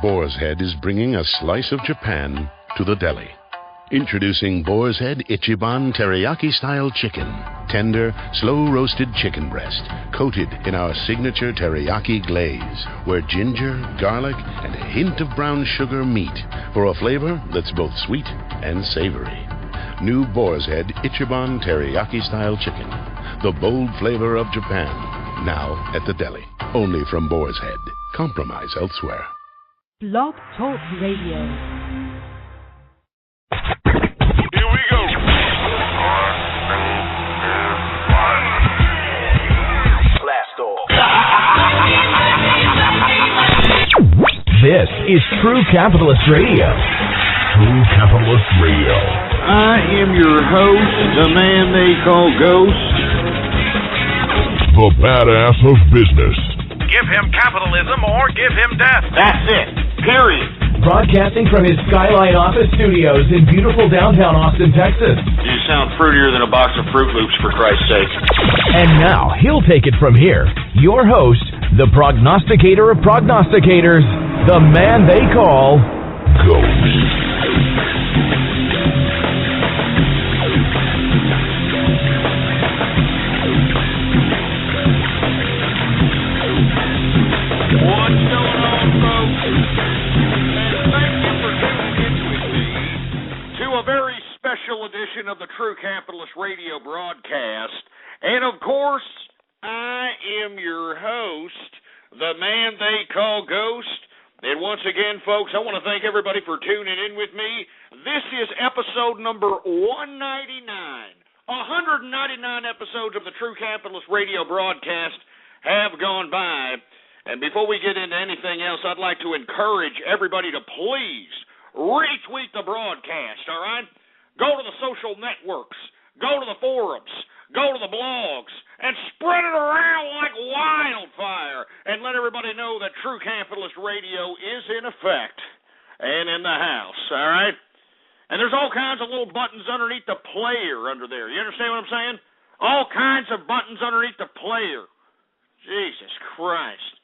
Boar's Head is bringing a slice of Japan to the deli. Introducing Boar's Head Ichiban Teriyaki-style chicken. Tender, slow-roasted chicken breast, coated in our signature teriyaki glaze, where ginger, garlic, and a hint of brown sugar meet for a flavor that's both sweet and savory. New Boar's Head Ichiban Teriyaki-style chicken. The bold flavor of Japan. Now at the deli. Only from Boar's Head. Compromise elsewhere. Blog Talk Radio. Here we go. Blast off. This is True Capitalist Radio. True Capitalist Radio. I am your host, the man they call Ghost. The badass of business. Give him capitalism or give him death. That's it. Period. Broadcasting from his Skyline office studios in beautiful downtown Austin, Texas. You sound fruitier than a box of Fruit Loops, for Christ's sake. And now, he'll take it from here. Your host, the prognosticator of prognosticators, the man they call Ghost. What's going on, folks? And thank you for tuning in with me to a very special edition of the True Capitalist Radio broadcast. And, of course, I am your host, the man they call Ghost. And once again, folks, I want to thank everybody for tuning in with me. This is episode number 199. 199 episodes of the True Capitalist Radio broadcast have gone by. And before we get into anything else, I'd like to encourage everybody to please retweet the broadcast, all right? Go to the social networks, go to the forums, go to the blogs, and spread it around like wildfire, and let everybody know that True Capitalist Radio is in effect and in the house, all right? And there's all kinds of little buttons underneath the player under there. You understand what I'm saying? All kinds of buttons underneath the player. Jesus Christ.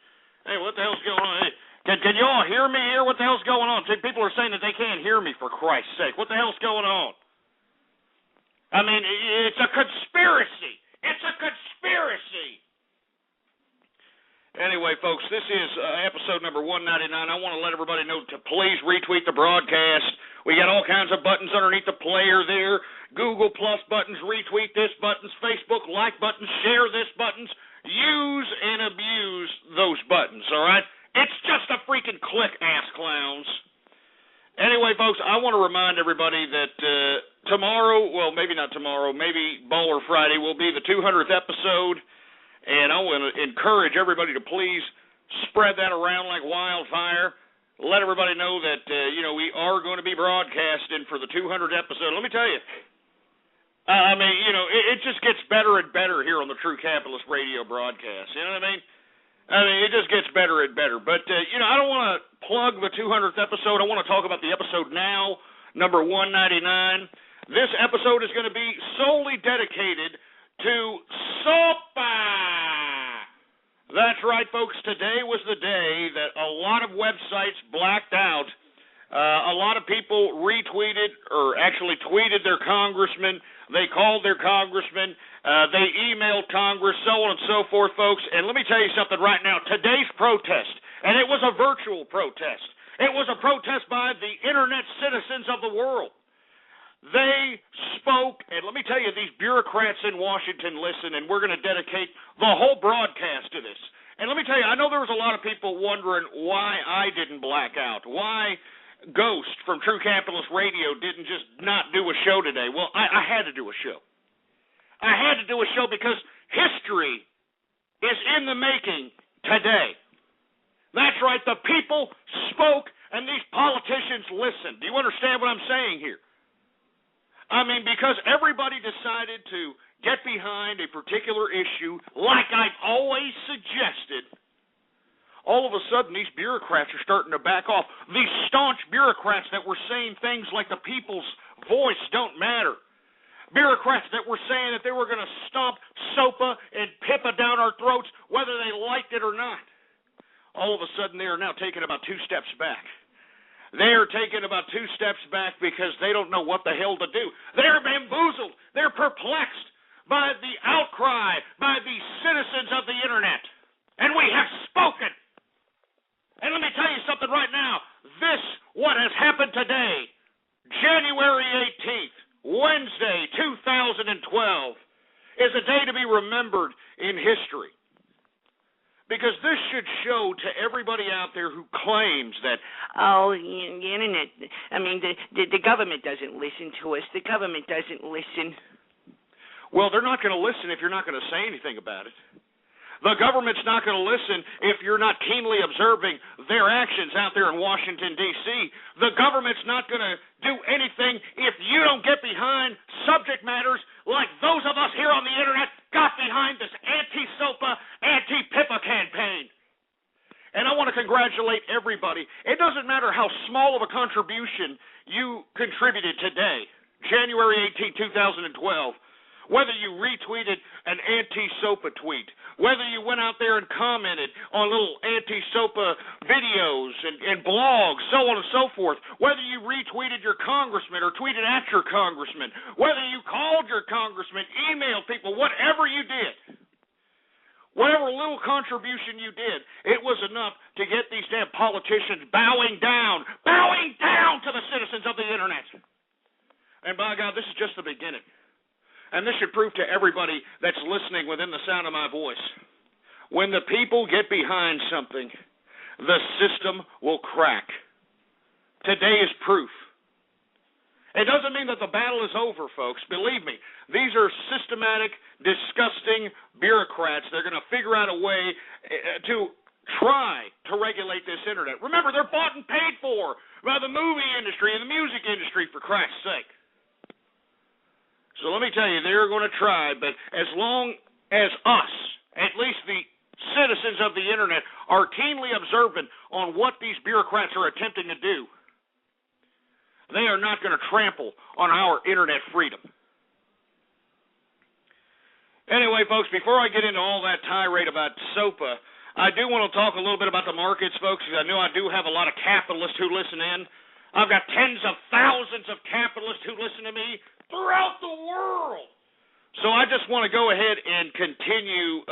Hey, what the hell's going on? Hey, can you all hear me here? What the hell's going on? See, people are saying that they can't hear me, for Christ's sake. What the hell's going on? I mean, it's a conspiracy. It's a conspiracy. Anyway, folks, this is episode number 199. I want to let everybody know to please retweet the broadcast. We got all kinds of buttons underneath the player there. Google Plus buttons, retweet this buttons, Facebook like buttons, share this buttons. Use and abuse those buttons, all right? It's just a freaking click, ass clowns. Anyway, folks, I want to remind everybody that tomorrow, well, maybe not tomorrow, maybe Baller Friday will be the 200th episode, and I want to encourage everybody to please spread that around like wildfire. Let everybody know that, we are going to be broadcasting for the 200th episode. Let me tell you, I mean, it just gets better and better here on the True Capitalist Radio broadcast. You know what I mean? I mean, it just gets better and better. But, I don't want to plug the 200th episode. I want to talk about the episode now, number 199. This episode is going to be solely dedicated to SOPA. That's right, folks. Today was the day that a lot of websites blacked out. A lot of people retweeted or actually tweeted their congressman. They called their congressman. They emailed Congress, so on and so forth, folks. And let me tell you something right now. Today's protest, and it was a virtual protest. It was a protest by the internet citizens of the world. They spoke, and let me tell you, these bureaucrats in Washington listen, and we're going to dedicate the whole broadcast to this. And let me tell you, I know there was a lot of people wondering why I didn't black out, why Ghost from True Capitalist Radio didn't just not do a show today. Well, I had to do a show. I had to do a show because history is in the making today. That's right, the people spoke and these politicians listened. Do you understand what I'm saying here? I mean, because everybody decided to get behind a particular issue like I've always suggested. All of a sudden, these bureaucrats are starting to back off. These staunch bureaucrats that were saying things like the people's voice don't matter. Bureaucrats that were saying that they were going to stomp SOPA and PIPA down our throats whether they liked it or not. all of a sudden they are now taking about 2 steps back. They are taking about 2 steps back because they don't know what the hell to do. They're bamboozled. They're perplexed by the outcry, by the citizens of the Internet. And we have spoken. And let me tell you something right now. This, what has happened today, January 18th, Wednesday, 2012, is a day to be remembered in history. Because this should show to everybody out there who claims that, the Internet, the government doesn't listen to us. The government doesn't listen. Well, they're not going to listen if you're not going to say anything about it. The government's not going to listen if you're not keenly observing their actions out there in Washington, D.C. The government's not going to do anything if you don't get behind subject matters like those of us here on the Internet got behind this anti-SOPA, anti-PIPA campaign. And I want to congratulate everybody. It doesn't matter how small of a contribution you contributed today, January 18, 2012, whether you retweeted an anti-SOPA tweet, whether you went out there and commented on little anti-SOPA videos and blogs, so on and so forth, whether you retweeted your congressman or tweeted at your congressman, whether you called your congressman, emailed people, whatever you did, whatever little contribution you did, it was enough to get these damn politicians bowing down to the citizens of the Internet. And by God, this is just the beginning. And this should prove to everybody that's listening within the sound of my voice. When the people get behind something, the system will crack. Today is proof. It doesn't mean that the battle is over, folks. Believe me, these are systematic, disgusting bureaucrats. They're going to figure out a way to try to regulate this Internet. Remember, they're bought and paid for by the movie industry and the music industry, for Christ's sake. So let me tell you, they're going to try, but as long as us, at least the citizens of the Internet, are keenly observant on what these bureaucrats are attempting to do, they are not going to trample on our Internet freedom. Anyway, folks, before I get into all that tirade about SOPA, I do want to talk a little bit about the markets, folks, because I know I do have a lot of capitalists who listen in. I've got tens of thousands of capitalists who listen to me throughout the world. So I just want to go ahead and continue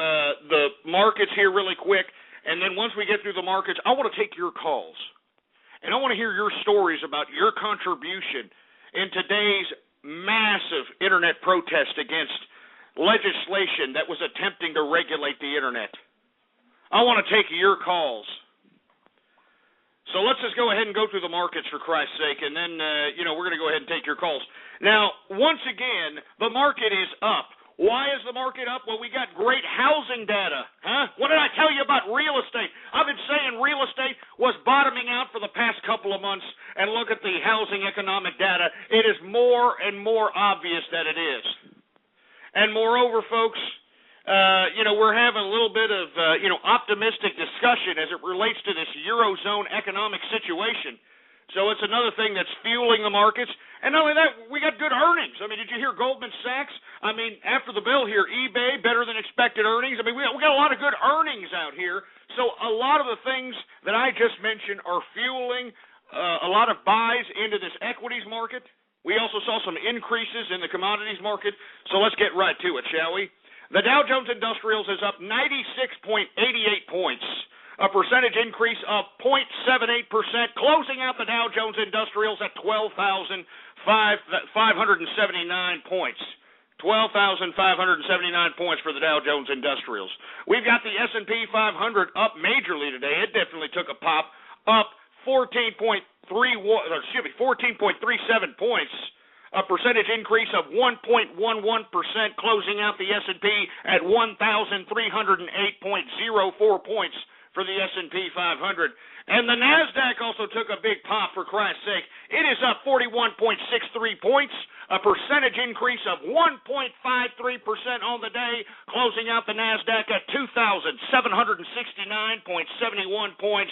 the markets here really quick, and then once we get through the markets, I want to take your calls. And I want to hear your stories about your contribution in today's massive Internet protest against legislation that was attempting to regulate the Internet. I want to take your calls. So let's just go ahead and go through the markets, for Christ's sake, and then, we're going to go ahead and take your calls. Now, once again, the market is up. Why is the market up? Well, we got great housing data. What did I tell you about real estate? I've been saying real estate was bottoming out for the past couple of months, and look at the housing economic data. It is more and more obvious that it is. And moreover, folks, we're having a little bit of, optimistic discussion as it relates to this Eurozone economic situation. So it's another thing that's fueling the markets. And not only that, we got good earnings. I mean, did you hear Goldman Sachs? I mean, after the bell here, eBay, better than expected earnings. I mean, we got a lot of good earnings out here. So a lot of the things that I just mentioned are fueling a lot of buys into this equities market. We also saw some increases in the commodities market. So let's get right to it, shall we? The Dow Jones Industrials is up 96.88 points, a percentage increase of 0.78%, closing out the Dow Jones Industrials at 12,579 points. 12,579 points for the Dow Jones Industrials. We've got the S&P 500 up majorly today. It definitely took a pop, up 14.37 points. A percentage increase of 1.11%, closing out the S&P at 1,308.04 points for the S&P 500. And the NASDAQ also took a big pop, for Christ's sake. It is up 41.63 points, a percentage increase of 1.53% on the day, closing out the NASDAQ at 2,769.71 points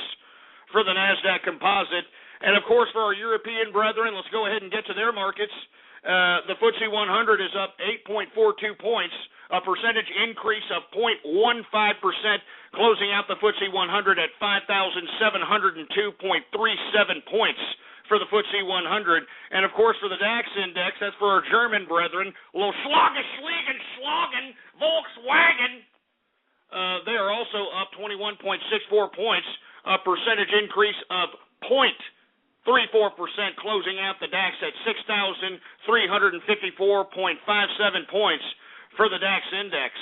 for the NASDAQ composite. And, of course, for our European brethren, let's go ahead and get to their markets. The FTSE 100 is up 8.42 points, a percentage increase of 0.15%, closing out the FTSE 100 at 5,702.37 points for the FTSE 100. And, of course, for the DAX index, that's for our German brethren, little Schlagen, Volkswagen. They are also up 21.64 points, a percentage increase of 0.34%, closing out the DAX at 6,354.57 points for the DAX index.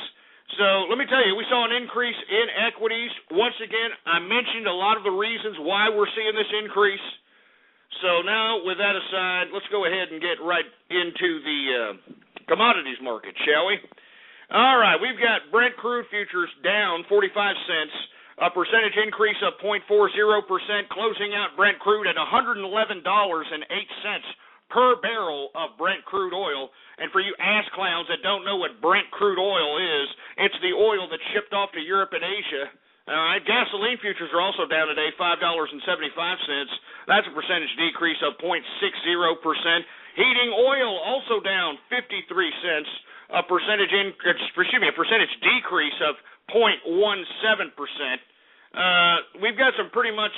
So let me tell you, we saw an increase in equities. Once again, I mentioned a lot of the reasons why we're seeing this increase. So now, with that aside, let's go ahead and get right into the commodities market, shall we? All right, we've got Brent crude futures down 45 cents, a percentage increase of 0.40%, closing out Brent crude at $111.08 per barrel of Brent crude oil. And for you ass clowns that don't know what Brent crude oil is, it's the oil that's shipped off to Europe and Asia. All right, gasoline futures are also down today, $5.75. That's a percentage decrease of 0.60%. Heating oil also down 53 cents, a percentage decrease of 0.17%. We've got some pretty much,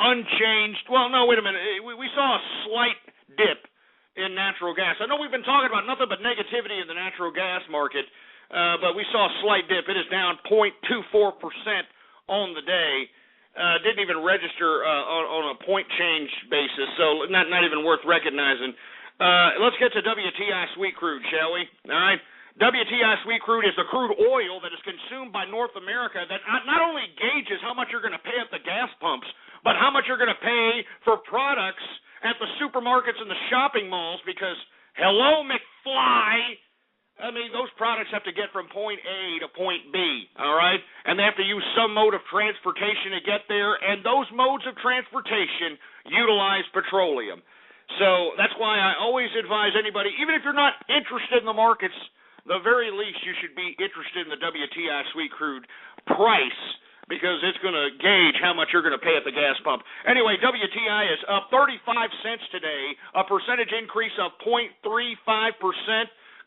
unchanged. Well, no, wait a minute. We saw a slight dip in natural gas. I know we've been talking about nothing but negativity in the natural gas market, but we saw a slight dip. It is down 0.24% on the day. Didn't even register on a point change basis, so not even worth recognizing. Let's get to WTI sweet crude, shall we? All right. WTI sweet crude is the crude oil that is consumed by North America that not only gauges how much you're going to pay at the gas pumps, but how much you're going to pay for products at the supermarkets and the shopping malls, because, hello, McFly, I mean, those products have to get from point A to point B, all right? And they have to use some mode of transportation to get there, and those modes of transportation utilize petroleum. So that's why I always advise anybody, even if you're not interested in the markets, the very least you should be interested in the WTI sweet crude price, because it's going to gauge how much you're going to pay at the gas pump. Anyway, WTI is up 35 cents today, a percentage increase of 0.35%,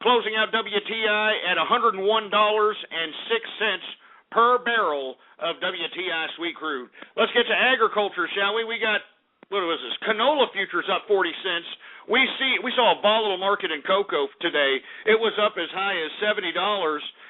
closing out WTI at $101.06 per barrel of WTI sweet crude. Let's get to agriculture, shall we? We got, what was this, canola futures up 40 cents. We saw a volatile market in cocoa today. It was up as high as $70,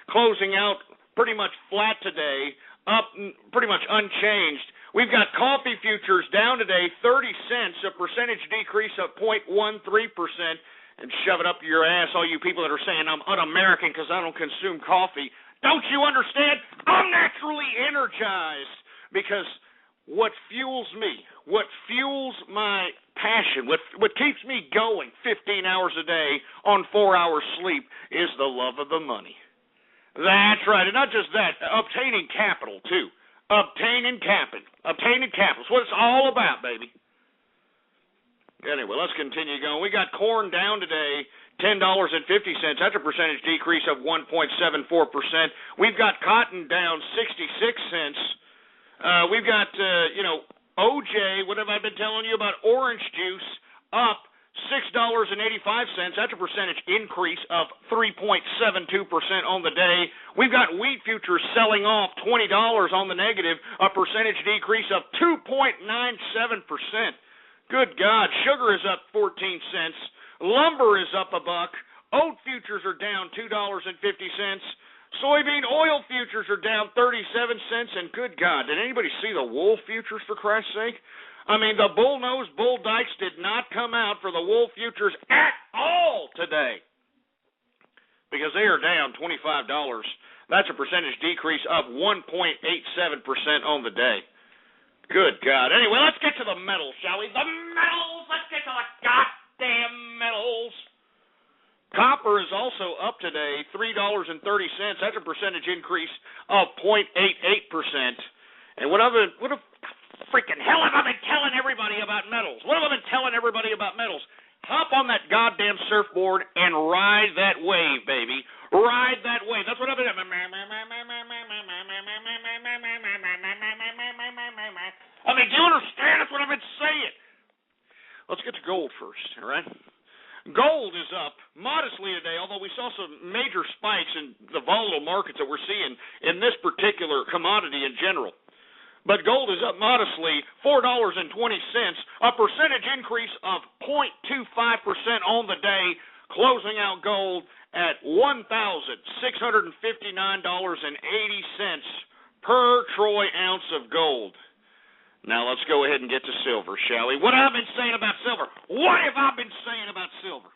closing out pretty much flat today, up pretty much unchanged. We've got coffee futures down today 30 cents, a percentage decrease of 0.13%. And shove it up your ass, all you people that are saying I'm un-American because I don't consume coffee. Don't you understand? I'm naturally energized, because what fuels me, what fuels my passion, what keeps me going 15 hours a day on 4 hours sleep is the love of the money. That's right. And not just that, obtaining capital, too. Obtaining capital. That's what it's all about, baby. Anyway, let's continue going. We got corn down today, $10.50. That's a percentage decrease of 1.74%. We've got cotton down 66 cents. We've got, OJ, what have I been telling you about orange juice, up $6.85. That's a percentage increase of 3.72% on the day. We've got wheat futures selling off $20 on the negative, a percentage decrease of 2.97%. Good God, sugar is up 14 cents. Lumber is up $1. Oat futures are down $2.50. Soybean oil futures are down 37 cents. And good God, did anybody see the wool futures, for Christ's sake? I mean, the bull-nosed bull dykes did not come out for the wool futures at all today, because they are down $25. That's a percentage decrease of 1.87% on the day. Good God. Anyway, let's get to the metals, shall we? The metals! Let's get to the goddamn metals! Copper is also up today, $3.30. That's a percentage increase of 0.88%. And what the freaking hell have I been telling everybody about metals? What have I been telling everybody about metals? Hop on that goddamn surfboard and ride that wave, baby. Ride that wave. That's what I've been doing. I mean, do you understand? That's what I've been saying. Let's get to gold first, all right? Gold is up modestly today, although we saw some major spikes in the volatile markets that we're seeing in this particular commodity in general. But gold is up modestly, $4.20, a percentage increase of 0.25% on the day, closing out gold at $1,659.80 per troy ounce of gold. Now let's go ahead and get to silver, shall we? What have I been saying about silver? What have I been saying about silver?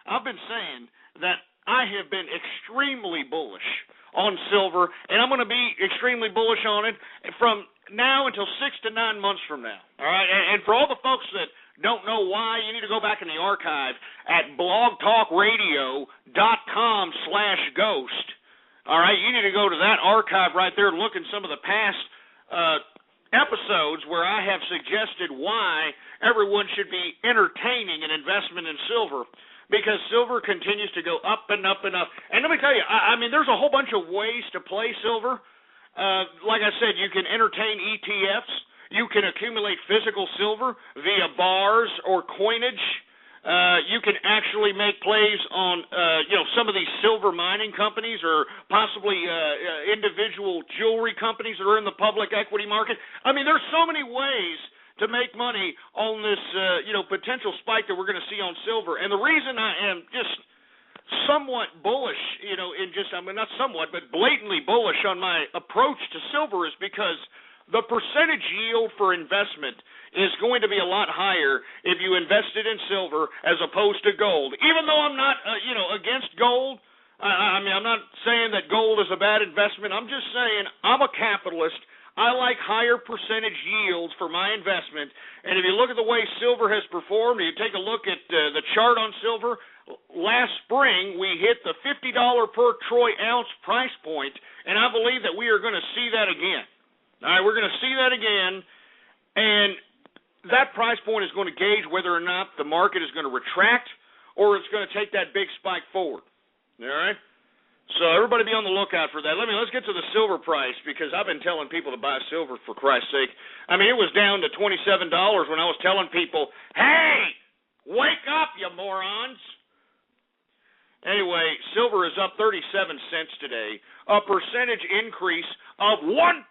I've been saying that I have been extremely bullish on silver, and I'm going to be extremely bullish on it from now until 6 to 9 months from now. All right, and for all the folks that don't know why, you need to go back in the archive at blogtalkradio.com/ghost. All right, you need to go to that archive right there and look in some of the past episodes where I have suggested why everyone should be entertaining an investment in silver, because silver continues to go up and up and up. And let me tell you, I mean, there's a whole bunch of ways to play silver. Like I said, you can entertain ETFs. You can accumulate physical silver via bars or coinage. You can actually make plays on, some of these silver mining companies or possibly individual jewelry companies that are in the public equity market. I mean, there's so many ways to make money on this, potential spike that we're going to see on silver. And the reason I am just somewhat bullish, not somewhat, but blatantly bullish on my approach to silver is because the percentage yield for investment is going to be a lot higher if you invested in silver as opposed to gold. Even though I'm not, against gold, I'm not saying that gold is a bad investment. I'm just saying I'm a capitalist. I like higher percentage yields for my investment. And if you look at the way silver has performed, you take a look at the chart on silver, last spring we hit the $50 per troy ounce price point, and I believe that we are going to see that again. All right, we're going to see that again, and that price point is going to gauge whether or not the market is going to retract or it's going to take that big spike forward. All right? So everybody be on the lookout for that. Let's get to the silver price, because I've been telling people to buy silver, for Christ's sake. I mean, it was down to $27 when I was telling people, hey, wake up, you morons. Anyway, silver is up 37 cents today, a percentage increase of 1.23%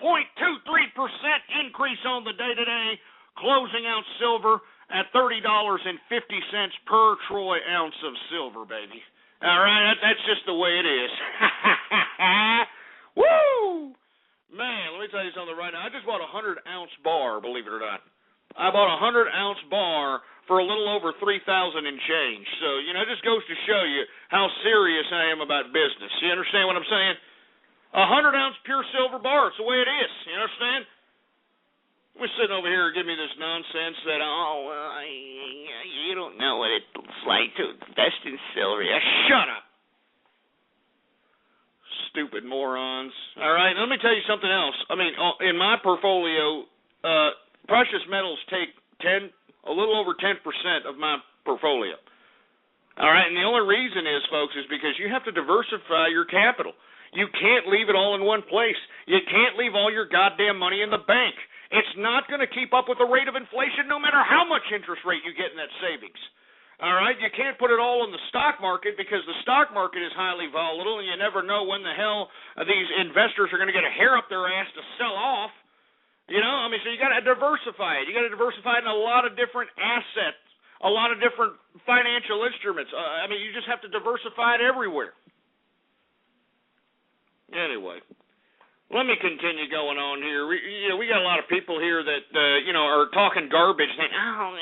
increase on the day today, closing out silver at $30.50 per troy ounce of silver, baby. All right, that's just the way it is. Woo! Man, let me tell you something right now. I just bought a 100-ounce bar, believe it or not. I bought a 100-ounce bar for a little over $3,000 and change. So, it just goes to show you how serious I am about business. You understand what I'm saying? A 100-ounce pure silver bar. It's the way it is. You understand? We're sitting over here giving me this nonsense that, you don't know what it's like to invest in silver. Yeah, shut up. Stupid morons. All right, let me tell you something else. I mean, in my portfolio, precious metals take a little over 10% of my portfolio. All right, and the only reason is, folks, is because you have to diversify your capital. You can't leave it all in one place. You can't leave all your goddamn money in the bank. It's not going to keep up with the rate of inflation no matter how much interest rate you get in that savings. All right, you can't put it all in the stock market because the stock market is highly volatile, and you never know when the hell these investors are going to get a hair up their ass to sell off. So you got to diversify it. You got to diversify it in a lot of different assets, a lot of different financial instruments. You just have to diversify it everywhere. Anyway, let me continue going on here. We got a lot of people here that, are talking garbage, saying, oh,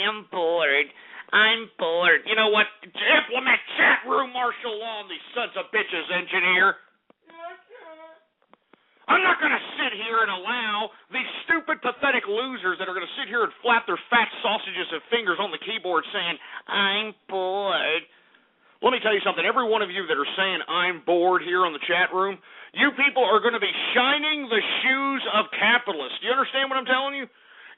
I'm bored. You know what? Implement chat room martial law on these sons of bitches, engineer. I'm not going to sit here and allow these stupid, pathetic losers that are going to sit here and flap their fat sausages and fingers on the keyboard saying, I'm bored. Let me tell you something. Every one of you that are saying I'm bored here on the chat room, you people are going to be shining the shoes of capitalists. Do you understand what I'm telling you?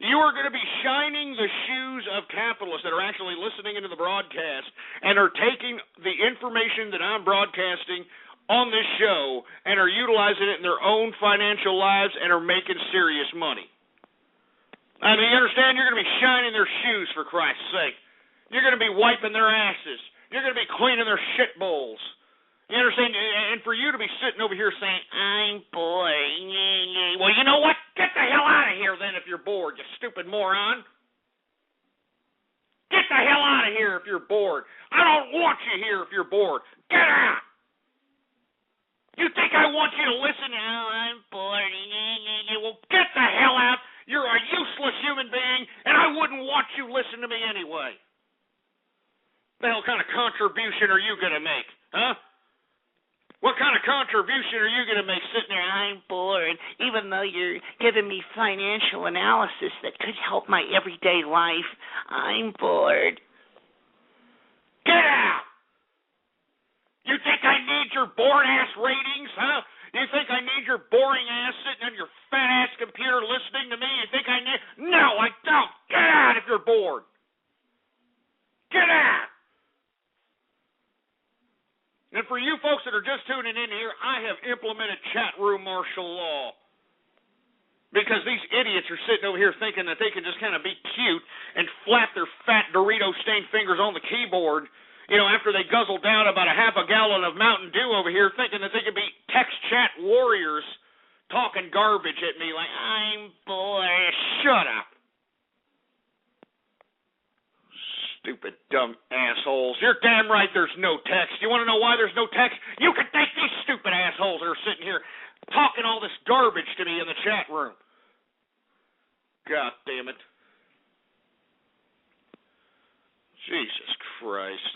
You are going to be shining the shoes of capitalists that are actually listening into the broadcast and are taking the information that I'm broadcasting on this show and are utilizing it in their own financial lives and are making serious money. You understand? You're going to be shining their shoes, for Christ's sake. You're going to be wiping their asses. You're going to be cleaning their shit bowls. You understand? And for you to be sitting over here saying, I'm bored. Well, you know what? Get the hell out of here then if you're bored, you stupid moron. Get the hell out of here if you're bored. I don't want you here if you're bored. Get out. You think I want you to listen? Oh, I'm bored. Well, get the hell out. You're a useless human being, and I wouldn't want you to listen to me anyway. The hell kind of contribution are you going to make, huh? What kind of contribution are you going to make sitting there? I'm bored, even though you're giving me financial analysis that could help my everyday life. I'm bored. Get out! You think I need your bored-ass ratings, huh? You think I need your boring ass sitting on your fat-ass computer listening to me? You think I need... No, I don't. Get out if you're bored. Get out! And for you folks that are just tuning in here, I have implemented chat room martial law. Because these idiots are sitting over here thinking that they can just kind of be cute and flap their fat Dorito-stained fingers on the keyboard, you know, after they guzzle down about a half a gallon of Mountain Dew over here, thinking that they could be text chat warriors talking garbage at me like, I'm bored. Shut up. Stupid, dumb assholes. You're damn right there's no text. You want to know why there's no text? You can thank these stupid assholes that are sitting here talking all this garbage to me in the chat room. God damn it. Jesus Christ.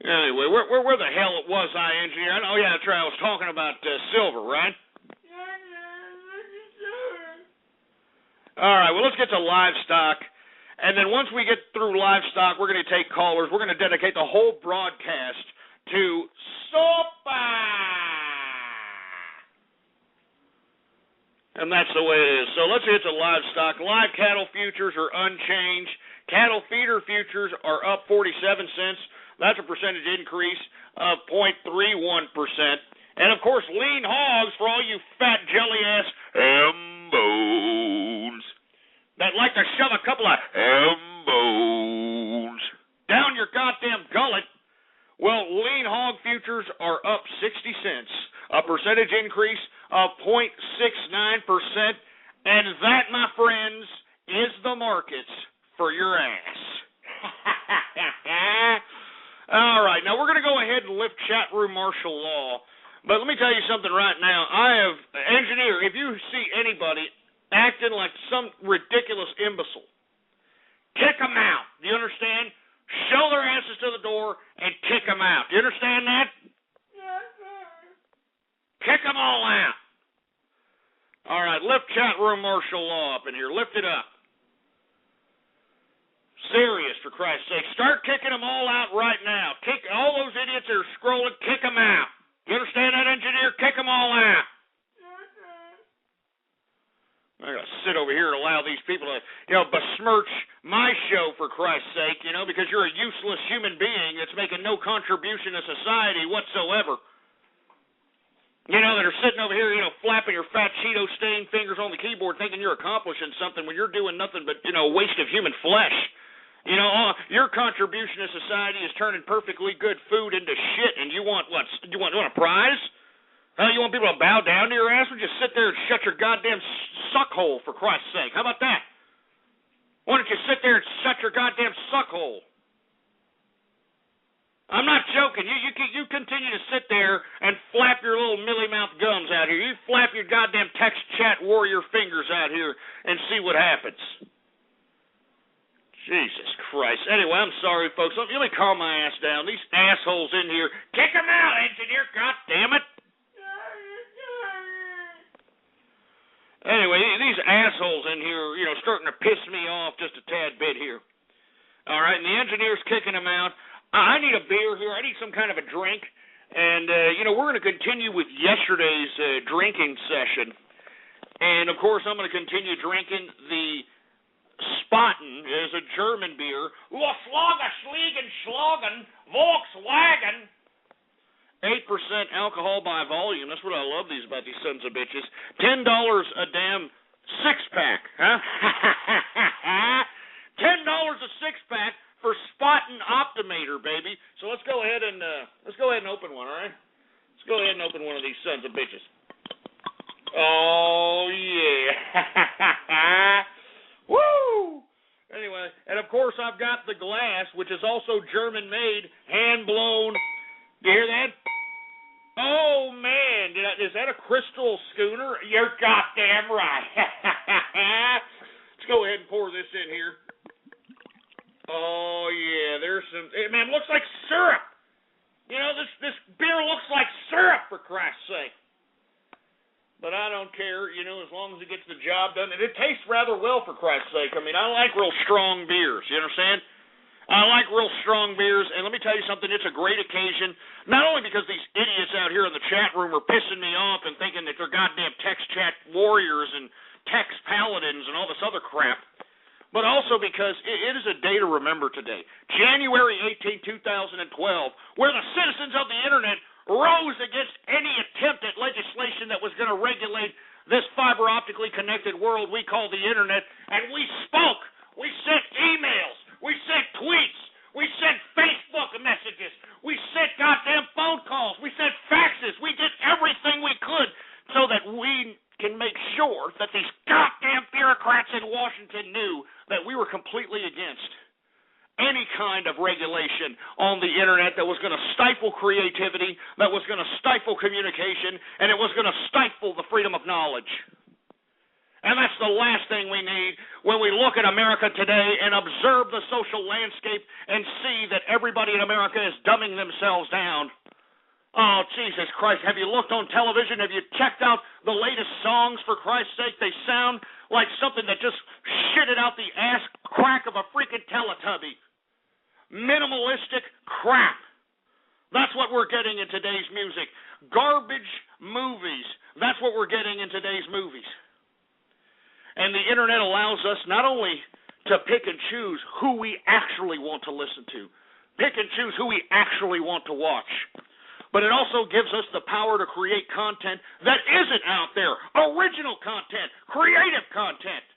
Anyway, where the hell was I, engineer? Oh, yeah, that's right. I was talking about silver, right? All right, well, let's get to livestock. And then once we get through livestock, we're going to take callers. We're going to dedicate the whole broadcast to SOPA. And that's the way it is. So let's get to livestock. Live cattle futures are unchanged. Cattle feeder futures are up 47 cents. That's a percentage increase of 0.31%. And, of course, lean hogs for all you fat jelly-ass bones that like to shove a couple of bones down your goddamn gullet. Well, lean hog futures are up 60 cents, a percentage increase of 0.69%, and that, my friends, is the markets for your ass. All right, now we're going to go ahead and lift chat room martial law, but let me tell you something right now. Engineer, if you see anybody acting like some ridiculous imbecile, kick them out. Do you understand? Show their asses to the door and kick them out. Do you understand that? Yes, sir. Kick them all out. All right, lift chat room martial law up in here. Lift it up. Serious, for Christ's sake. Start kicking them all out right now. Kick all those idiots that are scrolling, kick them out. You understand that, engineer? Kick them all out. I gotta sit over here and allow these people to, besmirch my show, for Christ's sake, because you're a useless human being that's making no contribution to society whatsoever. That are sitting over here, flapping your fat Cheeto-stained fingers on the keyboard thinking you're accomplishing something when you're doing nothing but, waste of human flesh. Your contribution to society is turning perfectly good food into shit, and you want what? You want a prize? You want people to bow down to your ass? Or just sit there and shut your goddamn suckhole, for Christ's sake? How about that? Why don't you sit there and shut your goddamn suckhole? I'm not joking. You continue to sit there and flap your little mealy-mouthed gums out here. You flap your goddamn text chat warrior fingers out here and see what happens. Jesus Christ. Anyway, I'm sorry, folks. Let me calm my ass down. These assholes in here. Kick them out, engineer. God damn it. Anyway, these assholes in here, starting to piss me off just a tad bit here. All right, and the engineer's kicking them out. I need a beer here. I need some kind of a drink. And, we're going to continue with yesterday's drinking session. And, of course, I'm going to continue drinking the Spaten. It's a German beer. Schlagen, Volkswagen. 8% alcohol by volume. That's what I love about these sons of bitches. $10 a damn six-pack, huh? $10 a six-pack button optimator, baby. So let's go ahead and open one, all right? Let's go ahead and open one of these sons of bitches. Oh, yeah. Woo! Anyway, and of course I've got the glass, which is also German-made, hand-blown. Do you hear that? Oh, man. Is that a crystal schooner? You're goddamn right. Let's go ahead and pour this in here. Oh, yeah. There's some... Man, it looks like syrup. You know, this beer looks like syrup, for Christ's sake. But I don't care, you know, as long as it gets the job done. And it tastes rather well, for Christ's sake. I mean, I like real strong beers, you understand? I like real strong beers, and let me tell you something, it's a great occasion, not only because these idiots out here in the chat room are pissing me off and thinking that they're goddamn text chat warriors and text paladins and all this other crap, but also because it is a day to remember today. January 18, 2012, where the citizens of the Internet rose against any attempt at legislation that was going to regulate this fiber optically connected world we call the Internet, and we spoke. We sent emails. We sent tweets. We sent Facebook messages. We sent goddamn phone calls. We sent faxes. We did everything we could so that we can make sure that these goddamn bureaucrats in Washington knew that we were completely against any kind of regulation on the Internet that was going to stifle creativity, that was going to stifle communication, and it was going to stifle the freedom of knowledge. And that's the last thing we need when we look at America today and observe the social landscape and see that everybody in America is dumbing themselves down. Oh, Jesus Christ, have you looked on television? Have you checked out the latest songs, for Christ's sake? They sound like something that just shitted out the ass crack of a freaking Teletubby. Minimalistic crap. That's what we're getting in today's music. Garbage movies. That's what we're getting in today's movies. And the Internet allows us not only to pick and choose who we actually want to listen to, pick and choose who we actually want to watch, but it also gives us the power to create content that isn't out there. Original content, creative content.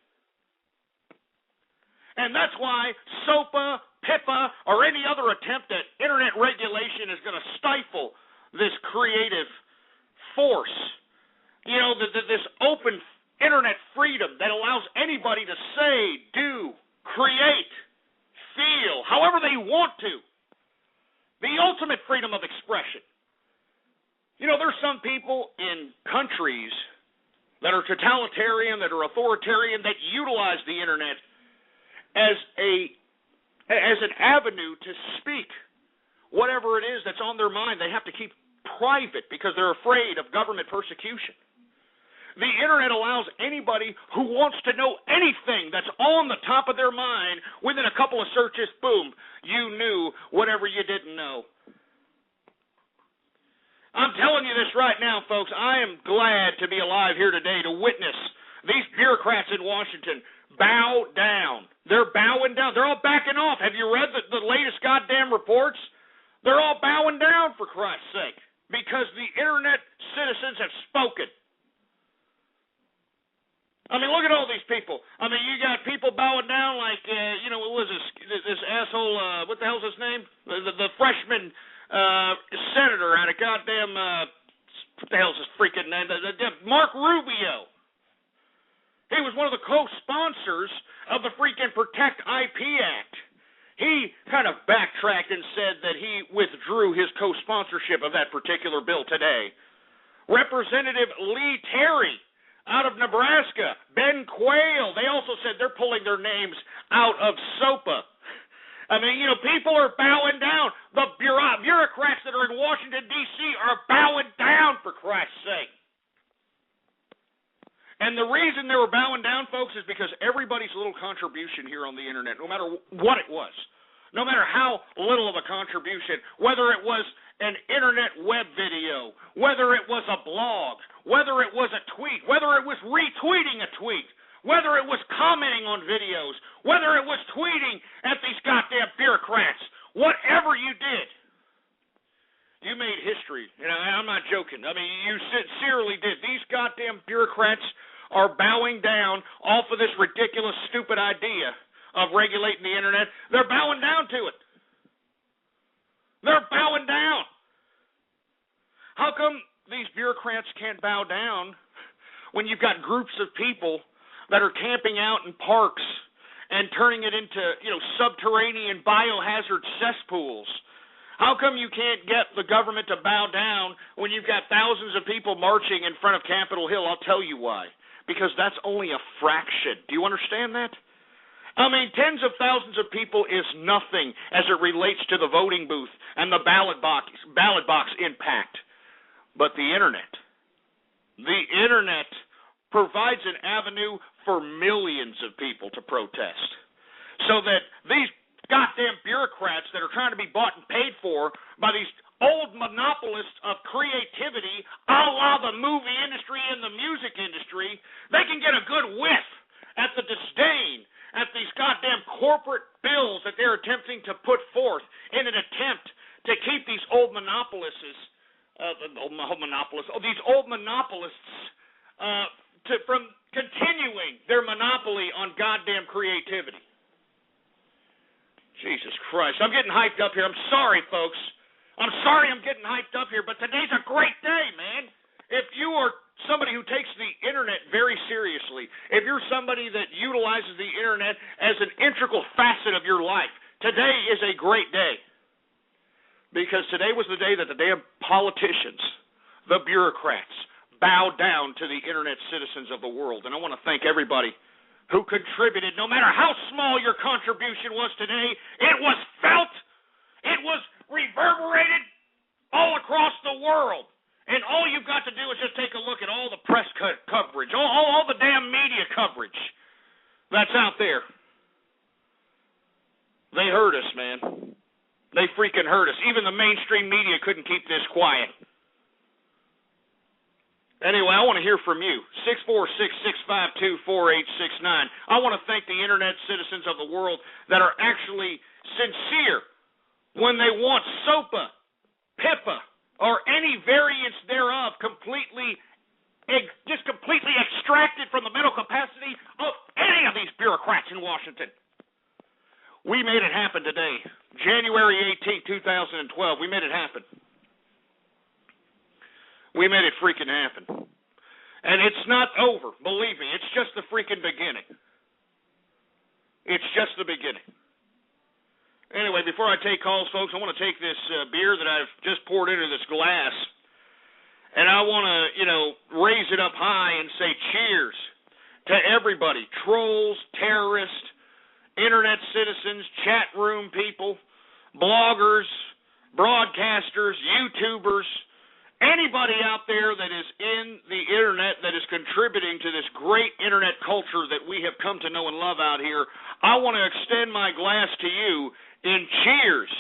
And that's why SOPA, PIPA, or any other attempt at Internet regulation is going to stifle this creative force. You know, this open Internet freedom that allows anybody to say, do, create, feel, however they want to. The ultimate freedom of expression. You know, there's some people in countries that are totalitarian, that are authoritarian, that utilize the Internet as an avenue to speak whatever it is that's on their mind. They have to keep private because they're afraid of government persecution. The Internet allows anybody who wants to know anything that's on the top of their mind, within a couple of searches, boom, you knew whatever you didn't know. I'm telling you this right now, folks. I am glad to be alive here today to witness these bureaucrats in Washington bow down. They're bowing down. They're all backing off. Have you read the latest goddamn reports? They're all bowing down, for Christ's sake, because the Internet citizens have spoken. I mean, look at all these people. I mean, you got people bowing down like, what was this asshole, what the hell's his name? The freshman senator out of goddamn, what the hell's his freaking name? Mark Rubio. He was one of the co-sponsors of the freaking Protect IP Act. He kind of backtracked and said that he withdrew his co-sponsorship of that particular bill today. Representative Lee Terry out of Nebraska, Ben Quayle, they also said they're pulling their names out of SOPA. I mean, you know, people are bowing down. The bureaucrats that are in Washington, D.C. are bowing down, for Christ's sake. And the reason they were bowing down, folks, is because everybody's little contribution here on the Internet, no matter what it was, no matter how little of a contribution, whether it was an Internet web video, whether it was a blog, whether it was a tweet, whether it was retweeting a tweet, whether it was commenting on videos, whether it was tweeting at these goddamn bureaucrats, whatever you did, you made history. You know, I'm not joking. I mean, you sincerely did. These goddamn bureaucrats are bowing down off of this ridiculous, stupid idea of regulating the Internet. They're bowing down to it. They're bowing down. How come these bureaucrats can't bow down when you've got groups of people that are camping out in parks and turning it into, subterranean biohazard cesspools? How come you can't get the government to bow down when you've got thousands of people marching in front of Capitol Hill? I'll tell you why. Because that's only a fraction. Do you understand that? I mean, tens of thousands of people is nothing as it relates to the voting booth and the ballot box impact. But the internet provides an avenue for millions of people to protest. So that these goddamn bureaucrats that are trying to be bought and paid for by these old monopolists of creativity, a la the movie industry and the music industry, they can get a good whiff at the disdain at these goddamn corporate bills that they're attempting to put forth in an attempt to keep these old monopolists from continuing their monopoly on goddamn creativity. Jesus Christ. I'm getting hyped up here. I'm sorry, folks. I'm sorry I'm getting hyped up here, but today's a great day, man. If you are somebody who takes the internet very seriously, if you're somebody that utilizes the internet as an integral facet of your life, today is a great day. Because today was the day that the damn politicians, the bureaucrats, bowed down to the internet citizens of the world. And I want to thank everybody who contributed. No matter how small your contribution was today, it was felt, it was reverberated all across the world. And all you've got to do is just take a look at all the press coverage, all the damn media coverage that's out there. They heard us, man. They freaking heard us. Even the mainstream media couldn't keep this quiet. Anyway, I want to hear from you. 646-652-4869. I want to thank the internet citizens of the world that are actually sincere when they want SOPA, PIPA, or any variants thereof completely extracted from the mental capacity of any of these bureaucrats in Washington. We made it happen today. January 18, 2012, we made it happen. We made it freaking happen. And it's not over, believe me. It's just the freaking beginning. It's just the beginning. Anyway, before I take calls, folks, I want to take this beer that I've just poured into this glass, and I want to, raise it up high and say cheers to everybody, trolls, terrorists, internet citizens, chat room people, bloggers, broadcasters, YouTubers, anybody out there that is in the internet that is contributing to this great internet culture that we have come to know and love out here. I want to extend my glass to you in cheers,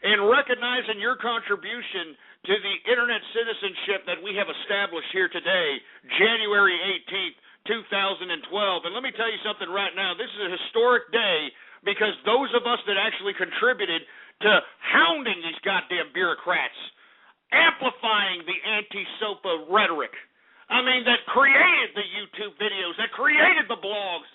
in recognizing your contribution to the internet citizenship that we have established here today, January 18th, 2012. And let me tell you something right now. This is a historic day because those of us that actually contributed to hounding these goddamn bureaucrats, amplifying the anti-SOPA rhetoric, that created the YouTube videos, that created the blogs,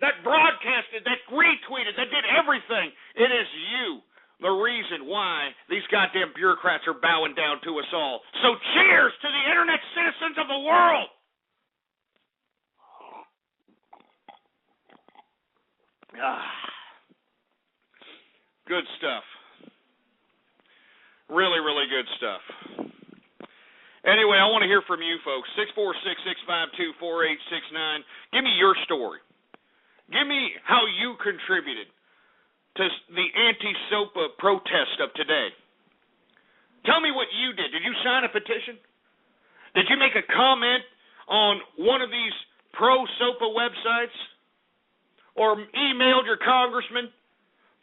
that broadcasted, that retweeted, that did everything. It is you, the reason why these goddamn bureaucrats are bowing down to us all. So cheers to the internet citizens of the world. Good stuff. Really, really good stuff. Anyway, I want to hear from you folks. 646-652-4869. Give me your story. Give me how you contributed to the anti-SOPA protest of today. Tell me what you did. Did you sign a petition? Did you make a comment on one of these pro-SOPA websites? Or emailed your congressman?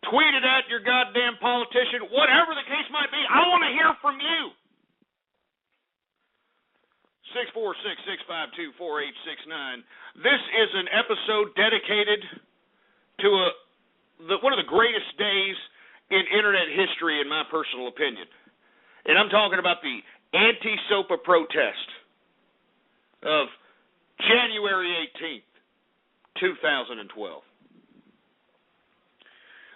Tweeted at your goddamn politician? Whatever the case might be, I want to hear from you. 646-652-4869. This is an episode dedicated to one of the greatest days in internet history, in my personal opinion. And I'm talking about the anti-SOPA protest of January 18th, 2012.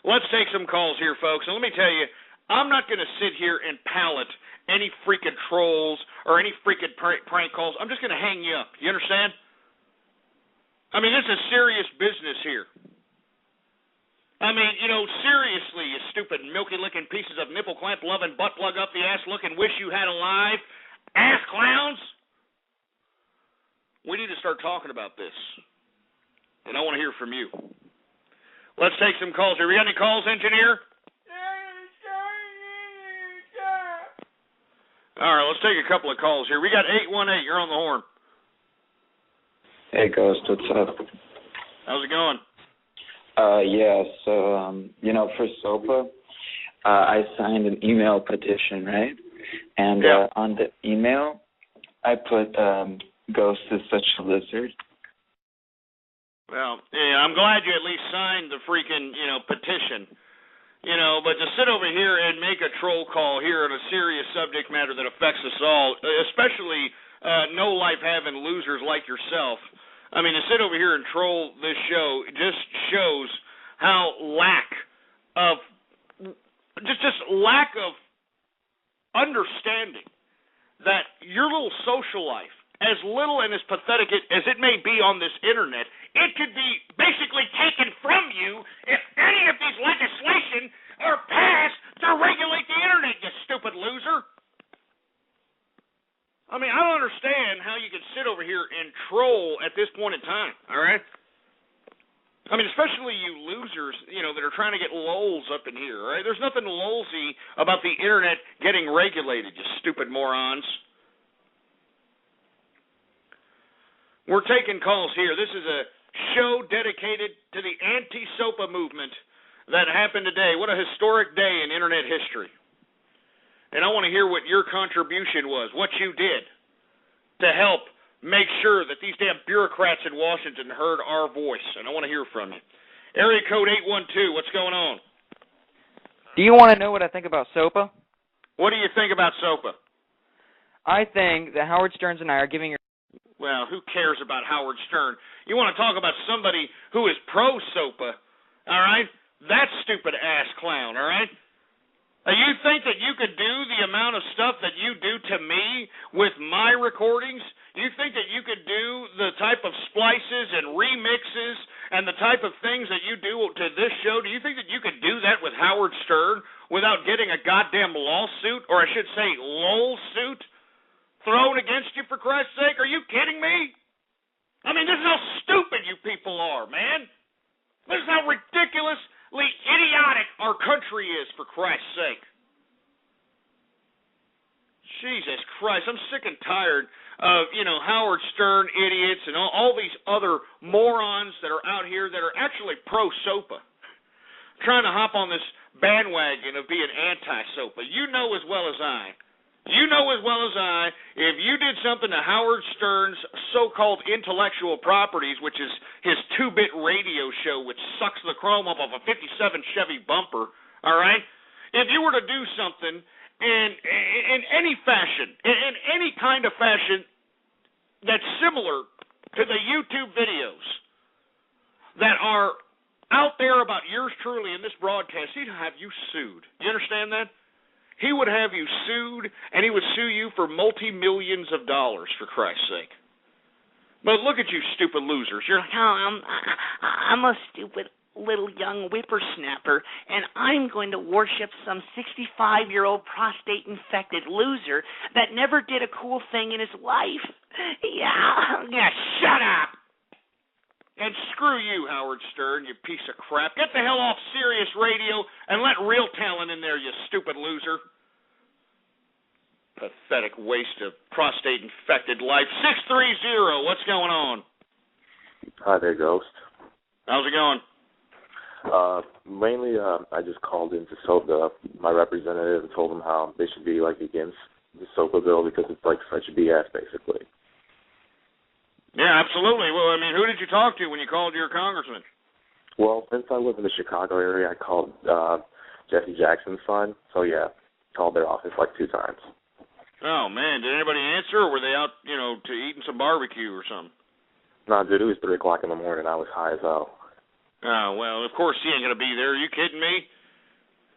Let's take some calls here, folks. And let me tell you, I'm not going to sit here and pallet any freaking trolls or any freaking prank calls. I'm just going to hang you up. You understand? I mean, this is serious business here. I mean, seriously, you stupid milky-licking pieces of nipple-clamp-loving, butt-plug-up-the-ass-looking, wish-you-had-alive ass clowns. We need to start talking about this. And I want to hear from you. Let's take some calls here. We got any calls, engineer? All right, let's take a couple of calls here. We got 818. You're on the horn. Hey, Ghost. What's up? How's it going? Yeah, so, for SOPA, I signed an email petition, right? And on the email, I put Ghost is such a lizard. Well, yeah, I'm glad you at least signed the freaking, petition. But to sit over here and make a troll call here on a serious subject matter that affects us all, especially no-life-having losers like yourself, I mean, to sit over here and troll this show just shows how lack of understanding that your little social life, as little and as pathetic as it may be on this internet, it could be basically taken from you if any of these legislation are passed to regulate the internet, you stupid loser. I mean, I don't understand how you can sit over here and troll at this point in time, all right? I mean, especially you losers, that are trying to get lulz up in here, all right? There's nothing lulzy about the internet getting regulated, you stupid morons. We're taking calls here. This is a show dedicated to the anti-SOPA movement that happened today. What a historic day in internet history. And I want to hear what your contribution was, what you did to help make sure that these damn bureaucrats in Washington heard our voice. And I want to hear from you. Area code 812, what's going on? Do you want to know what I think about SOPA? What do you think about SOPA? I think that Howard Stearns and I are giving your... Well, who cares about Howard Stern? You want to talk about somebody who is pro-SOPA, all right? That stupid ass clown, all right? You think that you could do the amount of stuff that you do to me with my recordings? You think that you could do the type of splices and remixes and the type of things that you do to this show? Do you think that you could do that with Howard Stern without getting a goddamn lawsuit, or I should say lol suit, thrown against you, for Christ's sake? Are you kidding me? I mean, this is how stupid you people are, man. This is how ridiculously idiotic our country is, for Christ's sake. Jesus Christ, I'm sick and tired of, Howard Stern idiots and all these other morons that are out here that are actually pro-SOPA, trying to hop on this bandwagon of being anti-SOPA. You know as well as I, if you did something to Howard Stern's so-called intellectual properties, which is his 2-bit radio show, which sucks the chrome off of a 57 Chevy bumper, all right? If you were to do something in any fashion, in any kind of fashion that's similar to the YouTube videos that are out there about yours truly in this broadcast, he'd have you sued. You understand that? He would have you sued, and he would sue you for multi-millions of dollars, for Christ's sake. But look at you stupid losers. You're like, oh, I'm a stupid little young whippersnapper, and I'm going to worship some 65-year-old prostate-infected loser that never did a cool thing in his life. Yeah, shut up. And screw you, Howard Stern, you piece of crap. Get the hell off Sirius Radio and let real talent in there, you stupid loser. Pathetic waste of prostate-infected life. 630, what's going on? Hi there, Ghost. How's it going? Mainly, I just called in to SOPA, my representative, and told them how they should be, against the SOPA bill because it's, such BS, basically. Yeah, absolutely. Well, I mean, who did you talk to when you called your congressman? Well, since I live in the Chicago area, I called Jesse Jackson's son. So, yeah, called their office 2 times. Oh, man. Did anybody answer, or were they out, to eating some barbecue or something? No, dude, it was 3 o'clock in the morning. I was high as hell. Oh, well, of course he ain't going to be there. Are you kidding me?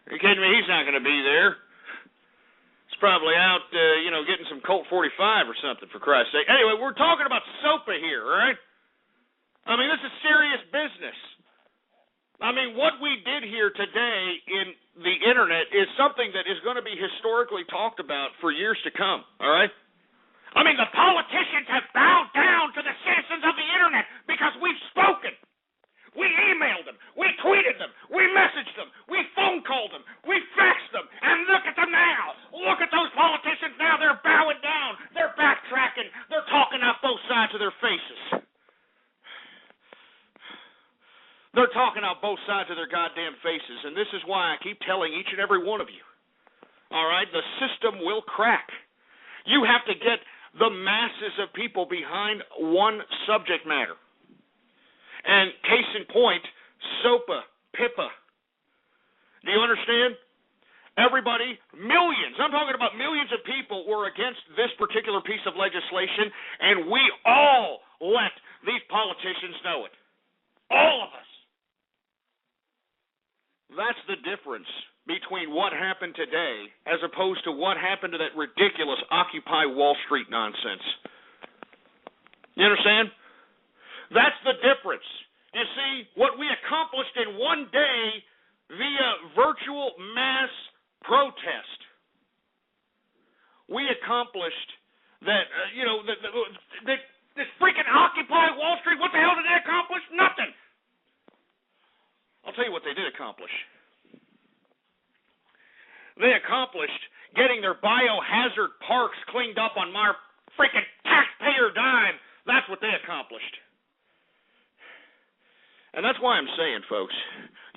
Are you kidding me? He's not going to be there. He's probably out, getting some Colt 45 or something, for Christ's sake. Anyway, we're talking about SOPA here, all right? I mean, this is serious business. I mean, what we did here today in the Internet is something that is going to be historically talked about for years to come, all right? I mean, the politicians have bowed down to the citizens of the Internet because we've spoken. We emailed them. We tweeted them. We messaged them. We phone called them. We faxed them. And look at them now. Look at those politicians now. They're bowing down. They're backtracking. They're talking out both sides of their faces. They're talking out both sides of their goddamn faces. And this is why I keep telling each and every one of you. All right? The system will crack. You have to get the masses of people behind one subject matter. And case in point, SOPA, PIPA. Do you understand? Everybody, millions, I'm talking about millions of people were against this particular piece of legislation, and we all let these politicians know it. All of us. That's the difference between what happened today as opposed to what happened to that ridiculous Occupy Wall Street nonsense. You understand? That's the difference. You see, what we accomplished in one day via virtual mass protest, we accomplished that, this freaking Occupy Wall Street, what the hell did they accomplish? Nothing. I'll tell you what they did accomplish. They accomplished getting their biohazard parks cleaned up on my freaking taxpayer dime. That's what they accomplished. And that's why I'm saying, folks,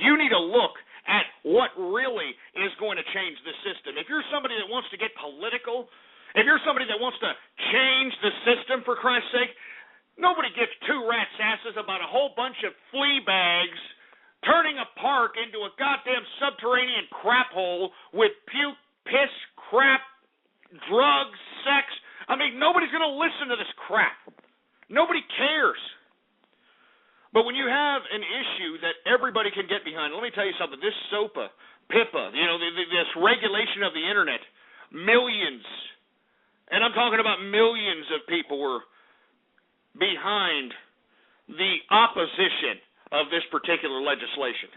you need to look at what really is going to change the system. If you're somebody that wants to get political, if you're somebody that wants to change the system, for Christ's sake, nobody gives two rat's asses about a whole bunch of flea bags turning a park into a goddamn subterranean crap hole with puke, piss, crap, drugs, sex. I mean, nobody's going to listen to this crap. Nobody cares. But when you have an issue that everybody can get behind, let me tell you something. This SOPA, PIPA, this regulation of the Internet, millions, and I'm talking about millions of people were behind the opposition of this particular legislation.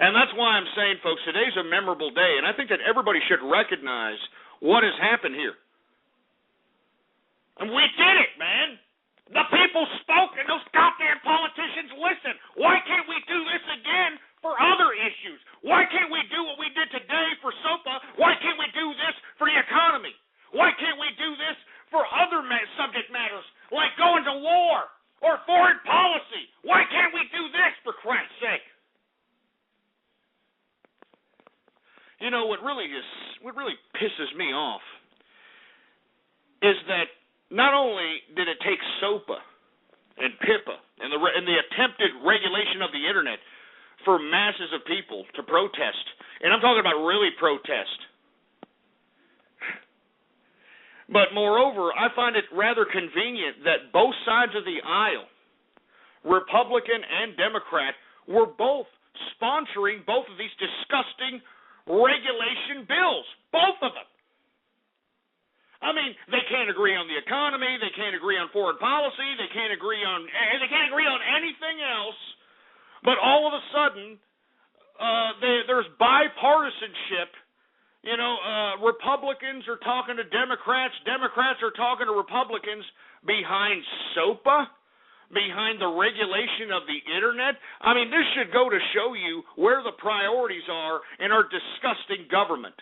And that's why I'm saying, folks, today's a memorable day, and I think that everybody should recognize what has happened here. And we did it, man. The people spoke, and those goddamn politicians listened. Why can't we do this again for other issues? Why can't we do what we did today for SOPA? Why can't we do this for the economy? Why can't we do this for other subject matters, like going to war or foreign policy? Why can't we do this, for Christ's sake? You know, what really pisses me off is that not only did it take SOPA and PIPA and the attempted regulation of the Internet for masses of people to protest, and I'm talking about really protest, but moreover, I find it rather convenient that both sides of the aisle, Republican and Democrat, were both sponsoring both of these disgusting regulation bills, both of them. I mean, they can't agree on the economy, they can't agree on foreign policy, they can't agree on anything else, but all of a sudden, there's bipartisanship. Republicans are talking to Democrats, Democrats are talking to Republicans behind SOPA, behind the regulation of the Internet. I mean, this should go to show you where the priorities are in our disgusting government.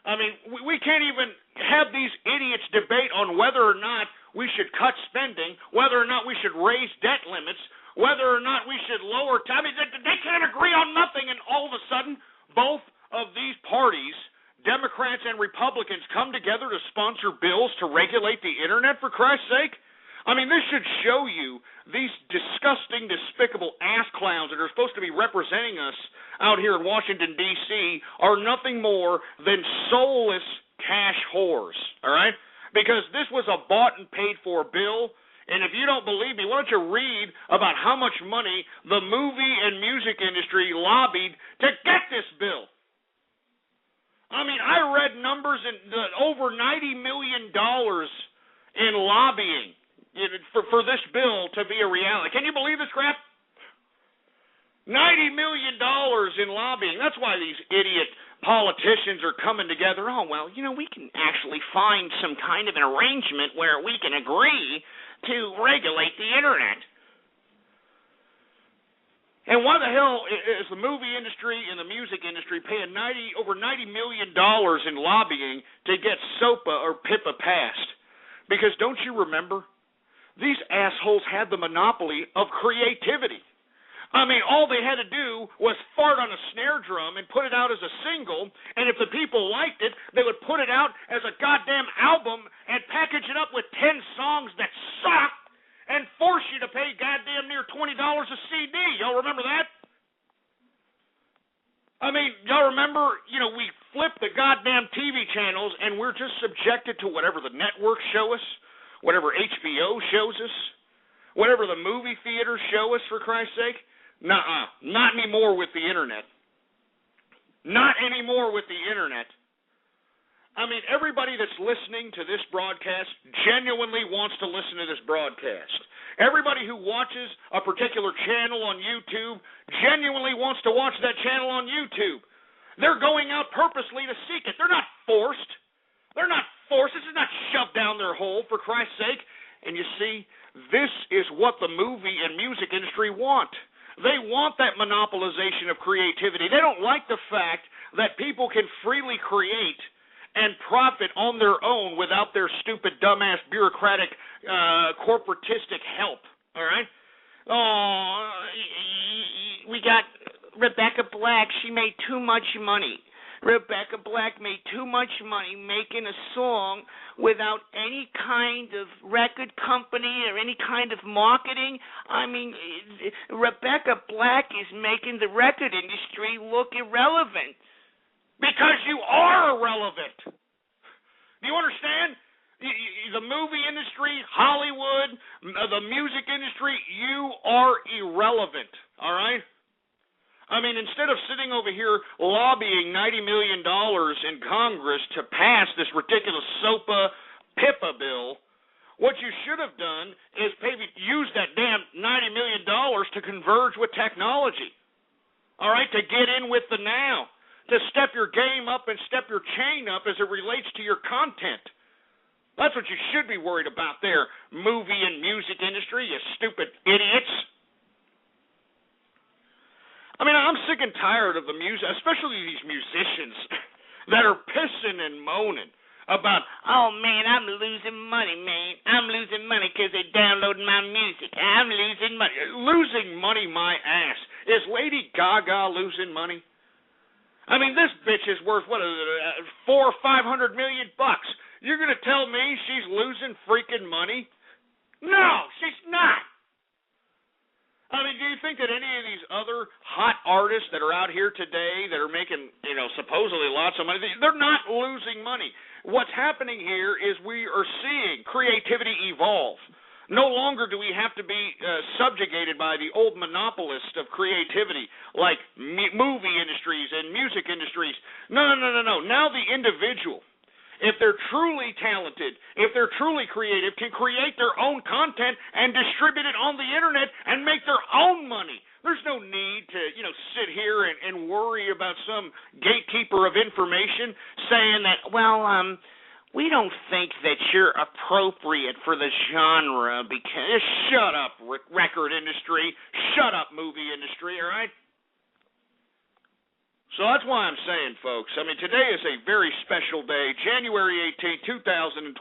I mean, we can't even have these idiots debate on whether or not we should cut spending, whether or not we should raise debt limits, whether or not we should lower I mean, they can't agree on nothing, and all of a sudden, both of these parties, Democrats and Republicans, come together to sponsor bills to regulate the Internet, for Christ's sake? I mean, this should show you these disgusting, despicable ass clowns that are supposed to be representing us out here in Washington, D.C. are nothing more than soulless cash whores, all right? Because this was a bought and paid for bill. And if you don't believe me, why don't you read about how much money the movie and music industry lobbied to get this bill? I mean, I read numbers in over $90 million in lobbying for this bill to be a reality. Can you believe this crap? $90 million in lobbying. That's why these idiot politicians are coming together. Oh, well, we can actually find some kind of an arrangement where we can agree to regulate the Internet. And why the hell is the movie industry and the music industry paying over $90 million in lobbying to get SOPA or PIPA passed? Because don't you remember? These assholes had the monopoly of creativity. I mean, all they had to do was fart on a snare drum and put it out as a single, and if the people liked it, they would put it out as a goddamn album and package it up with 10 songs that suck and force you to pay goddamn near $20 a CD. Y'all remember that? I mean, y'all remember, we flip the goddamn TV channels and we're just subjected to whatever the networks show us, whatever HBO shows us, whatever the movie theaters show us, for Christ's sake. Nuh-uh. Not anymore with the Internet. Not anymore with the Internet. I mean, everybody that's listening to this broadcast genuinely wants to listen to this broadcast. Everybody who watches a particular channel on YouTube genuinely wants to watch that channel on YouTube. They're going out purposely to seek it. They're not forced. They're not forced. This is not shoved down their hole, for Christ's sake. And you see, this is what the movie and music industry want. They want that monopolization of creativity. They don't like the fact that people can freely create and profit on their own without their stupid, dumbass, bureaucratic, corporatistic help. All right? Oh, we got Rebecca Black. She made too much money. Rebecca Black made too much money making a song without any kind of record company or any kind of marketing. I mean, Rebecca Black is making the record industry look irrelevant because you are irrelevant. Do you understand? The movie industry, Hollywood, the music industry, you are irrelevant, all right? I mean, instead of sitting over here lobbying $90 million in Congress to pass this ridiculous SOPA PIPA bill, what you should have done is maybe use that damn $90 million to converge with technology, all right, to get in with the now, to step your game up and step your chain up as it relates to your content. That's what you should be worried about there, movie and music industry, you stupid idiots. I mean, I'm sick and tired of the music, especially these musicians that are pissing and moaning about, oh, man, I'm losing money, man. I'm losing money because they're downloading my music. I'm losing money. Losing money, my ass. Is Lady Gaga losing money? I mean, this bitch is worth, what is it, $400 or $500 million bucks. You're going to tell me she's losing freaking money? No, she's not. I mean, do you think that any of these other hot artists that are out here today that are making, supposedly lots of money, they're not losing money. What's happening here is we are seeing creativity evolve. No longer do we have to be subjugated by the old monopolist of creativity like movie industries and music industries. No. Now the individual, if they're truly talented, if they're truly creative, can create their own content and distribute it on the Internet and make their own money. There's no need to, sit here and worry about some gatekeeper of information saying that, well, we don't think that you're appropriate for the genre because... Shut up, record industry. Shut up, movie industry, all right? So that's why I'm saying, folks, I mean, today is a very special day, January 18, 2012.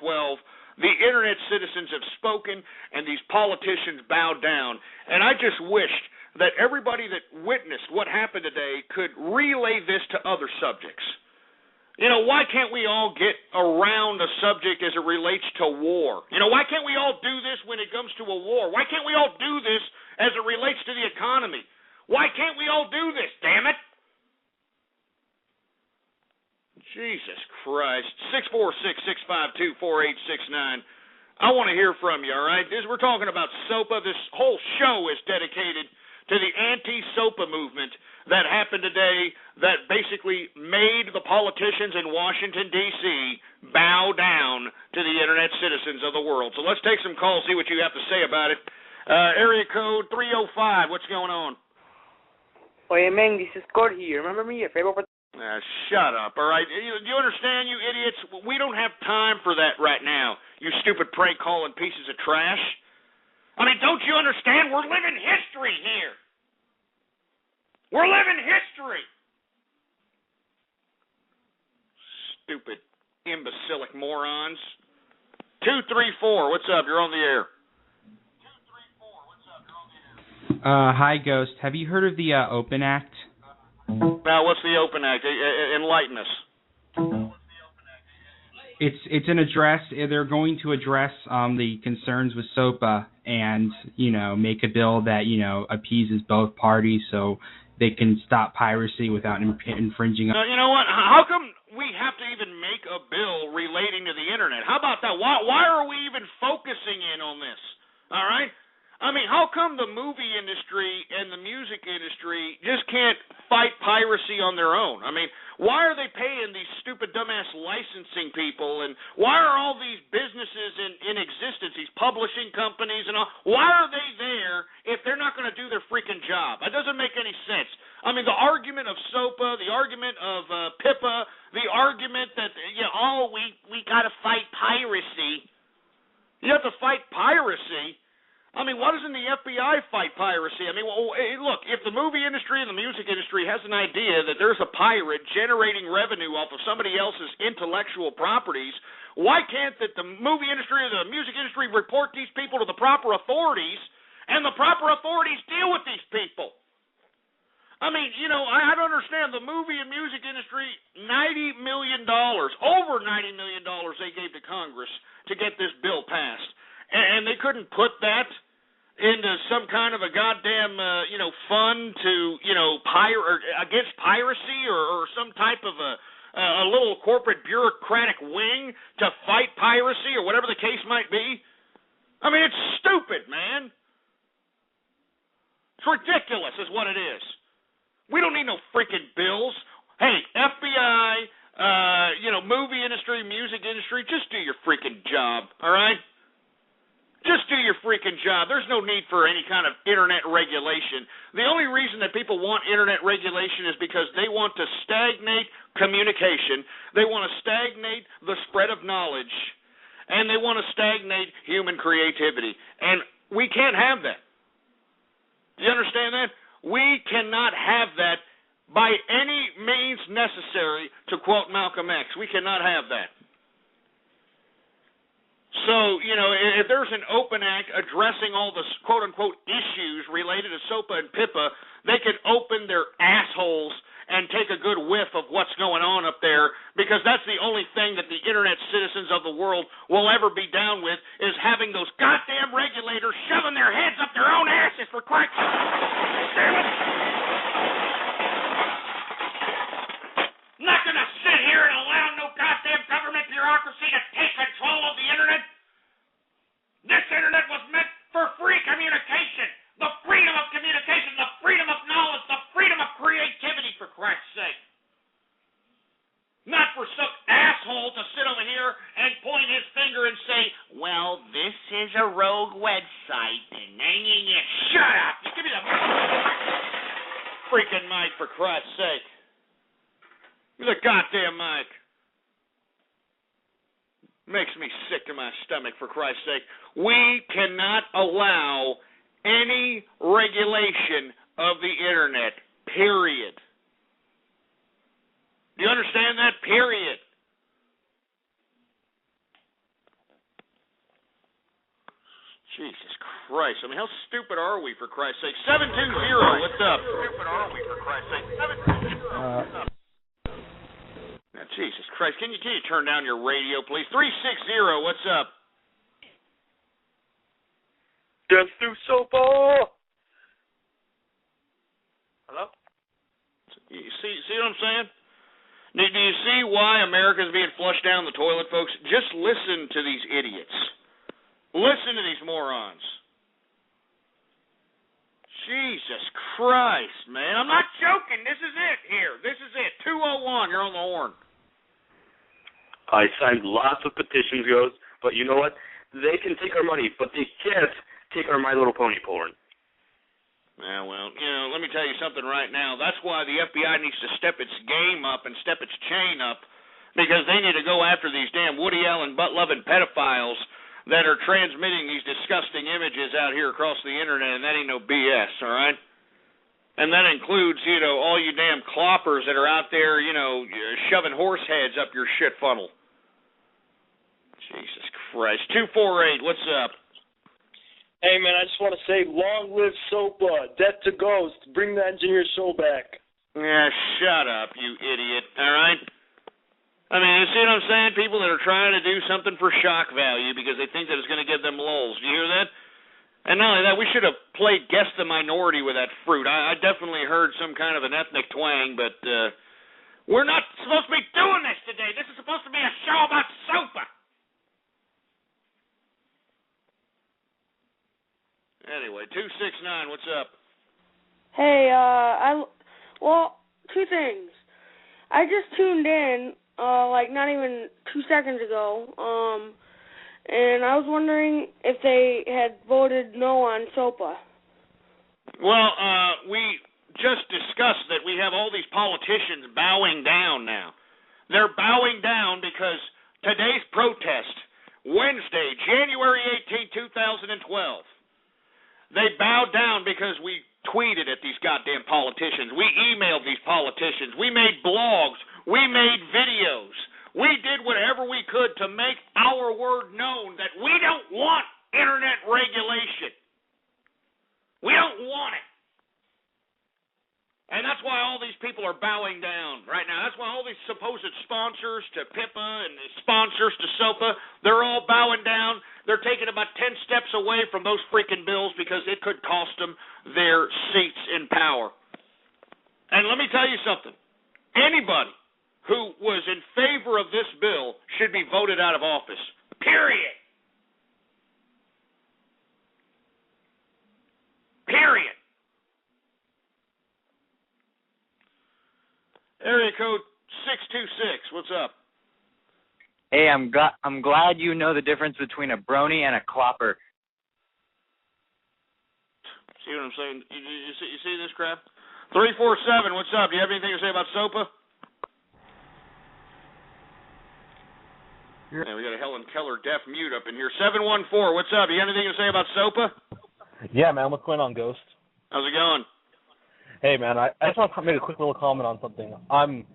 The Internet citizens have spoken, and these politicians bowed down. And I just wished that everybody that witnessed what happened today could relay this to other subjects. Why can't we all get around a subject as it relates to war? Why can't we all do this when it comes to a war? Why can't we all do this as it relates to the economy? Why can't we all do this, damn it? Jesus Christ. 646-652-4869. I want to hear from you, all right? We're talking about SOPA. This whole show is dedicated to the anti-SOPA movement that happened today that basically made the politicians in Washington, D.C. bow down to the Internet citizens of the world. So let's take some calls, see what you have to say about it. Area code 305, what's going on? Oye, man, this is Cord here. Remember me? Shut up, all right? Do you understand, you idiots? We don't have time for that right now, you stupid prank-calling pieces of trash. I mean, don't you understand? We're living history here. We're living history. Stupid, imbecilic morons. 234, what's up? You're on the air. Hi, Ghost. Have you heard of the Open Act? Now, what's the Open Act? Enlighten us. It's an address. They're going to address the concerns with SOPA and, make a bill that, appeases both parties so they can stop piracy without infringing. Now, you know what? How come we have to even make a bill relating to the Internet? How about that? Why are we even focusing in on this? All right? I mean, how come the movie industry and the music industry just can't fight piracy on their own? I mean, why are they paying these stupid, dumbass licensing people, and why are all these businesses in existence, these publishing companies and all, why are they there if they're not going to do their freaking job? That doesn't make any sense. I mean, the argument of SOPA, the argument of PIPA, the argument that, we got to fight piracy. You have to fight piracy? I mean, why doesn't the FBI fight piracy? I mean, look, if the movie industry and the music industry has an idea that there's a pirate generating revenue off of somebody else's intellectual properties, why can't the movie industry or the music industry report these people to the proper authorities, and the proper authorities deal with these people? I mean, I don't understand. The movie and music industry, $90 million, over $90 million they gave to Congress to get this bill passed. And they couldn't put that into some kind of a goddamn, fund to, against piracy or some type of a little corporate bureaucratic wing to fight piracy or whatever the case might be. I mean, it's stupid, man. It's ridiculous is what it is. We don't need no freaking bills. Hey, FBI, movie industry, music industry, just do your freaking job, all right? Just do your freaking job. There's no need for any kind of Internet regulation. The only reason that people want Internet regulation is because they want to stagnate communication. They want to stagnate the spread of knowledge. And they want to stagnate human creativity. And we can't have that. Do you understand that? We cannot have that by any means necessary, to quote Malcolm X. We cannot have that. So, if there's an Open Act addressing all the quote-unquote issues related to SOPA and PIPA, they could open their assholes and take a good whiff of what's going on up there, because that's the only thing that the Internet citizens of the world will ever be down with, is having those goddamn regulators shoving their heads up their own asses, for Christ's sake. Damn it. Not going to sit here and allow no goddamn government bureaucracy to take control of the Internet. This Internet was meant for free communication. The freedom of communication, the freedom of knowledge, the freedom of creativity, for Christ's sake. Not for some asshole to sit over here and point his finger and say, well, this is a rogue website. And shut up. Just give me the freaking mic, for Christ's sake. Give me the goddamn mic. Makes me sick to my stomach, for Christ's sake. We cannot allow any regulation of the Internet, period. Do you understand that? Period. Jesus Christ. I mean, how stupid are we, for Christ's sake? 720, what's up? How stupid are we, for Christ's sake? 720, Now, Jesus Christ, can you turn down your radio, please? 360, what's up? Dance through SOPA. Hello? You see what I'm saying? Do you see why America's being flushed down the toilet, folks? Just listen to these idiots. Listen to these morons. Jesus Christ, man. I'm not joking. This is it here. This is it. 201, you're on the horn. I signed lots of petitions, Ghost, but you know what? They can take our money, but they can't take our My Little Pony porn. Yeah, well, let me tell you something right now. That's why the FBI needs to step its game up and step its chain up, because they need to go after these damn Woody Allen butt-loving pedophiles that are transmitting these disgusting images out here across the internet, and that ain't no BS, all right? And that includes, all you damn cloppers that are out there, shoving horse heads up your shit funnel. Jesus Christ. 248, what's up? Hey, man, I just want to say, long live SOPA, death to Ghost, bring the Engineer Show back. Yeah, shut up, you idiot, all right? I mean, you see what I'm saying? People that are trying to do something for shock value because they think that it's going to give them lulz. Do you hear that? And not only that, we should have played Guess the Minority with that fruit. I definitely heard some kind of an ethnic twang, but we're not supposed to be doing this today. This is supposed to be a show about SOPA. Anyway, 269, what's up? Hey, two things. I just tuned in, not even 2 seconds ago, and I was wondering if they had voted no on SOPA. Well, we just discussed that we have all these politicians bowing down now. They're bowing down because today's protest, Wednesday, January 18, 2012, they bowed down because we tweeted at these goddamn politicians. We emailed these politicians. We made blogs. We made videos. We did whatever we could to make our word known that we don't want internet regulation. We don't want it. And that's why all these people are bowing down right now. That's why all these supposed sponsors to PIPA and the sponsors to SOPA, they're all bowing down. They're taking about 10 steps away from those freaking bills because it could cost them their seats in power. And let me tell you something. Anybody who was in favor of this bill should be voted out of office. Period. Period. Area code 626, what's up? Hey, I'm glad you know the difference between a brony and a clopper. See what I'm saying? You see this crap? 347, what's up? Do you have anything to say about SOPA? Yeah, we got a Helen Keller deaf mute up in here. 714, what's up? Do you have anything to say about SOPA? Yeah, man, what's going on, Ghost? How's it going? Hey, man, I just want to make a quick little comment on something. I'm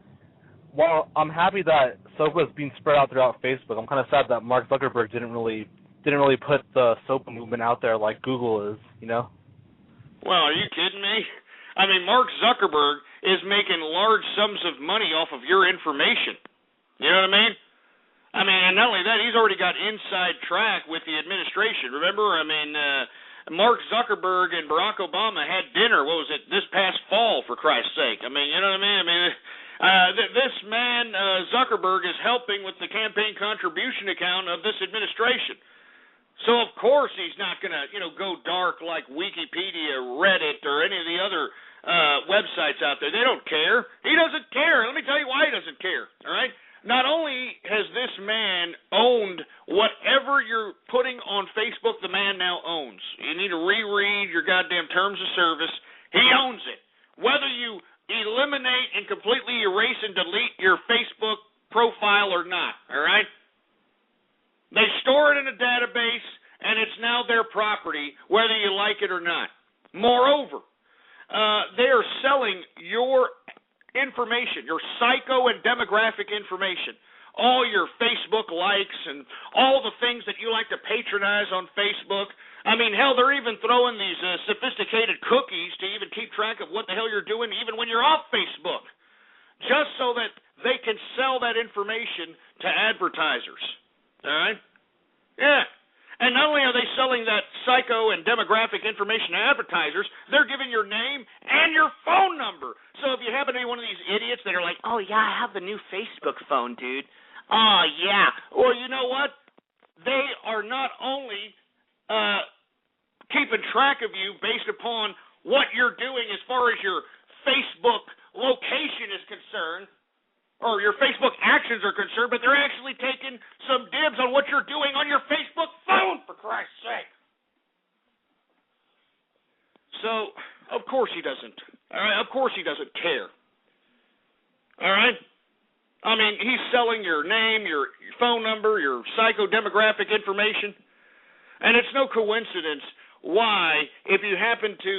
happy that SOPA is being spread out throughout Facebook. I'm kind of sad that Mark Zuckerberg didn't really put the SOPA movement out there like Google is, Well, are you kidding me? I mean, Mark Zuckerberg is making large sums of money off of your information. You know what I mean? And not only that, he's already got inside track with the administration. Remember, Mark Zuckerberg and Barack Obama had dinner, this past fall, for Christ's sake. You know what I mean? This man, Zuckerberg, is helping with the campaign contribution account of this administration. So, of course, he's not going to, go dark like Wikipedia, Reddit, or any of the other websites out there. They don't care. He doesn't care. Let me tell you why he doesn't care, all right? Not only has this man owned whatever you're putting on Facebook, the man now owns. You need to reread your goddamn terms of service. He owns it. Whether you eliminate and completely erase and delete your Facebook profile or not, all right? They store it in a database, and it's now their property, whether you like it or not. Moreover, they are selling your information, your psycho and demographic information, all your Facebook likes and all the things that you like to patronize on Facebook. Hell, they're even throwing these sophisticated cookies to even keep track of what the hell you're doing even when you're off Facebook, just so that they can sell that information to advertisers. All right? Yeah. And not only are they selling that psycho and demographic information to advertisers, they're giving your name and your phone number. So if you happen to be one of these idiots that are like, oh, yeah, I have the new Facebook phone, dude. Oh, yeah. Or you know what? They are not only keeping track of you based upon what you're doing as far as your Facebook location is concerned, or your Facebook actions are concerned, but they're actually taking some dibs on what you're doing on your Facebook phone, for Christ's sake. So, of course he doesn't. All right, of course he doesn't care. All right? I mean, he's selling your name, your phone number, your psychodemographic information. And it's no coincidence why, if you happen to,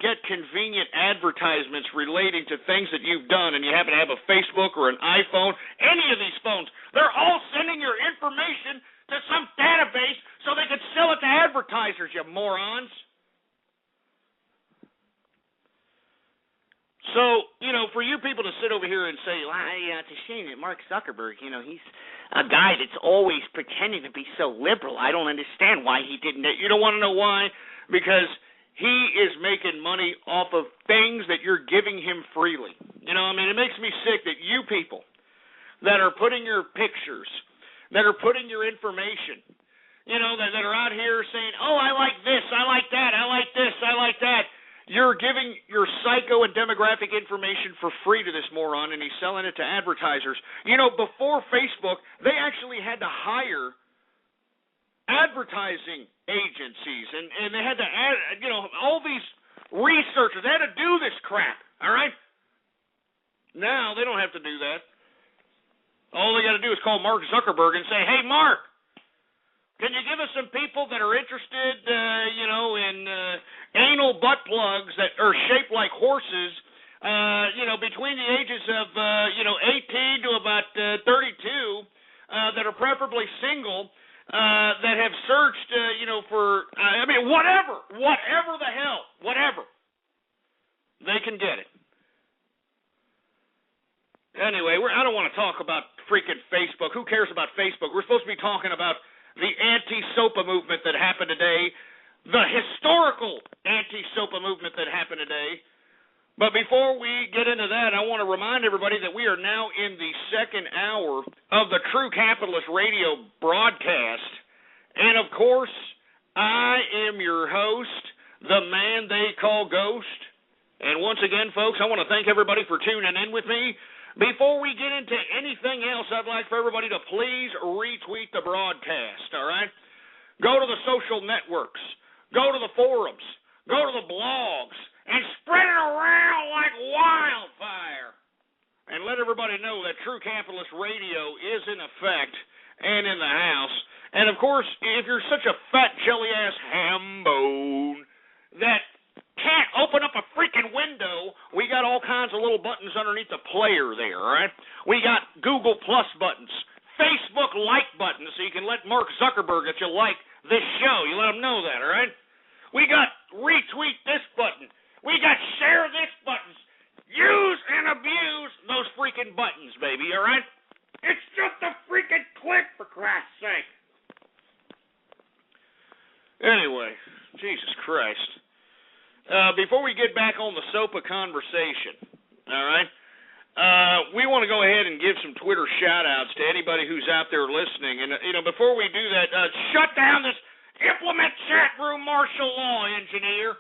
get convenient advertisements relating to things that you've done and you happen to have a Facebook or an iPhone, any of these phones, they're all sending your information to some database so they can sell it to advertisers, you morons. So, for you people to sit over here and say, well, it's a shame that Mark Zuckerberg, he's a guy that's always pretending to be so liberal. I don't understand why he didn't. You don't want to know why? Because he is making money off of things that you're giving him freely. It makes me sick that you people that are putting your pictures, that are putting your information, that are out here saying, oh, I like this, I like that, I like this, I like that. You're giving your psycho and demographic information for free to this moron, and he's selling it to advertisers. Before Facebook, they actually had to hire advertising agencies, and they had to add, all these researchers. They had to do this crap, all right? Now, they don't have to do that. All they got to do is call Mark Zuckerberg and say, hey, Mark, can you give us some people that are interested, in anal butt plugs that are shaped like horses, between the ages of, 18 to about 32, that are preferably single, that have searched, for, whatever the hell, whatever. They can get it. Anyway, I don't want to talk about freaking Facebook. Who cares about Facebook? We're supposed to be talking about the anti-SOPA movement that happened today, the historical anti-SOPA movement that happened today. But before we get into that, I want to remind everybody that we are now in the second hour of the True Capitalist Radio broadcast. And, of course, I am your host, the man they call Ghost. And once again, folks, I want to thank everybody for tuning in with me. Before we get into anything else, I'd like for everybody to please retweet the broadcast, all right? Go to the social networks. Go to the forums. Go to the blogs. And spread it around like wildfire. And let everybody know that True Capitalist Radio is in effect and in the house. And, of course, if you're such a fat, jelly-ass hambone that can't open up a freaking window, we got all kinds of little buttons underneath the player there, all right? We got Google Plus buttons, Facebook like buttons, so you can let Mark Zuckerberg that you like this show. You let him know that, all right? We got retweet this button. We got share this buttons. Use and abuse those freaking buttons, baby, all right? It's just a freaking click, for Christ's sake. Anyway, Jesus Christ. Before we get back on the SOPA conversation, all right, we want to go ahead and give some Twitter shout-outs to anybody who's out there listening. And, before we do that, shut down this implement chat room martial law, engineer.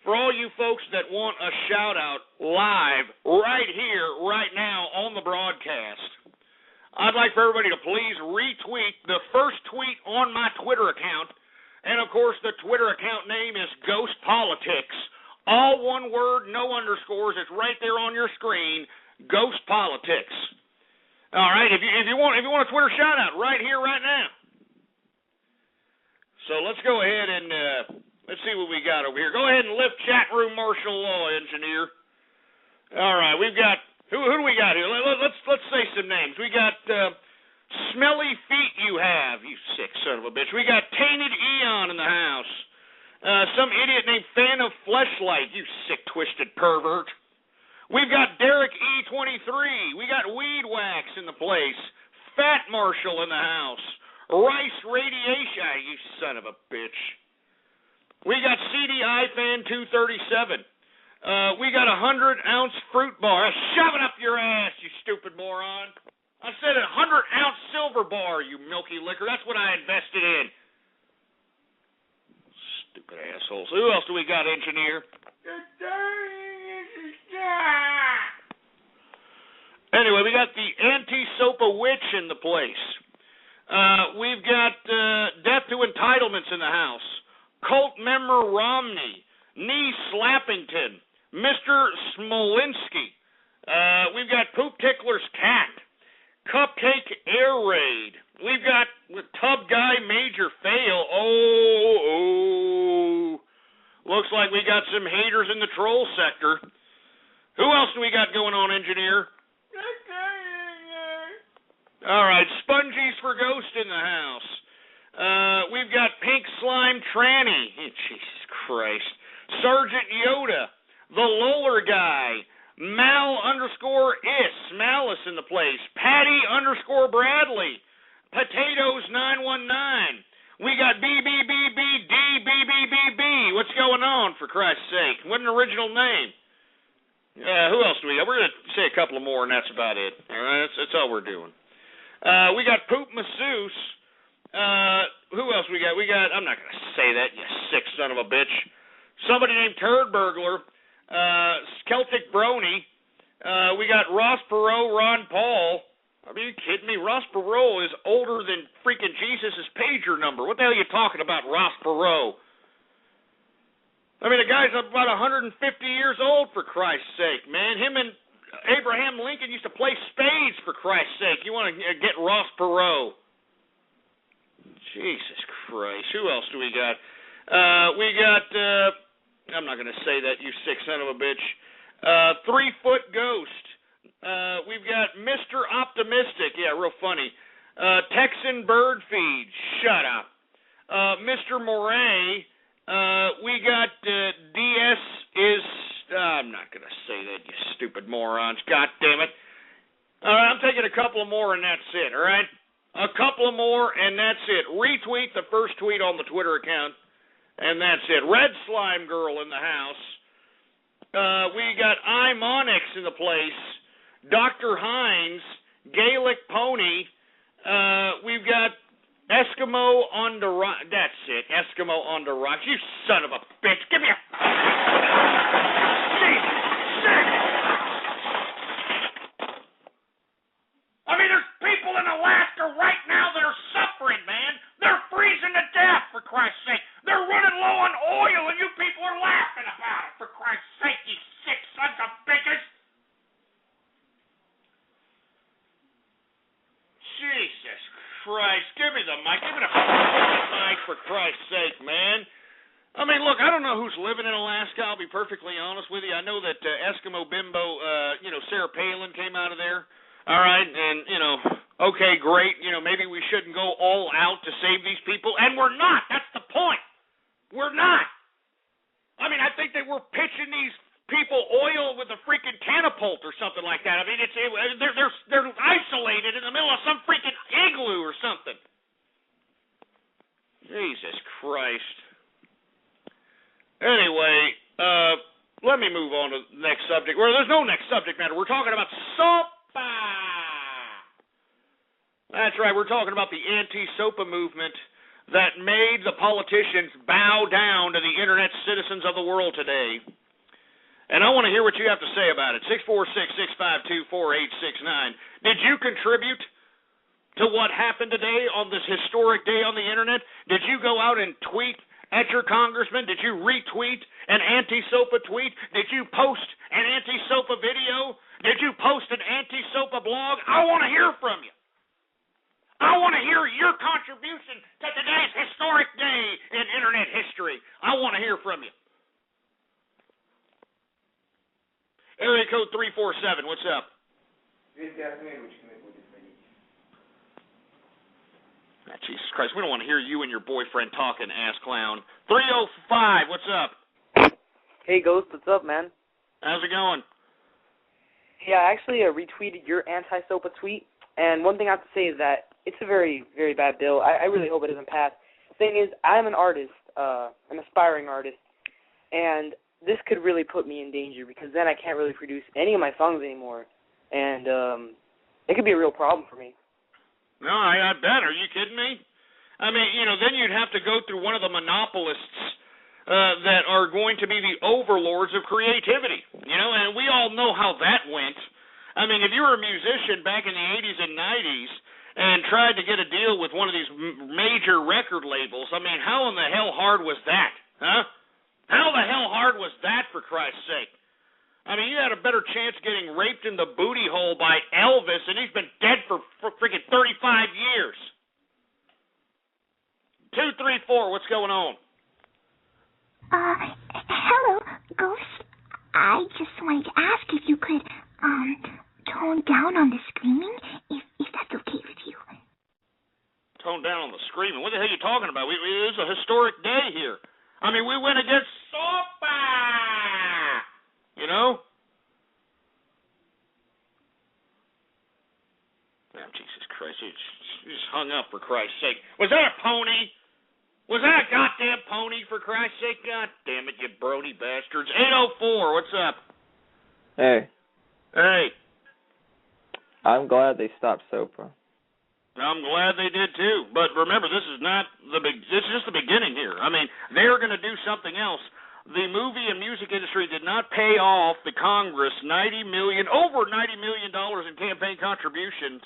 For all you folks that want a shout-out live right here, right now on the broadcast, I'd like for everybody to please retweet the first tweet on my Twitter account. And, of course, the Twitter account name is Ghost Politics. All one word, no underscores. It's right there on your screen, Ghost Politics. All right, if you want a Twitter shout-out right here, right now. So let's go ahead and let's see what we got over here. Go ahead and lift chat room martial law, engineer. All right, we've got who do we got here? Let's say some names. We got Smelly Feet You Have, you sick son of a bitch. We got Tainted Eon in the house. Some idiot named Fan of Fleshlight, you sick, twisted pervert. We've got Derek E23. We got Weed Wax in the place. Fat Marshall in the house. Rice Radiation, you son of a bitch. We got CDI Fan 237. We got 100-ounce fruit bar. Shove it up your ass, you stupid moron. I said a 100-ounce silver bar, you milky liquor. That's what I invested in. Stupid assholes. Who else do we got, engineer? Anyway, we got the anti-SOPA witch in the place. We've got death to entitlements in the house. Cult member Romney. Knee Slappington. Mr. Smolinski. We've got Poop Tickler's cat. Cupcake Air Raid. We've got Tub Guy Major Fail. Oh. Looks like we got some haters in the troll sector. Who else do we got going on, engineer? All right, Spongies for Ghost in the house. We've got Pink Slime Tranny. Jesus Christ. Sergeant Yoda. The Loller Guy. Malice in the place. Patty _Bradley. Potatoes 919. We got BBBBD. What's going on, for Christ's sake? What an original name. Who else do we got? We're going to say a couple more, and that's about it. All right, that's all we're doing. We got Poop Masseuse. Who else we got? I'm not going to say that, you sick son of a bitch. Somebody named Turd Burglar. Celtic Brony. We got Ross Perot, Ron Paul. I mean, are you kidding me? Ross Perot is older than freaking Jesus' pager number. What the hell are you talking about, Ross Perot? I mean, the guy's about 150 years old, for Christ's sake, man. Him and Abraham Lincoln used to play spades, for Christ's sake. You want to get Ross Perot. Jesus Christ. Who else do we got? I'm not going to say that, you sick son of a bitch. 3-Foot Ghost. We've got Mr. Optimistic. Yeah, real funny. Texan Bird Feed. Shut up. Mr. Moray. We got DS is... I'm not going to say that, you stupid morons. God damn it. All right, I'm taking a couple of more, and that's it, all right? A couple of more, and that's it. Retweet the first tweet on the Twitter account, and that's it. Red Slime Girl in the house. We got I'm Onyx in the place. Dr. Hines. Gaelic Pony. We've got Eskimo on the rock. That's it. Eskimo on the rocks. You son of a bitch. Give me a... Jesus. I mean, there's people in Alaska right now that are suffering, man. They're freezing to death, for Christ's sake. They're running low on oil, and you people are laughing about it, for Christ's sake, you sick sons of bitches. Jesus Christ. Give me the mic. Give me the mic, for Christ's sake, man. I mean, look, I don't know who's living in Alaska. I'll be perfectly honest with you. I know that Eskimo Bimbo, Sarah Palin came out of there. All right, and, okay, great. Maybe we shouldn't go all out to save these people. And we're not. That's the point. We're not. I mean, I think they were pitching these people oil with a freaking catapult or something like that. I mean, they're isolated in the middle of some freaking igloo or something. Jesus Christ. Anyway, let me move on to the next subject. Well, there's no next subject matter. We're talking about SOPA. That's right. We're talking about the anti-SOPA movement that made the politicians bow down to the internet citizens of the world today. And I want to hear what you have to say about it. 646-652-4869. Did you contribute to what happened today on this historic day on the internet? Did you go out and tweet at your congressman? Did you retweet an anti-SOPA tweet? Did you post an anti-SOPA video? Did you post an anti-SOPA blog? I want to hear from you. I want to hear your contribution to today's historic day in internet history. I want to hear from you. Area code 347, what's up? Jesus Christ, we don't want to hear you and your boyfriend talking, ass clown. 305, what's up? Hey, Ghost, what's up, man? How's it going? Yeah, I actually retweeted your anti-SOPA tweet, and one thing I have to say is that it's a very, very bad bill. I really hope it doesn't pass. The thing is, I'm an artist, an aspiring artist, and this could really put me in danger because then I can't really produce any of my songs anymore, and it could be a real problem for me. No, I bet. Are you kidding me? I mean, then you'd have to go through one of the monopolists' that are going to be the overlords of creativity. And we all know how that went. I mean, if you were a musician back in the 80s and 90s and tried to get a deal with one of these major record labels, I mean, how in the hell hard was that, huh? How the hell hard was that, for Christ's sake? I mean, you had a better chance getting raped in the booty hole by Elvis, and he's been dead for freaking 35 years. 234, what's going on? Hello, Ghost. I just wanted to ask if you could, tone down on the screaming, if that's okay with you. Tone down on the screaming? What the hell are you talking about? It was a historic day here. I mean, we went against SOPA! Oh, Jesus Christ. You just hung up, for Christ's sake. Was that a pony? Was that a goddamn pony, for Christ's sake? God damn it, you brody bastards. 804, what's up? Hey. Hey. I'm glad they stopped SOPA. I'm glad they did too. But remember, this is just the beginning here. I mean, they're going to do something else. The movie and music industry did not pay off the Congress over $90 million in campaign contributions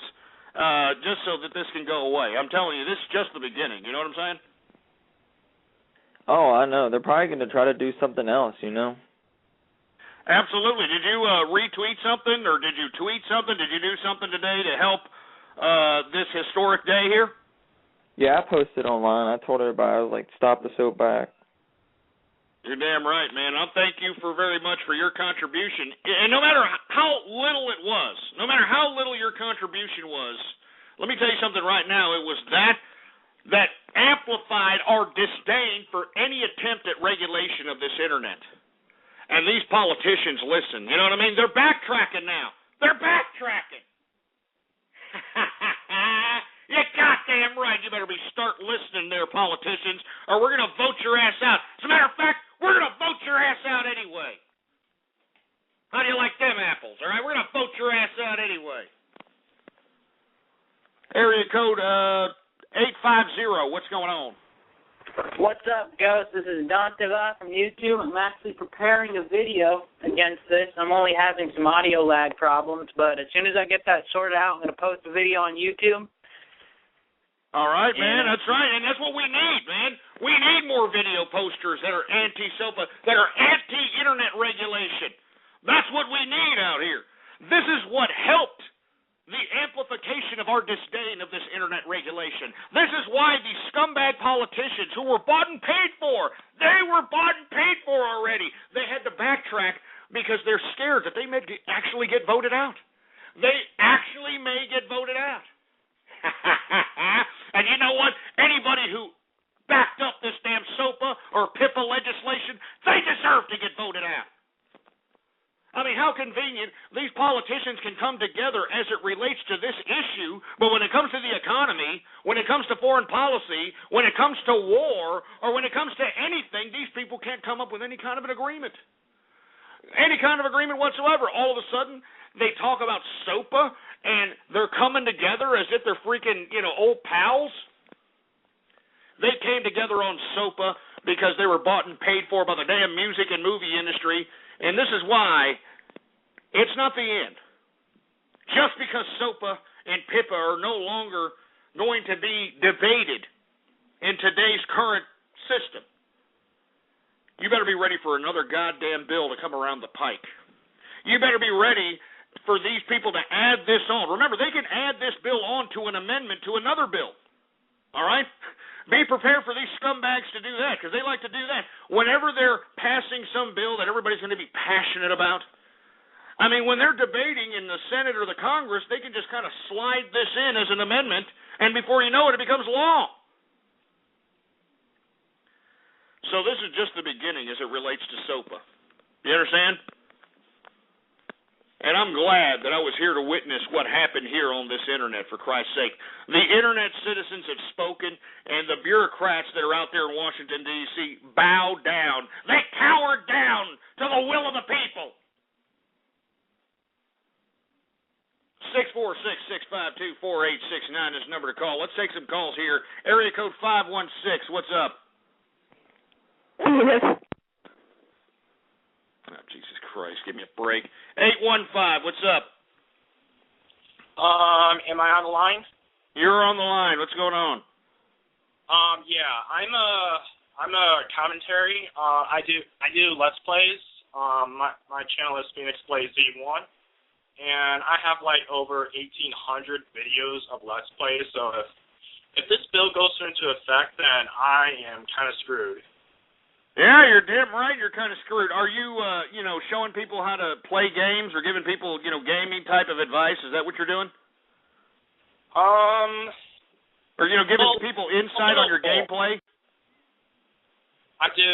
just so that this can go away. I'm telling you, this is just the beginning. You know what I'm saying? Oh, I know. They're probably going to try to do something else, Absolutely. Did you retweet something, or did you tweet something? Did you do something today to help this historic day here? Yeah, I posted online. I told everybody, I was like, stop the SOPA Act. You're damn right, man. I'll thank you very much for your contribution. And no matter how little it was, no matter how little your contribution was, let me tell you something right now. It was that amplified our disdain for any attempt at regulation of this internet. And these politicians listen. You know what I mean? They're backtracking now. They're backtracking. You're goddamn right. You better start listening there, politicians, or we're going to vote your ass out. As a matter of fact, we're going to vote your ass out anyway. How do you like them apples? All right, we're going to vote your ass out anyway. Area code 850. What's going on? What's up, Ghost? This is Dante from YouTube. I'm actually preparing a video against this. I'm only having some audio lag problems, but as soon as I get that sorted out, I'm going to post a video on YouTube. All right, man, that's right, and that's what we need, man. We need more video posters that are anti-SOPA, that are anti-internet regulation. That's what we need out here. This is what helped the amplification of our disdain of this internet regulation. This is why these scumbag politicians who were bought and paid for, they were bought and paid for already. They had to backtrack because they're scared that they may actually get voted out. They actually may get voted out. And you know what? Anybody who backed up this damn SOPA or PIPA legislation, they deserve to get voted out. I mean, how convenient these politicians can come together as it relates to this issue, but when it comes to the economy, when it comes to foreign policy, when it comes to war, or when it comes to anything, these people can't come up with any kind of an agreement. Any kind of agreement whatsoever. All of a sudden, they talk about SOPA, and they're coming together as if they're freaking, old pals. They came together on SOPA because they were bought and paid for by the damn music and movie industry. And this is why it's not the end. Just because SOPA and PIPA are no longer going to be debated in today's current system, you better be ready for another goddamn bill to come around the pike. You better be ready for these people to add this on. Remember, they can add this bill on to an amendment to another bill. All right? Be prepared for these scumbags to do that, because they like to do that. Whenever they're passing some bill that everybody's going to be passionate about, I mean, when they're debating in the Senate or the Congress, they can just kind of slide this in as an amendment, and before you know it, it becomes law. So this is just the beginning as it relates to SOPA. You understand? And I'm glad that I was here to witness what happened here on this internet, for Christ's sake. The internet citizens have spoken, and the bureaucrats that are out there in Washington, D.C. bowed down. They cowered down to the will of the people. 646-652-4869 is the number to call. Let's take some calls here. Area code 516, what's up? Oh, Jesus Christ, give me a break. 815, what's up? Am I on the line? You're on the line. What's going on? Yeah, I'm a commentary. I do Let's Plays. My channel is Phoenix Plays Z1, and I have like over 1,800 videos of Let's Plays. So if this bill goes into effect, then I am kind of screwed. Yeah, you're damn right. You're kind of screwed. Are you, showing people how to play games or giving people, gaming type of advice? Is that what you're doing? Or, giving people insight on your gameplay? I do.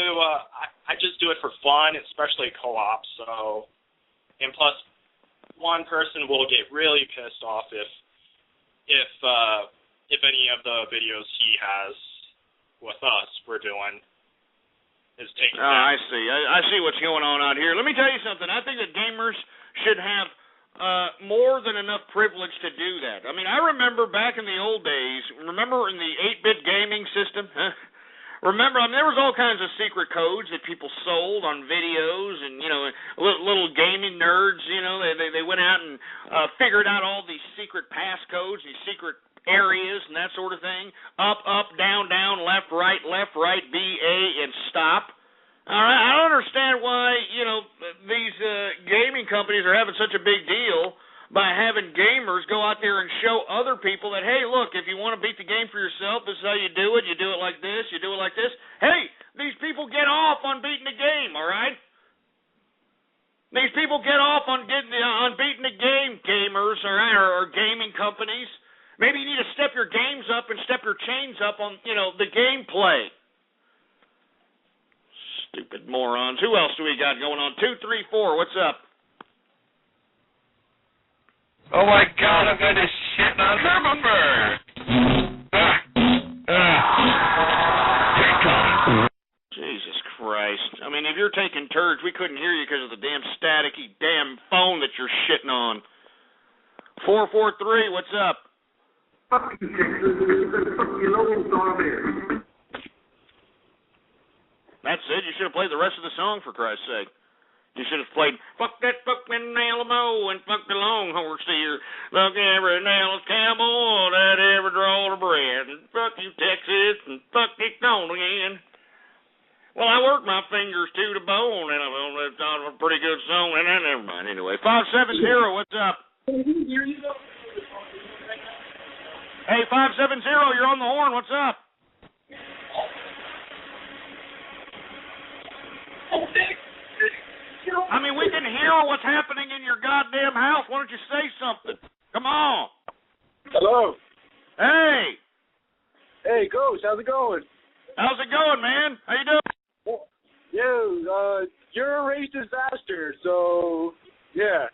I just do it for fun, especially co-op. So, and plus, one person will get really pissed off if any of the videos he has with us we're doing is taken down. I see. I see what's going on out here. Let me tell you something. I think that gamers should have more than enough privilege to do that. I mean, I remember back in the old days, remember in the 8-bit gaming system? Remember, there was all kinds of secret codes that people sold on videos, and, little gaming nerds, they went out and figured out all these secret passcodes, these secret areas and that sort of thing. Up, down, left, right, B, A, and stop. All right, I don't understand why, these gaming companies are having such a big deal by having gamers go out there and show other people that, hey, look, if you want to beat the game for yourself, this is how you do it. You do it like this, you do it like this. Hey, these people get off on beating the game, all right? These people get off on beating the game, gamers, all right, or gaming companies. Maybe you need to step your games up and step your chains up on, the gameplay. Stupid morons. Who else do we got going on? 234, what's up? Oh my God, I'm going to shit on Thermofur. Jesus Christ. I mean, if you're taking turds, we couldn't hear you because of the damn staticky damn phone that you're shitting on. 443, what's up? That's it. You should have played the rest of the song, for Christ's sake. You should have played "Fuck That Fucking Alamo" and "Fuck the Longhorn Steer." Fuck every nail camel that ever drawed a breath. And fuck you, Texas, and fuck it on again. Well, I worked my fingers to the bone, and I thought it was a pretty good song. And never mind. Anyway, 570, what's up? Hey, 570, you're on the horn. What's up? I mean, we can hear what's happening in your goddamn house. Why don't you say something? Come on. Hello. Hey. Hey, Ghost. How's it going? How's it going, man? How you doing? Yo, you're a racist bastard, so, yeah.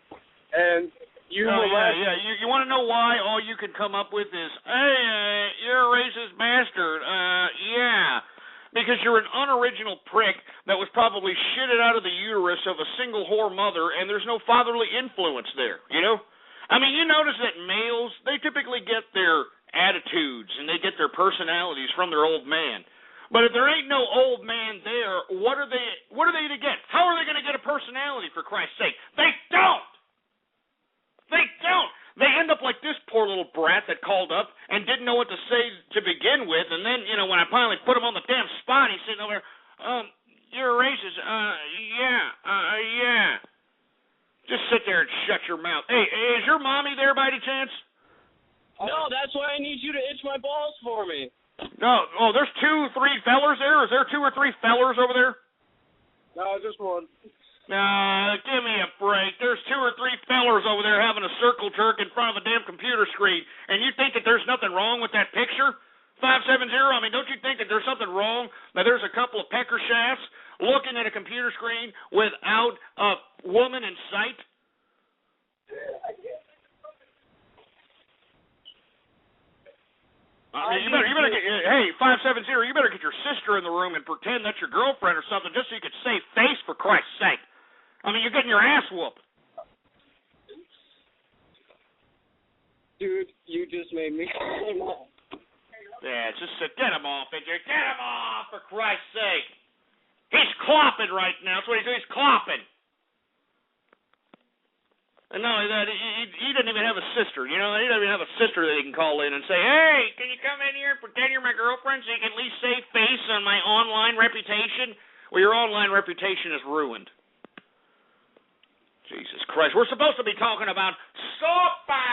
And you... You want to know why all you can come up with is, hey, you're a racist bastard. Yeah. Because you're an unoriginal prick that was probably shitted out of the uterus of a single whore mother, and there's no fatherly influence there, I mean, you notice that males, they typically get their attitudes and they get their personalities from their old man. But if there ain't no old man there, what are they to get? How are they going to get a personality, for Christ's sake? They don't! They don't! They end up like this poor little brat that called up and didn't know what to say to begin with, and then, when I finally put him on the damn spot, he's sitting over there, you're a racist, yeah. Just sit there and shut your mouth. Hey, is your mommy there by any chance? No, that's why I need you to itch my balls for me. No, there's 2, 3 fellers there? Is there 2 or 3 fellers over there? No, just one. Nah, give me a break. There's 2 or 3 fellers over there having a circle jerk in front of a damn computer screen, and you think that there's nothing wrong with that picture? 570, I mean, don't you think that there's something wrong that there's a couple of pecker shafts looking at a computer screen without a woman in sight? You better get, hey, 570, you better get your sister in the room and pretend that's your girlfriend or something just so you could save face, for Christ's sake. I mean, you're getting your ass whooped. Dude, you just made me Yeah, just get him off, Edgar. Get him off, for Christ's sake. He's clopping right now. That's what he's doing. He's clopping. And not only that, he doesn't even have a sister. You know, he doesn't even have a sister that he can call in and say, hey, can you come in here and pretend you're my girlfriend so you can at least save face on my online reputation? Well, your online reputation is ruined. Jesus Christ. We're supposed to be talking about SOPA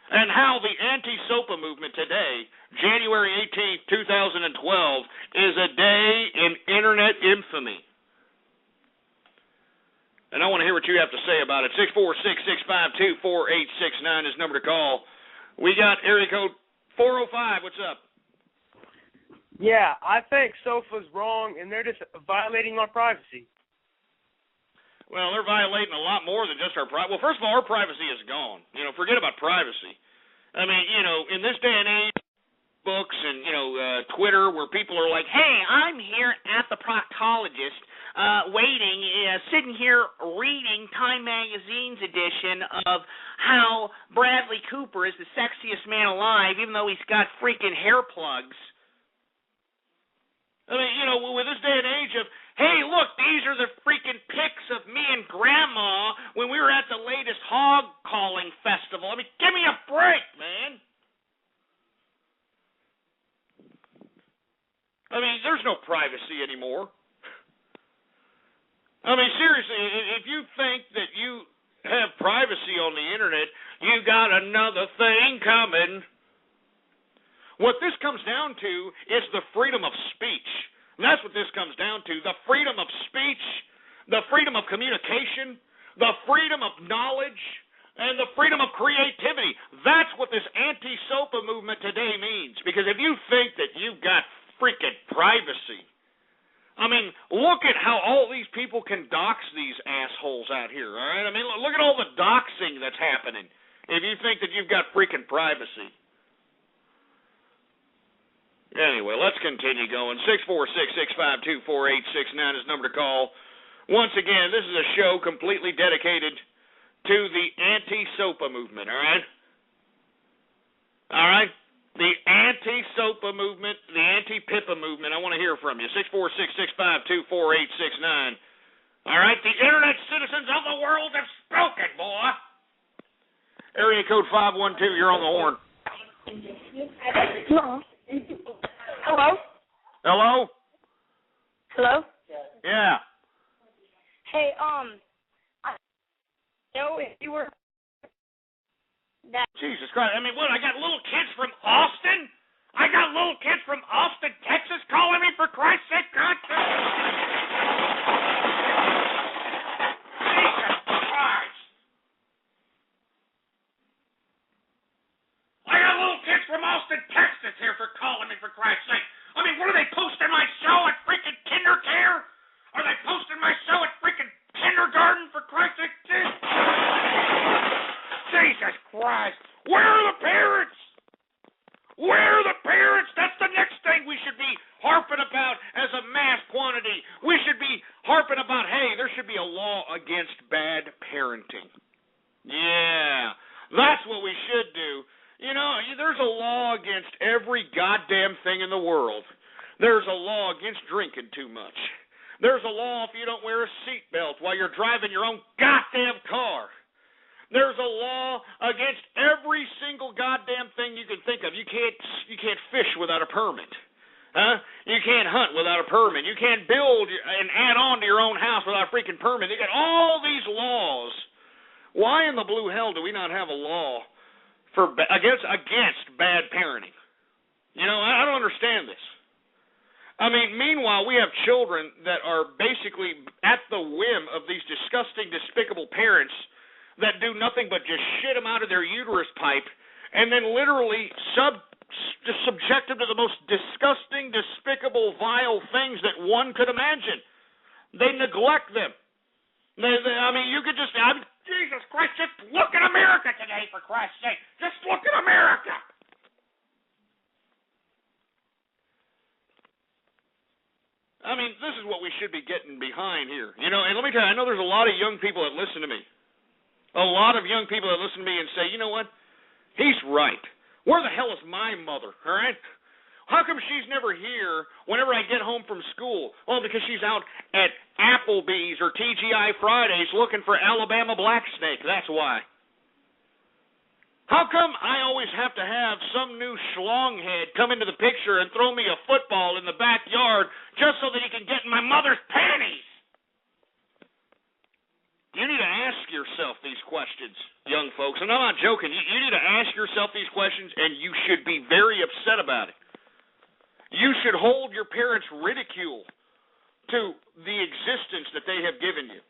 and how the anti-SOPA movement today, January 18th, 2012, is a day in Internet infamy. And I want to hear what you have to say about it. 646-652-4869 is number to call. We got area code 405. What's up? Yeah, I think SOFA's wrong, and they're just violating our privacy. Well, they're violating a lot more than just our privacy. Well, first of all, our privacy is gone. You know, forget about privacy. I mean, you know, in this day and age, books and, you know, Twitter, where people are like, hey, I'm here at the proctologist, waiting, sitting here reading Time Magazine's edition of how Bradley Cooper is the sexiest man alive, even though he's got freaking hair plugs. I mean, you know, with this day and age of, hey, look, these are the freaking pics of me and Grandma when we were at the latest hog calling festival. I mean, give me a break, man. I mean, there's no privacy anymore. I mean, seriously, if you think that you have privacy on the Internet, you got another thing coming. What this comes down to is the freedom of speech. And that's what this comes down to, the freedom of speech, the freedom of communication, the freedom of knowledge, and the freedom of creativity. That's what this anti-SOPA movement today means. Because if you think that you've got freaking privacy, I mean, look at how all these people can dox these assholes out here, all right? I mean, look at all the doxing that's happening if you think that you've got freaking privacy. Anyway, let's continue going. 646-652-4869 is number to call. Once again, this is a show completely dedicated to the anti-SOPA movement, all right? All right? The anti-SOPA movement, the anti-PIPA movement. I want to hear from you. 646-652-4869. All right? The Internet citizens of the world have spoken, boy. Area code 512, you're on the horn. Hello. Hello? Hello? Hello? Yeah. Hey, I know if you were that. Jesus Christ. I mean, what, I got little kids from Austin? I got little kids from Austin, Texas calling me for Christ's sake. God. Jesus Christ. I got little kids from Austin, Texas here for calling me for Christ's sake. I mean, what are they posting my show at freaking KinderCare? Are they posting my show at freaking kindergarten for Christ's sake? Jesus Christ. Where are the parents? Where are the parents? That's the next thing we should be harping about as a mass quantity. We should be harping about, hey, there should be a law against bad parenting. Yeah, that's what we should do. You know, there's a law against every goddamn thing in the world. There's a law against drinking too much. There's a law if you don't wear a seatbelt while you're driving your own goddamn car. There's a law against every single goddamn thing you can think of. You can't fish without a permit. Huh? You can't hunt without a permit. You can't build and add on to your own house without a freaking permit. You got all these laws. Why in the blue hell do we not have a law against bad parenting? You know, I don't understand this. I mean, meanwhile, we have children that are basically at the whim of these disgusting, despicable parents that do nothing but just shit them out of their uterus pipe and then literally subject them to the most disgusting, despicable, vile things that one could imagine. They neglect them. I mean, you could just, Jesus Christ, just look at America today, for Christ's sake. Just look at America. I mean, this is what we should be getting behind here. You know, and let me tell you, I know there's a lot of young people that listen to me. A lot of young people that listen to me and say, you know what? He's right. Where the hell is my mother, all right? How come she's never here whenever I get home from school? Well, because she's out at Applebee's or TGI Fridays looking for Alabama black snake. That's why. How come I always have to have some new schlonghead come into the picture and throw me a football in the backyard just so that he can get in my mother's panties? You need to ask yourself these questions, young folks. And I'm not joking. You need to ask yourself these questions, and you should be very upset about it. You should hold your parents' ridicule to the existence that they have given you.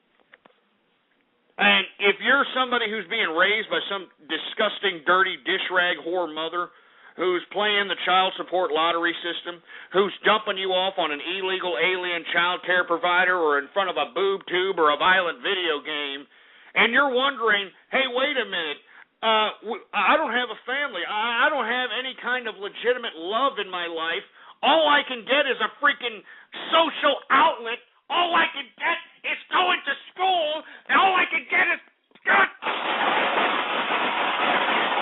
And if you're somebody who's being raised by some disgusting, dirty, dish rag whore mother who's playing the child support lottery system, who's dumping you off on an illegal alien child care provider or in front of a boob tube or a violent video game, and you're wondering, hey, wait a minute, I don't have a family. I don't have any kind of legitimate love in my life. All I can get is a freaking social outlet. All I can get is going to school, and all I can get is... God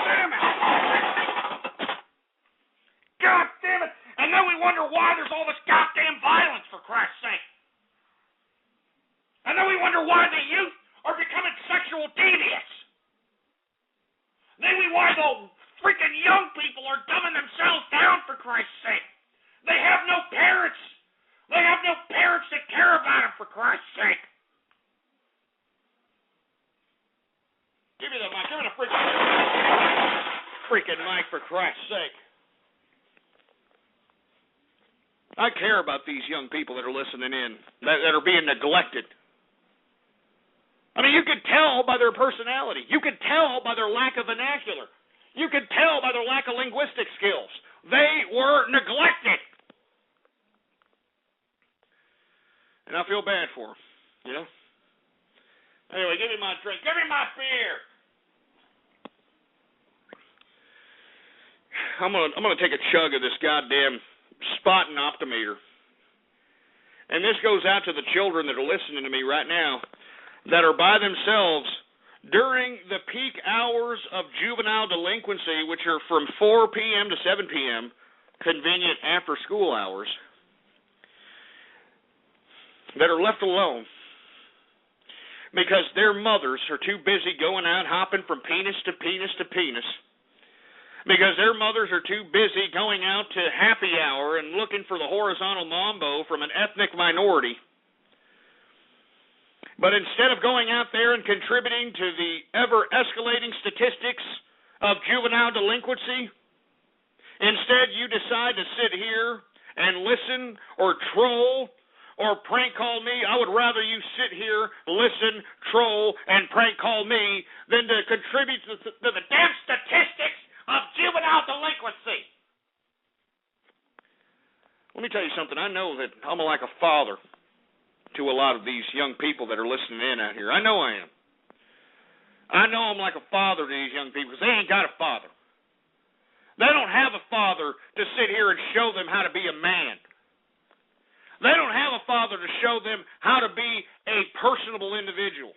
damn it! God damn it! And then we wonder why there's all this goddamn violence, for Christ's sake. And then we wonder why the youth are becoming sexual deviants. Then we why the freaking young people are dumbing themselves down, for Christ's sake. They have no parents. They have no parents that care about them, for Christ's sake. Give me the mic. Give me the freaking mic, for Christ's sake. I care about these young people that are listening in, that are being neglected. I mean, you could tell by their personality. You could tell by their lack of vernacular. You could tell by their lack of linguistic skills. They were neglected. And I feel bad for them, you know? Anyway, give me my drink. Give me my beer. I'm gonna take a chug of this goddamn spotting optimeter. And this goes out to the children that are listening to me right now that are by themselves during the peak hours of juvenile delinquency, which are from 4 p.m. to 7 p.m., convenient after school hours, that are left alone because their mothers are too busy going out hopping from penis to penis to penis, because their mothers are too busy going out to happy hour and looking for the horizontal mambo from an ethnic minority. But instead of going out there and contributing to the ever-escalating statistics of juvenile delinquency, instead you decide to sit here and listen or troll or prank call me. I would rather you sit here, listen, troll, and prank call me than to contribute to the damn statistics of juvenile delinquency. Let me tell you something. I know that I'm like a father to a lot of these young people that are listening in out here. I know I am. I know I'm like a father to these young people because they ain't got a father. They don't have a father to sit here and show them how to be a man. They don't have a father to show them how to be a personable individual.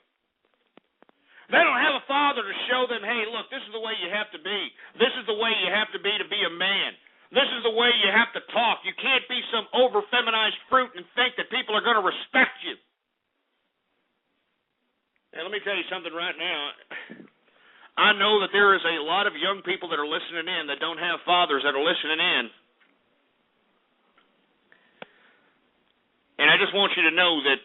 They don't have a father to show them, hey, look, this is the way you have to be. This is the way you have to be a man. This is the way you have to talk. You can't be some over-feminized fruit and think that people are going to respect you. And let me tell you something right now. I know that there is a lot of young people that are listening in that don't have fathers that are listening in. And I just want you to know that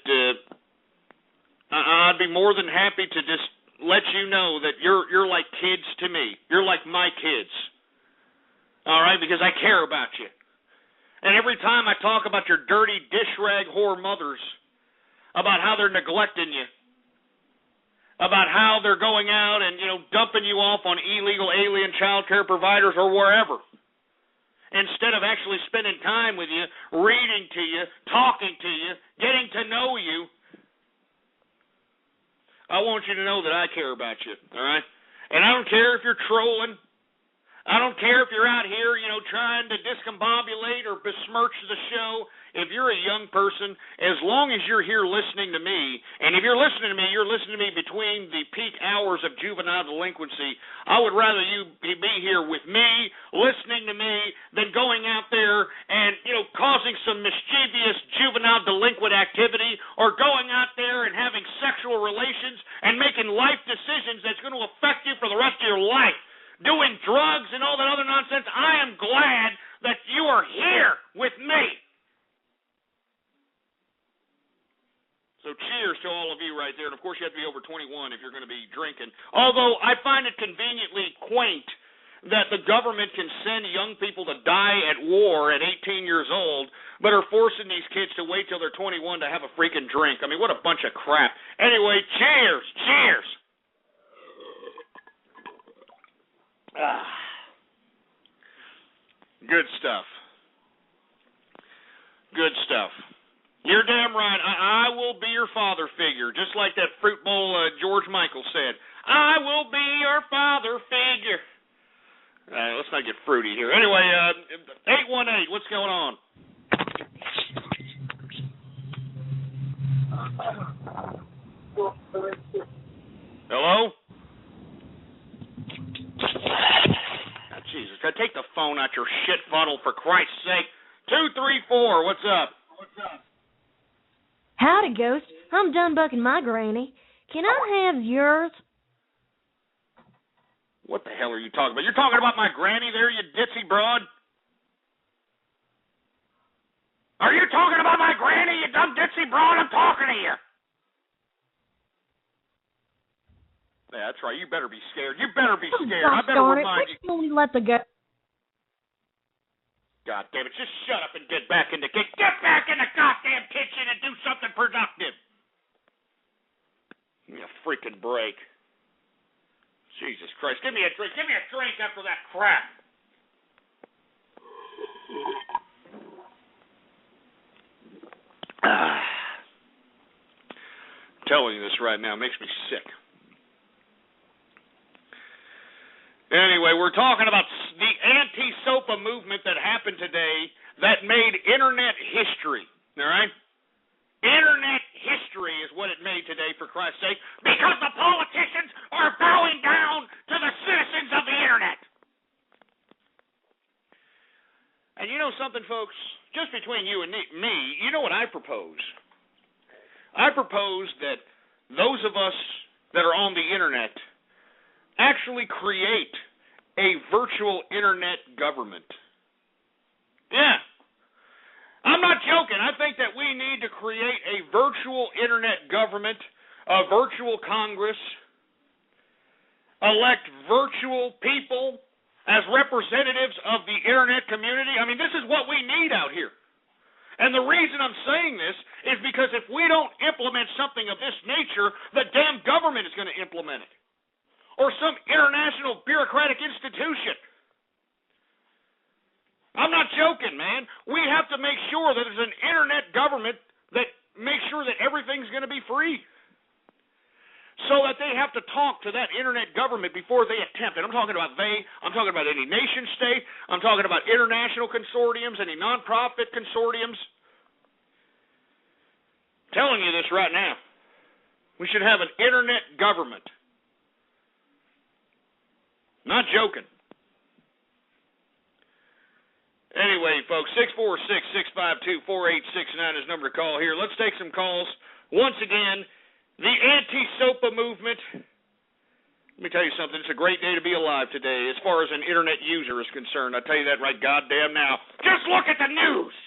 I'd be more than happy to just let you know that you're like kids to me. You're like my kids. All right? Because I care about you. And every time I talk about your dirty dish rag whore mothers, about how they're neglecting you, about how they're going out and, dumping you off on illegal alien child care providers or wherever, instead of actually spending time with you, reading to you, talking to you, getting to know you, I want you to know that I care about you, all right? And I don't care if you're trolling. I don't care if you're out here, trying to discombobulate or besmirch the show. If you're a young person, as long as you're here listening to me, and if you're listening to me, you're listening to me between the peak hours of juvenile delinquency, I would rather you be here with me, listening to me, than going out there and, causing some mischievous juvenile delinquent activity, or going out there and having sexual relations and making life decisions that's going to affect you for the rest of your life, doing drugs and all that other nonsense. I am glad that you are here with me. So cheers to all of you right there. And, of course, you have to be over 21 if you're going to be drinking. Although I find it conveniently quaint that the government can send young people to die at war at 18 years old, but are forcing these kids to wait till they're 21 to have a freaking drink. I mean, what a bunch of crap. Anyway, cheers. Cheers. Good stuff. Good stuff. You're damn right. I will be your father figure, just like that fruit bowl George Michael said. I will be your father figure. Let's not get fruity here. Anyway, 818, what's going on? Hello? Oh, Jesus, take the phone out your shit funnel, for Christ's sake. 234, what's up? Howdy, Ghost. I'm done bucking my granny. Can I have yours? What the hell are you talking about? You're talking about my granny there, you ditzy broad? Are you talking about my granny, you dumb ditzy broad? I'm talking to you. Yeah, that's right. You better be scared. You better be scared. I better remind you. When we let the go. God damn it, just shut up and get back in the kitchen. Get back in the goddamn kitchen and do something productive. Give me a freaking break. Jesus Christ. Give me a drink. Give me a drink after that crap. I'm telling you this right now. It makes me sick. Anyway, we're talking about the anti-SOPA movement that happened today that made Internet history, all right? Internet history is what it made today, for Christ's sake, because the politicians are bowing down to the citizens of the Internet. And you know something, folks? Just between you and me, you know what I propose? I propose that those of us that are on the Internet actually create a virtual Internet government. Yeah. I'm not joking. I think that we need to create a virtual Internet government, a virtual Congress, elect virtual people as representatives of the Internet community. I mean, this is what we need out here. And the reason I'm saying this is because if we don't implement something of this nature, the damn government is going to implement it. Or some international bureaucratic institution. I'm not joking, man. We have to make sure that there's an Internet government that makes sure that everything's going to be free. So that they have to talk to that Internet government before they attempt it. I'm talking about I'm talking about any nation state. I'm talking about international consortiums, any nonprofit consortiums. I'm telling you this right now. We should have an Internet government. Not joking. Anyway, folks, 646-652-4869 is the number to call here. Let's take some calls. Once again, the anti-SOPA movement. Let me tell you something. It's a great day to be alive today as far as an Internet user is concerned. I tell you that right goddamn now. Just look at the news.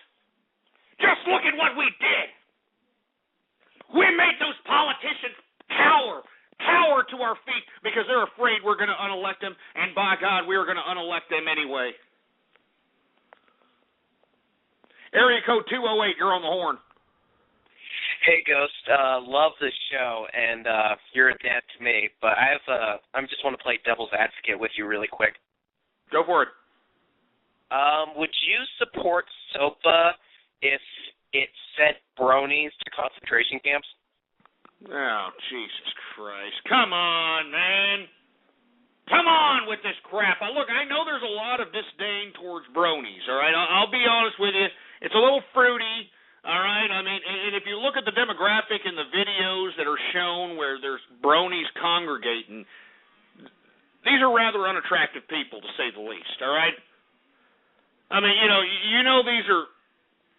Just look at what we did. We made those politicians cower to our feet because they're afraid we're going to unelect them, and by God, we are going to unelect them anyway. Area code 208, you're on the horn. Hey, Ghost, love the show, and you're a dad to me, but I just want to play devil's advocate with you really quick. Go for it. Would you support SOPA if it sent bronies to concentration camps? Oh, Jesus Christ. Come on, man. Come on with this crap. Look, I know there's a lot of disdain towards bronies, all right? I'll be honest with you. It's a little fruity, all right? I mean, and if you look at the demographic in the videos that are shown where there's bronies congregating, these are rather unattractive people, to say the least, all right? I mean, you know these are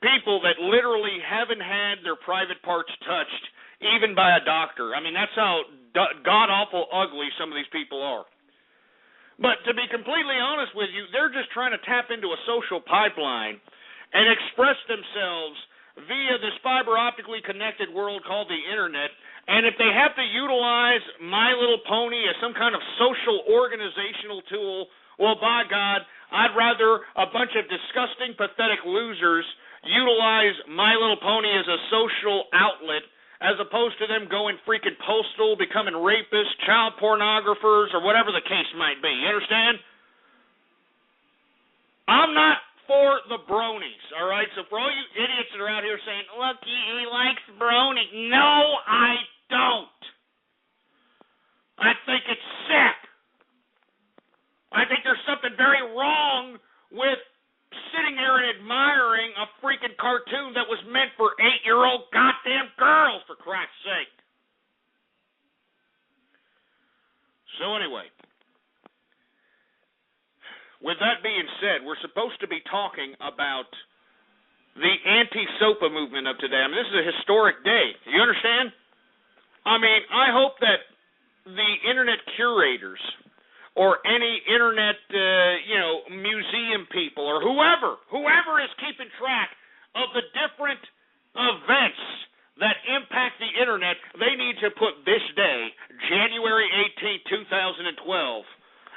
people that literally haven't had their private parts touched, even by a doctor. I mean, that's how god-awful ugly some of these people are. But to be completely honest with you, they're just trying to tap into a social pipeline and express themselves via this fiber-optically connected world called the Internet. And if they have to utilize My Little Pony as some kind of social organizational tool, well, by God, I'd rather a bunch of disgusting, pathetic losers utilize My Little Pony as a social outlet as opposed to them going freaking postal, becoming rapists, child pornographers, or whatever the case might be. You understand? I'm not for the bronies, all right? So for all you idiots that are out here saying, look, he likes brony. No, I don't. I think it's sick. I think there's something very wrong with sitting there and admiring a freaking cartoon that was meant for 8-year-old goddamn girls, for Christ's sake. So anyway, with that being said, we're supposed to be talking about the anti-SOPA movement of today. I mean, this is a historic day. You understand? I mean, I hope that the internet curators or any internet, museum people or whoever is keeping track of the different events that impact the internet, they need to put this day, January 18, 2012,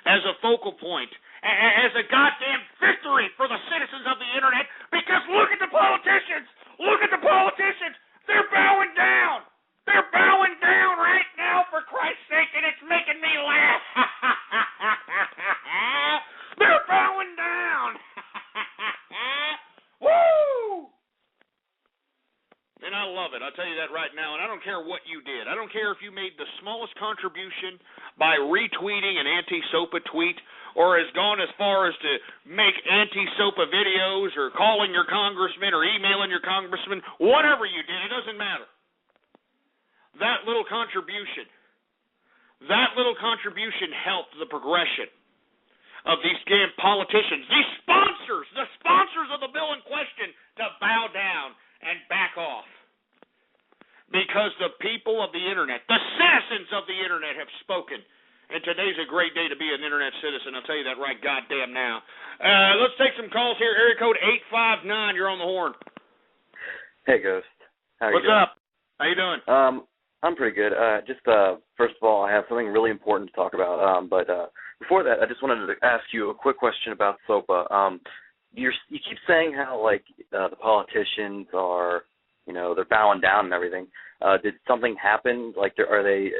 as a focal point, as a goddamn victory for the citizens of the internet, because look at the politicians! Look at the politicians! They're bowing down! They're bowing down right now, for Christ's sake, and it's making me laugh! They're bowing down! Woo! And I love it. I'll tell you that right now, and I don't care what you did. I don't care if you made the smallest contribution by retweeting an anti-SOPA tweet or has gone as far as to make anti-SOPA videos or calling your congressman or emailing your congressman. Whatever you did, it doesn't matter. That little contribution helped the progression of these damn politicians, these sponsors, the sponsors of the bill in question, to bow down and back off. Because the people of the internet, the citizens of the internet have spoken. And today's a great day to be an internet citizen, I'll tell you that right goddamn now. Let's take some calls here. Area code 859, you're on the horn. Hey, Ghost. What's up? How you doing? I'm pretty good. First of all, I have something really important to talk about. But before that, I just wanted to ask you a quick question about SOPA. You keep saying how the politicians are, they're bowing down and everything. Did something happen? Are they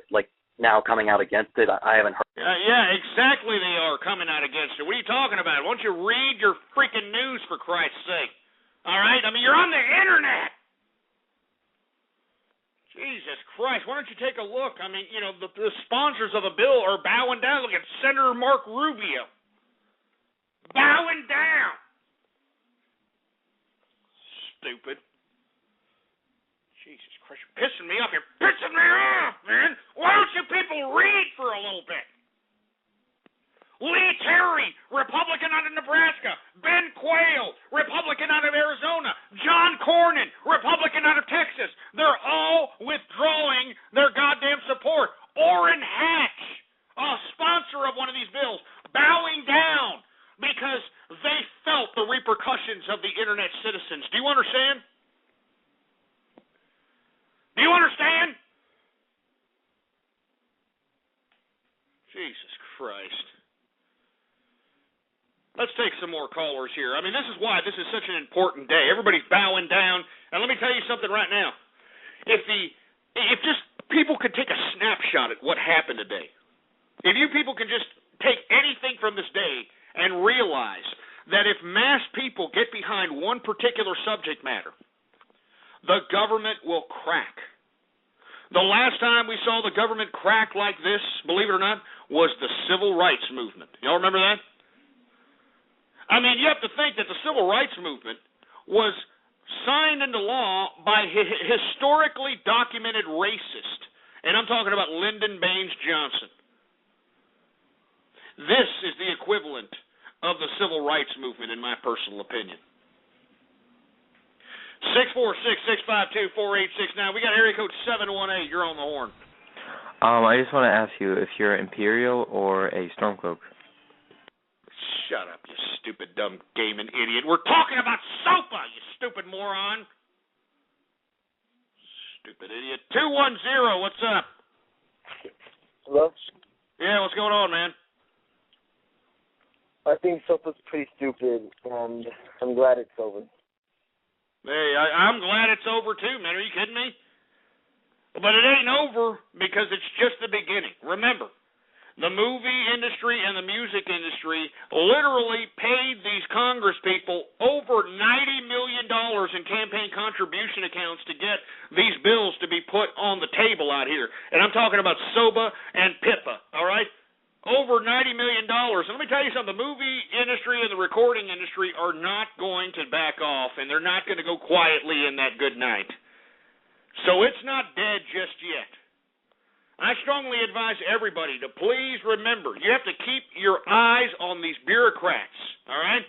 now coming out against it? I haven't heard. Yeah, exactly. They are coming out against it. What are you talking about? Why don't you read your freaking news, for Christ's sake? All right. I mean, you're on the internet. Jesus Christ, why don't you take a look? I mean, the sponsors of the bill are bowing down. Look at Senator Mark Rubio. Bowing down. Stupid. Jesus Christ, you're pissing me off. You're pissing me off, man. Why don't you people read for a little bit? Lee Terry, Republican out of Nebraska. Ben Quayle, Republican out of Arizona. John Cornyn, Republican out of Texas. They're all withdrawing their goddamn support. Orrin Hatch, a sponsor of one of these bills, bowing down because they felt the repercussions of the internet citizens. Do you understand? Do you understand? Jesus Christ. Let's take some more callers here. I mean, this is why this is such an important day. Everybody's bowing down. And let me tell you something right now. If just people could take a snapshot at what happened today, if you people could just take anything from this day and realize that if mass people get behind one particular subject matter, the government will crack. The last time we saw the government crack like this, believe it or not, was the Civil Rights Movement. Y'all remember that? I mean, you have to think that the Civil Rights Movement was signed into law by historically documented racist, and I'm talking about Lyndon Baines Johnson. This is the equivalent of the Civil Rights Movement, in my personal opinion. 646-652-4869. We got area code 718. You're on the horn. I just want to ask you if you're Imperial or a Stormcloak. Shut up, you stupid, dumb, gaming idiot. We're talking about SOPA, you stupid moron. Stupid idiot. 210, what's up? Hello? Yeah, what's going on, man? I think SOPA's pretty stupid, and I'm glad it's over. Hey, I'm glad it's over too, man. Are you kidding me? But it ain't over because it's just the beginning. Remember, the movie industry and the music industry literally paid these Congress people over $90 million in campaign contribution accounts to get these bills to be put on the table out here. And I'm talking about SOBA and PIPA, all right? Over $90 million. And let me tell you something, the movie industry and the recording industry are not going to back off, and they're not going to go quietly in that good night. So it's not dead just yet. I strongly advise everybody to please remember, you have to keep your eyes on these bureaucrats, all right?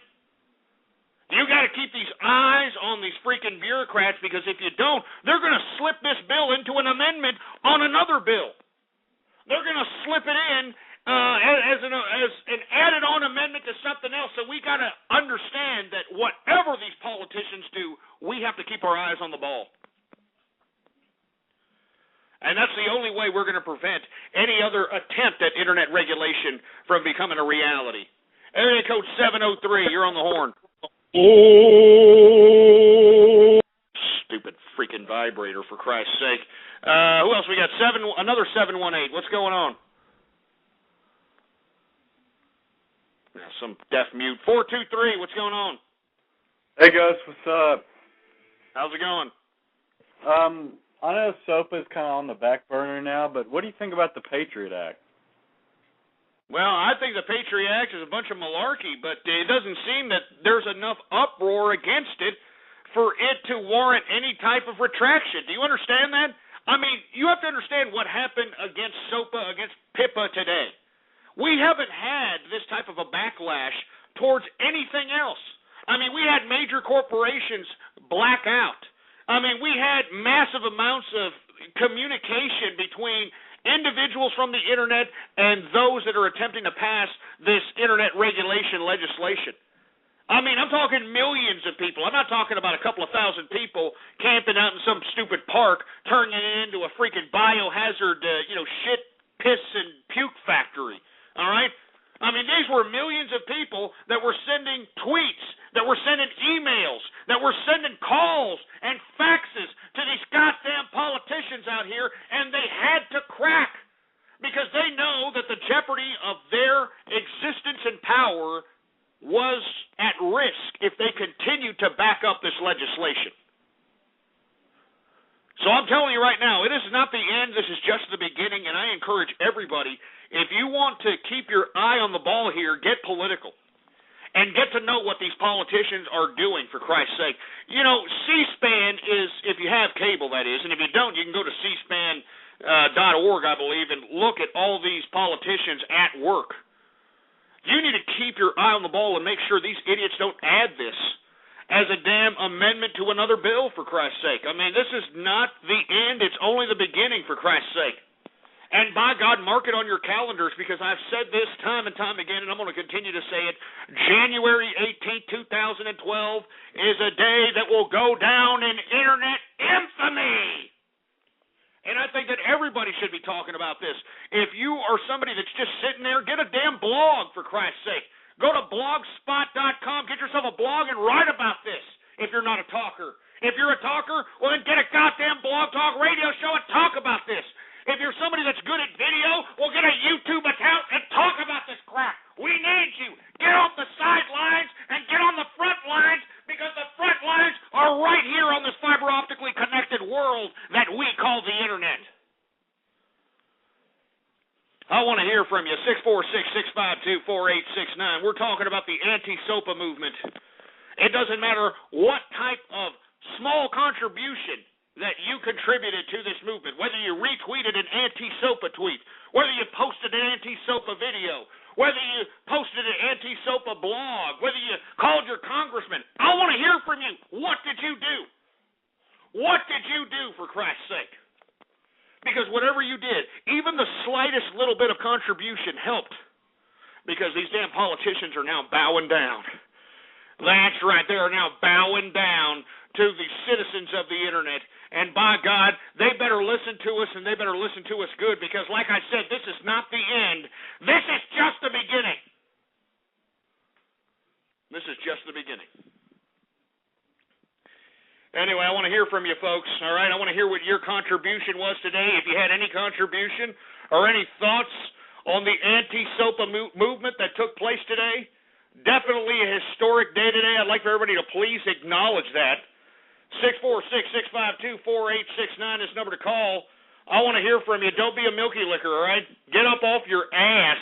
You got to keep these eyes on these freaking bureaucrats, because if you don't, they're going to slip this bill into an amendment on another bill. They're going to slip it in as an added-on amendment to something else. So we got to understand that whatever these politicians do, we have to keep our eyes on the ball. And that's the only way we're going to prevent any other attempt at Internet regulation from becoming a reality. Area code 703, you're on the horn. Stupid freaking vibrator, for Christ's sake. Who else we got? Another 718. What's going on? Some deaf mute. 423, what's going on? Hey guys, what's up? How's it going? I know SOPA is kind of on the back burner now, but what do you think about the Patriot Act? Well, I think the Patriot Act is a bunch of malarkey, but it doesn't seem that there's enough uproar against it for it to warrant any type of retraction. Do you understand that? I mean, you have to understand what happened against SOPA, against PIPA today. We haven't had this type of a backlash towards anything else. I mean, we had major corporations black out. I mean, we had massive amounts of communication between individuals from the Internet and those that are attempting to pass this Internet regulation legislation. I mean, I'm talking millions of people. I'm not talking about a couple of thousand people camping out in some stupid park, turning it into a freaking biohazard, shit, piss, and puke factory. All right? I mean, these were millions of people that were sending tweets, that were sending emails, that were sending calls and faxes to these goddamn politicians out here, and they had to crack because they know that the jeopardy of their existence and power was at risk if they continued to back up this legislation. So I'm telling you right now, it is not the end. This is just the beginning, and I encourage everybody, if you want to keep your eye on the ball here, get political and get to know what these politicians are doing, for Christ's sake. You know, C-SPAN is, if you have cable, that is, and if you don't, you can go to cspan.org, I believe, and look at all these politicians at work. You need to keep your eye on the ball and make sure these idiots don't add this as a damn amendment to another bill, for Christ's sake. I mean, this is not the end. It's only the beginning, for Christ's sake. And by God, mark it on your calendars, because I've said this time and time again, and I'm going to continue to say it. January 18, 2012 is a day that will go down in Internet infamy. And I think that everybody should be talking about this. If you are somebody that's just sitting there, get a damn blog, for Christ's sake. Go to blogspot.com, get yourself a blog, and write about this if you're not a talker. If you're a talker, well, then get a goddamn blog talk radio show and talk about this. If you're somebody that's good at video, well, get a YouTube account and talk about this crap. We need you. Get off the sidelines and get on the front lines, because the front lines are right here on this fiber optically connected world that we call the Internet. I want to hear from you. 646-652-4869. We're talking about the anti-SOPA movement. It doesn't matter what type of small contribution that you contributed to this movement, whether you retweeted an anti-SOPA tweet, whether you posted an anti-SOPA video, whether you posted an anti-SOPA blog, whether you called your congressman. I want to hear from you. What did you do? What did you do, for Christ's sake? Because whatever you did, even the slightest little bit of contribution helped. Because these damn politicians are now bowing down. That's right, they are now bowing down to the citizens of the internet. And by God, they better listen to us, and they better listen to us good, because like I said, this is not the end. This is just the beginning. This is just the beginning. Anyway, I want to hear from you folks, all right? I want to hear what your contribution was today, if you had any contribution or any thoughts on the anti-SOPA movement that took place today. Definitely a historic day today. I'd like for everybody to please acknowledge that. 646-652-4869 is the number to call. I want to hear from you. Don't be a milky licker, all right? Get up off your ass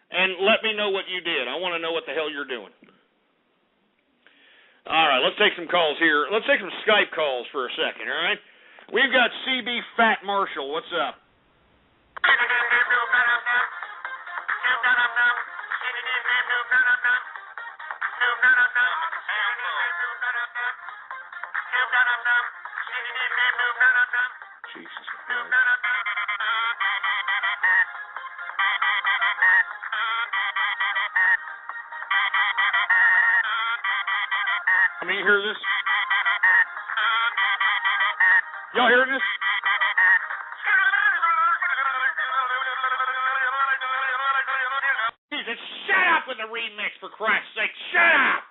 and let me know what you did. I want to know what the hell you're doing. All right, let's take some calls here. Let's take some Skype calls for a second, all right? We've got CB Fat Marshall. What's up? Jesus Christ. I mean, you hear this? Y'all hearing this? Jesus, shut up with the remix, for Christ's sake. Shut up!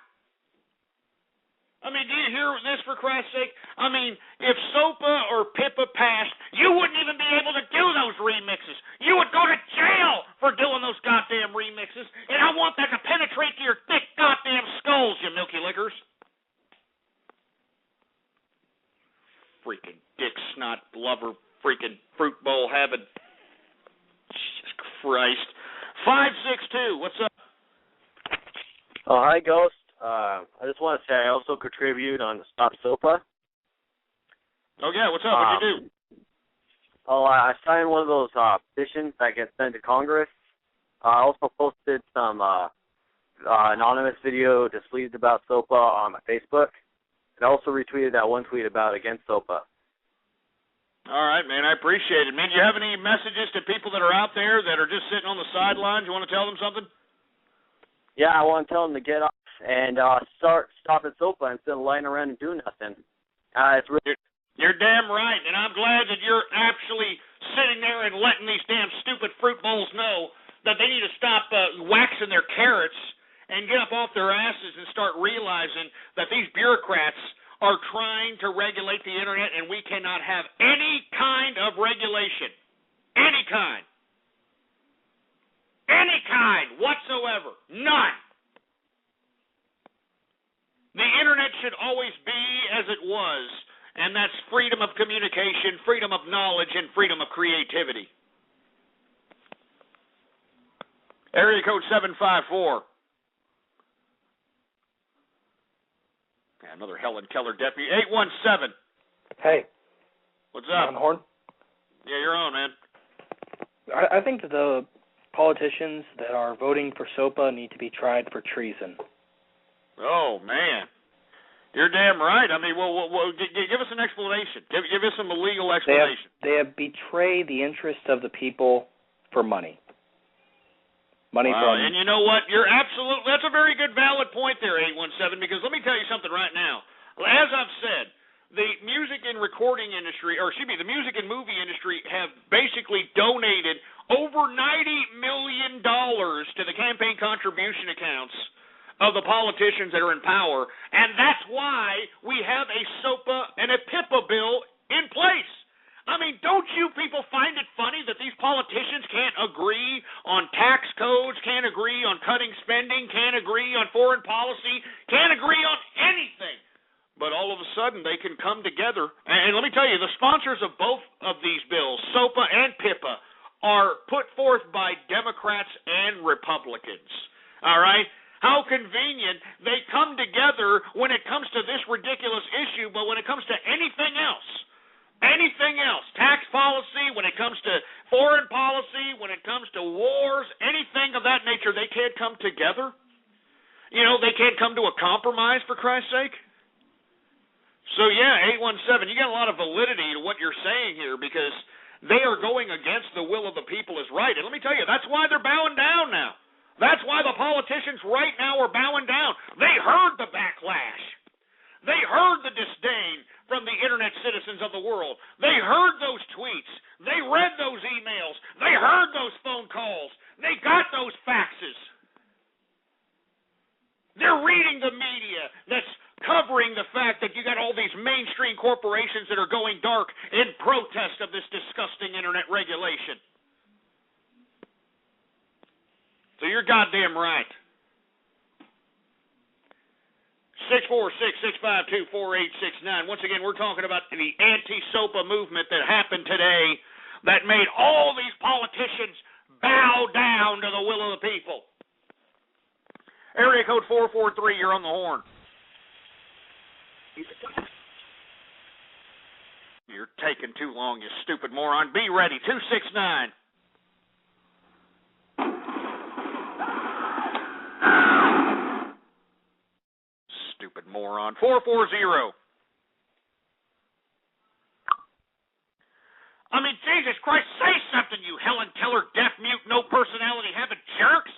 I mean, do you hear this, for Christ's sake? I mean, if SOPA or PIPA passed, you wouldn't even be able to do those remixes. You would go to jail for doing those goddamn remixes, and I want that to penetrate to your thick goddamn skulls, you milky lickers. Freaking dick snot lover, freaking fruit bowl having. Jesus Christ. 562, what's up? Oh, hi, Ghost. I just want to say I also contribute on Stop SOPA. Oh, yeah, what's up? What'd you do? Oh, I signed one of those petitions that gets sent to Congress. I also posted some anonymous video deleted about SOPA on my Facebook. And I also retweeted that one tweet about against SOPA. All right, man, I appreciate it. Man, do you have any messages to people that are out there that are just sitting on the sidelines? You want to tell them something? Yeah, I want to tell them to get off and stop at SOPA instead of lying around and doing nothing. It's really... You're damn right, and I'm glad that you're actually sitting there and letting these damn stupid fruit bowls know that they need to stop waxing their carrots and get up off their asses and start realizing that these bureaucrats are trying to regulate the internet, and we cannot have any kind of regulation. Any kind. Any kind whatsoever. None. The internet should always be as it was, and that's freedom of communication, freedom of knowledge, and freedom of creativity. Area code 754. Another Helen Keller deputy. 817. Hey. What's up? On the horn? Yeah, you're on, man. I think that the politicians that are voting for SOPA need to be tried for treason. Oh, man. You're damn right. I mean, well give us an explanation. Give us some legal explanation. They have betrayed the interests of the people for money. And you know what? That's a very good valid point there, 817, because let me tell you something right now. As I've said, the music and recording industry, the music and movie industry have basically donated over $90 million to the campaign contribution accounts of the politicians that are in power, and that's why we have a SOPA and a PIPA bill in place. I mean, don't you people find it funny that these politicians can't agree on tax codes, can't agree on cutting spending, can't agree on foreign policy, can't agree on anything? But all of a sudden they can come together. And let me tell you, the sponsors of both of these bills, SOPA and PIPA, are put forth by Democrats and Republicans. All right? How convenient they come together when it comes to this ridiculous issue, but when it comes to anything else, tax policy, when it comes to foreign policy, when it comes to wars, anything of that nature, they can't come together. You know, they can't come to a compromise, for Christ's sake. So, yeah, 817, you got a lot of validity to what you're saying here, because they are going against the will of the people is right. And let me tell you, that's why they're bowing down now. That's why the politicians right now are bowing down. They heard the backlash. They heard the disdain from the internet citizens of the world. They heard those tweets. They read those emails. They heard those phone calls. They got those faxes. They're reading the media that's covering the fact that you got all these mainstream corporations that are going dark in protest of this disgusting internet regulation. So you're goddamn right. 646-652-4869. Once again, we're talking about the anti-SOPA movement that happened today that made all these politicians bow down to the will of the people. Area code 443, you're on the horn. You're taking too long, you stupid moron. Be ready. 269. Stupid moron. 440. I mean, Jesus Christ, say something, you Helen Keller, deaf mute, no personality having jerks.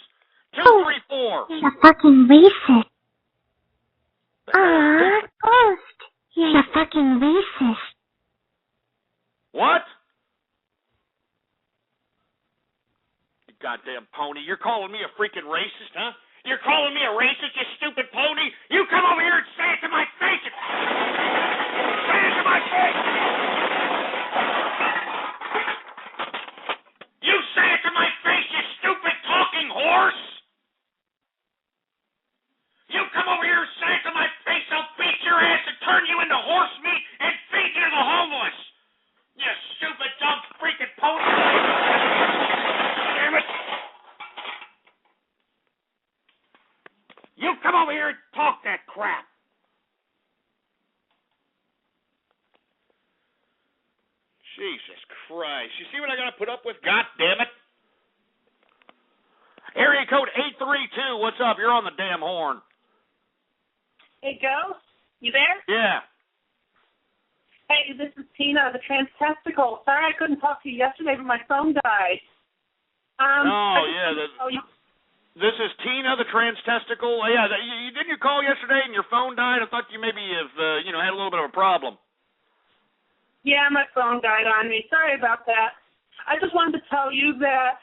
234. You're a fucking racist. Ghost. You're a fucking racist. What? You goddamn pony. You're calling me a freaking racist, huh? You're calling me a racist, you stupid pony? You come over here and say it to my face. Say it to my face. You say it to my face, you stupid talking horse. You come over here and say it to my face, I'll beat your ass and turn you into horse meat and feed you to the homeless. You stupid, dumb, freaking pony. Damn it. You come over here and talk that crap. Jesus Christ. You see what I got to put up with? God damn it. Area code 832. What's up? You're on the damn horn. Hey, Ghost. You there? Yeah. Hey, this is Tina, the Trans-Testicle. Sorry I couldn't talk to you yesterday, but my phone died. This is Tina, the Trans-Testicle. Yeah, didn't you call yesterday and your phone died? I thought you maybe have, had a little bit of a problem. Yeah, my phone died on me. Sorry about that. I just wanted to tell you that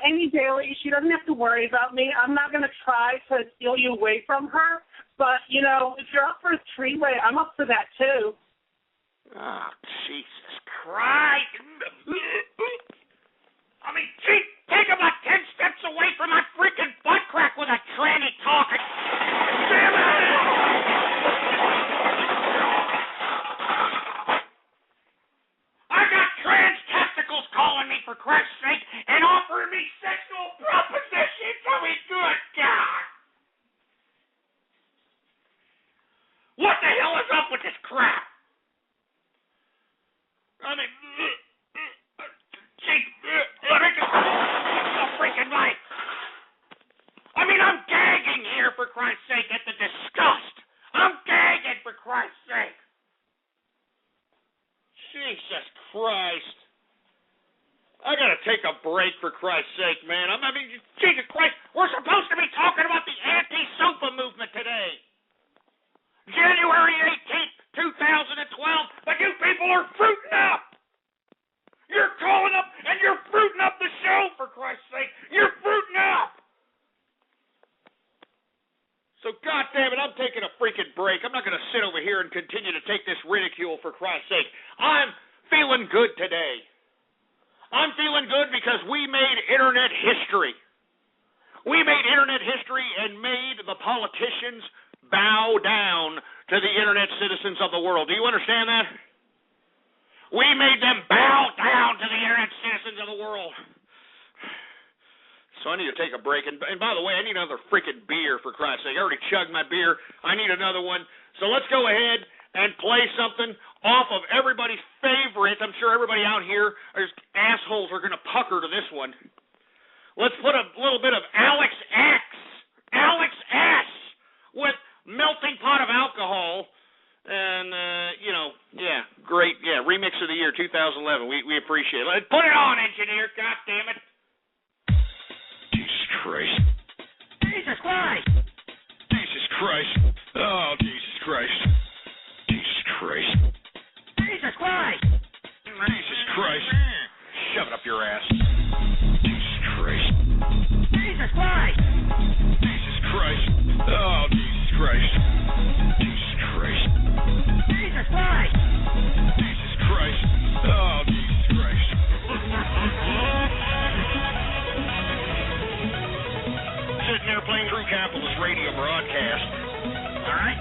Amy Daly, she doesn't have to worry about me. I'm not going to try to steal you away from her. But, if you're up for a three-way, I'm up for that, too. Oh, Jesus Christ. I mean, gee, take about 10 steps away from my freaking butt crack with a tranny talking. Damn it! I got trans testicles calling me, for Christ's sake, and offering me sexual propositions. I mean, good God. What the hell is up with this crap? I mean, freaking right. I mean, I'm gagging here, for Christ's sake, at the disgust. I'm gagging, for Christ's sake. Jesus Christ. I gotta take a break, for Christ's sake, man. I mean, Jesus Christ, we're supposed to be talking about the anti-SOPA movement today. January 18th, 2012, but you people are fruiting up. You're calling up and you're fruiting up the show, for Christ's sake. You're fruiting up. So, goddamn it, I'm taking a freaking break. I'm not going to sit over here and continue to take this ridicule, for Christ's sake. I'm feeling good today. I'm feeling good because we made internet history. We made internet history and made the politicians bow down to the internet citizens of the world. Do you understand that? We made them bow down to the internet citizens of the world. So I need to take a break. And by the way, I need another freaking beer, for Christ's sake. I already chugged my beer. I need another one. So let's go ahead and play something off of everybody's favorite. I'm sure everybody out here, assholes, are going to pucker to this one. Let's put a little bit of Alex X with Melting Pot of Alcohol. And, great. Yeah, remix of the year, 2011. We appreciate it. Let's put it on, engineer. God damn it. Jesus Christ. Jesus Christ. Jesus Christ. Oh, Jesus Christ. Jesus Christ. Jesus Christ. Jesus Christ. Shove it up your ass. Jesus Christ. Jesus Christ. Jesus Christ. Oh, Jesus Christ. Jesus Christ. Jesus Christ. Jesus Christ. Oh, Jesus Christ. Sitting there playing True Capitalist Radio broadcast. All right?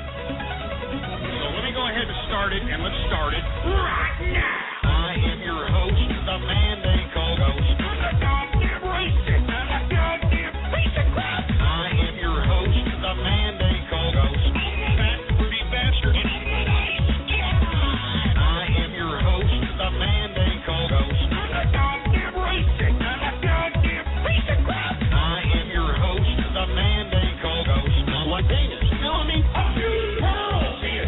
So let me go ahead and start it, and let's start it right now. I am your host, the man they call Ghost. A goddamn racist. A goddamn piece of crap. I am your host, the man they call Ghost. Fat, fruity bastard. I am your host, the man they call Ghost. A goddamn racist. A goddamn piece of crap. I am your host, the man they call Ghost. Like penis. You know what I mean? A few pearls here.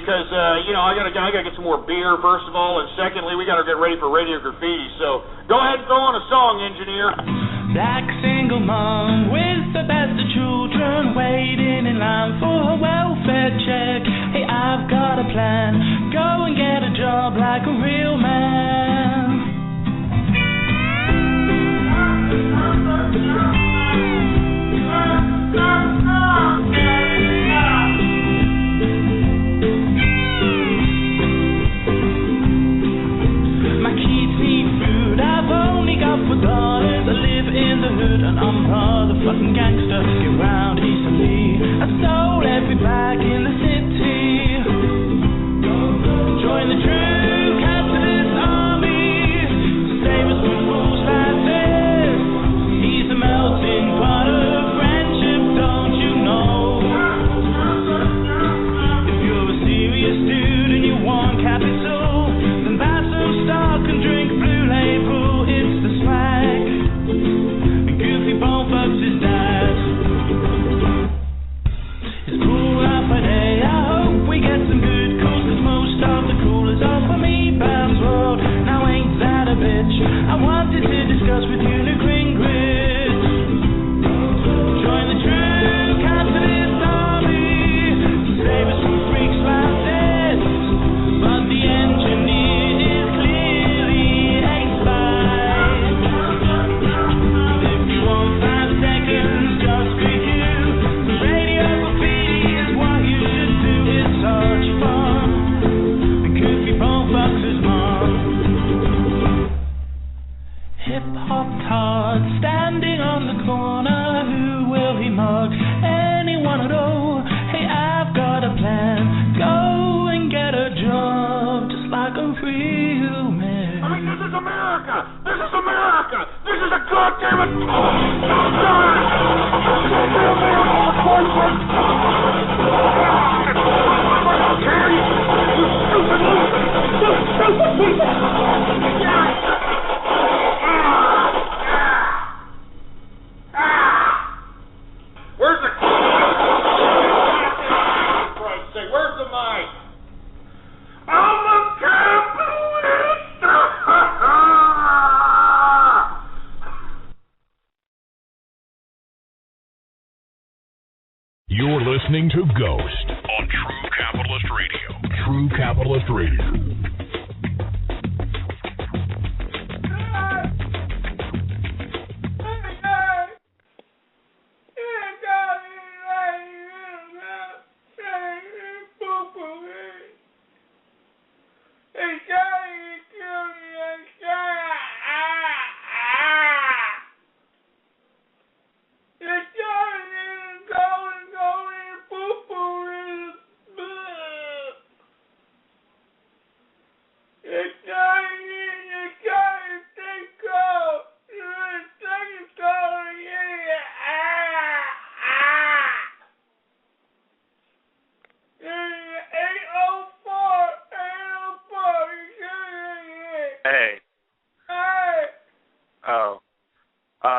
because I gotta get some more beer first of all, and secondly we gotta get ready for Radio Graffiti. So go ahead and throw on a song, engineer. Black single mom with the best of children, waiting in line for a welfare check. Hey, I've got a plan. Go and get a job like a real man. I live in the hood and I'm a motherfucking gangster. Get round easily. I stole every bag in the city. Join the true capitalist army to save us from fools like this. He's a melting pot of friendship, don't you know? If you're a serious dude and you want capital, then buy some stock and drink Blue Label. It's the swag. Bone fucks his dad. It's cool out Friday. I hope we get some good calls, 'cause most of the coolers are for me, Bam's World. Now ain't that a bitch? I wanted to discuss with you new green grids. Join the true capitalist army to save us from freaks like this. But the engineer is clearly a spy. Just for you, Radio Graffiti is what you should do. It's such fun. The goofy bone fucks his mom. Hip hop tard standing on the corner. Who will he mug? Anyone at all? Hey, I've got a plan. Go and get a job just like a real man. I mean, this is America. This is America. This is a goddamn Where's the Christ's sake, where's the mic? I'm a capitalist. You're listening to Ghost on True Capitalist Radio. True Capitalist Radio.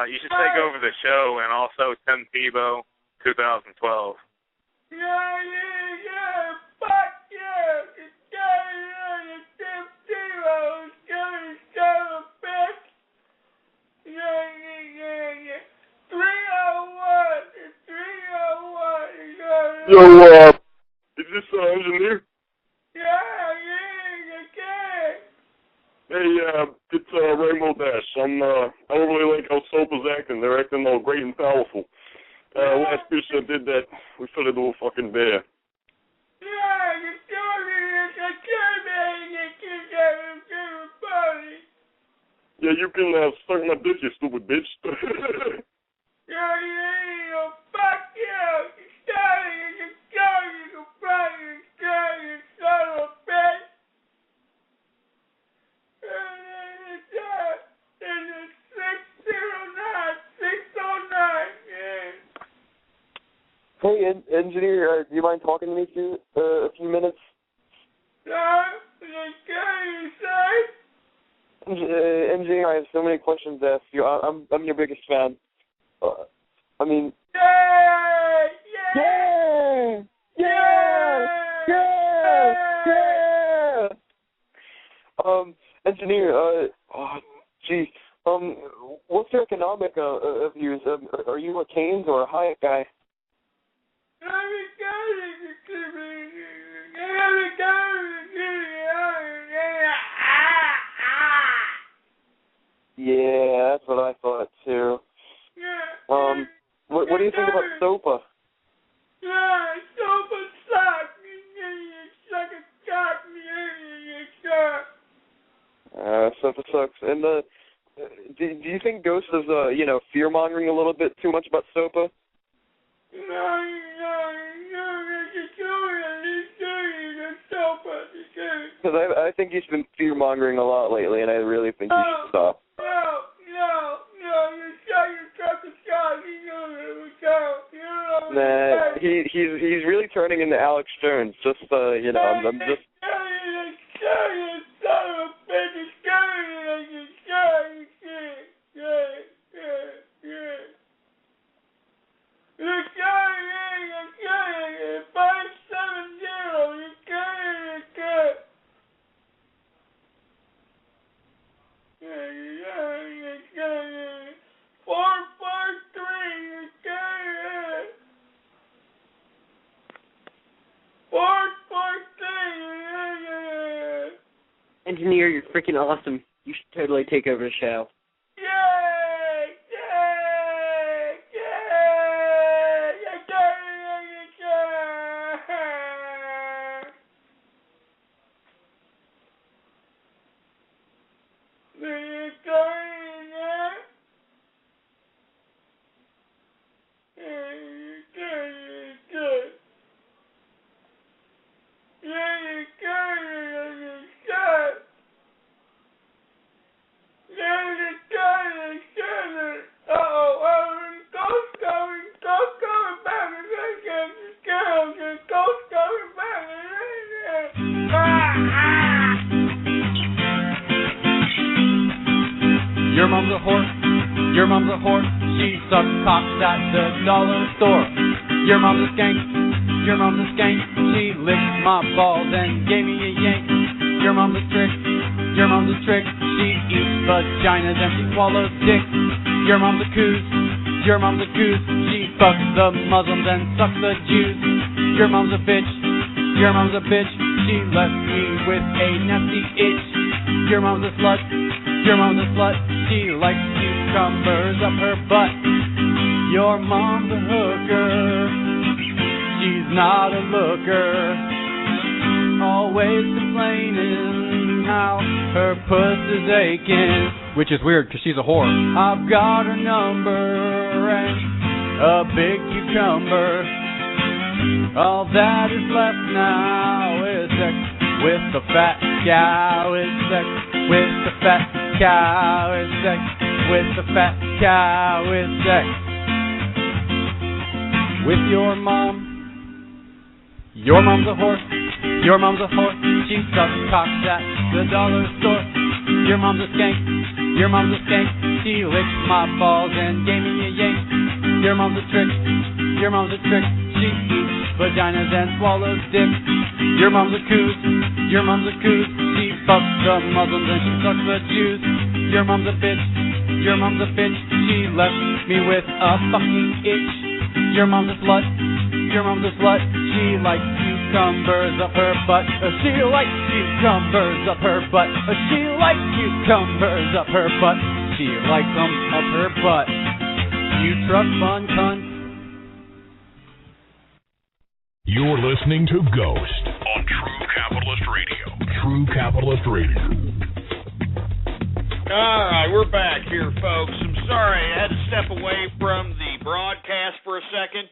You should take over the show, and also Tim Tebow, 2012. Yeah, fuck yeah, Tim Tebow, bitch. Yeah. 301, Yo, is this engineer? Yeah. Hey, it's Rainbow Dash. I don't really like how Sopa's acting. They're acting all great and powerful. Last bitch that did that, we fell into a fucking bear. Yeah, you can suck my dick, you stupid bitch. Fuck you. You son of a bitch. Hey, engineer, do you mind talking to me for a few minutes? Engineer, I have so many questions to ask you. I'm your biggest fan. Engineer, what's your economic views? Are you a Keynes or a Hayek guy? Yeah, that's what I thought too. What do you think about SOPA? SOPA sucks. SOPA sucks. And do you think Ghost is fear mongering a little bit too much about SOPA? Because I think he's been fear mongering a lot lately, and I really think he should stop. Nah, he's really turning into Alex Jones. Just I'm just. Engineer, you're freaking awesome. You should totally take over the show. Your mom's a whore, your mom's a whore, she sucks cocks at the dollar store. Your mom's a skank, your mom's a skank, she licked my balls and gave me a yank. Your mom's a trick, your mom's a trick, she eats vaginas and she swallows dicks. Your mom's a coos, your mom's a goose, she fucks the Muslims and sucks the Jews. Your mom's a bitch, your mom's a bitch, she left me with a nasty itch. Your mom's a slut, your mom's a slut, she likes cucumbers up her butt. Your mom's a hooker, she's not a looker, always complaining how her puss is aching, which is weird because she's a whore. I've got her number and a big cucumber, all that is left now is sex with the fat cow, is sex with the fat cow, is sex with the fat cow, is sex with your mom. Your mom's a whore, your mom's a whore, she sucks cocks at the dollar store. Your mom's a skank, your mom's a skank, she licked my balls and gave me a yank. Your mom's a trick, your mom's a trick, she eats vaginas and swallows dicks. Your mom's a coos, your mom's a coos, she fucks the Muslims and she sucks the Jews. Your mom's a bitch, your mom's a bitch, she left me with a fucking itch. Your mom's a slut, your mom's a slut, she likes cucumbers up her butt. She likes cucumbers up her butt. She likes cucumbers up her butt. She likes them up her butt. You truck fun cunt. You're listening to Ghost on True Capitalist Radio. True Capitalist Radio. All right, we're back here, folks. I'm sorry I had to step away from the broadcast for a second.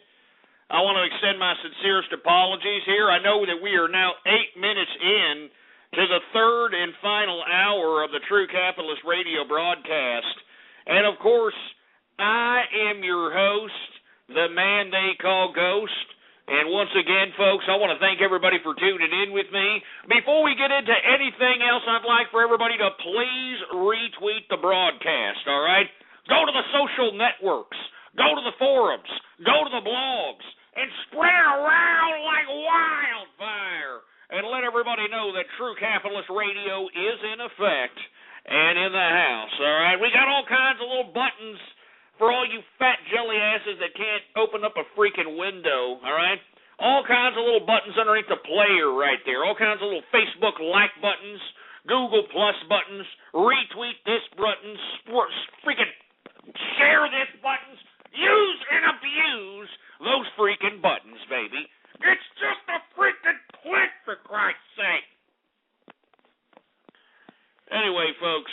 I want to extend my sincerest apologies here. I know that we are now 8 minutes in to the third and final hour of the True Capitalist Radio broadcast. And, of course, I am your host, the man they call Ghost. And once again, folks, I want to thank everybody for tuning in with me. Before we get into anything else, I'd like for everybody to please retweet the broadcast, all right? Go to the social networks. Go to the forums. Go to the blogs. And spread it around like wildfire. and let everybody know that True Capitalist Radio is in effect and in the house, all right? We got all kinds of little buttons for all you fat jelly asses that can't open up a freaking window, all right? All kinds of little buttons underneath the player right there. All kinds of little Facebook like buttons, Google Plus buttons, retweet this buttons, freaking share this buttons. Use and abuse those freaking buttons, baby. It's just a freaking click, for Christ's sake. Anyway, folks,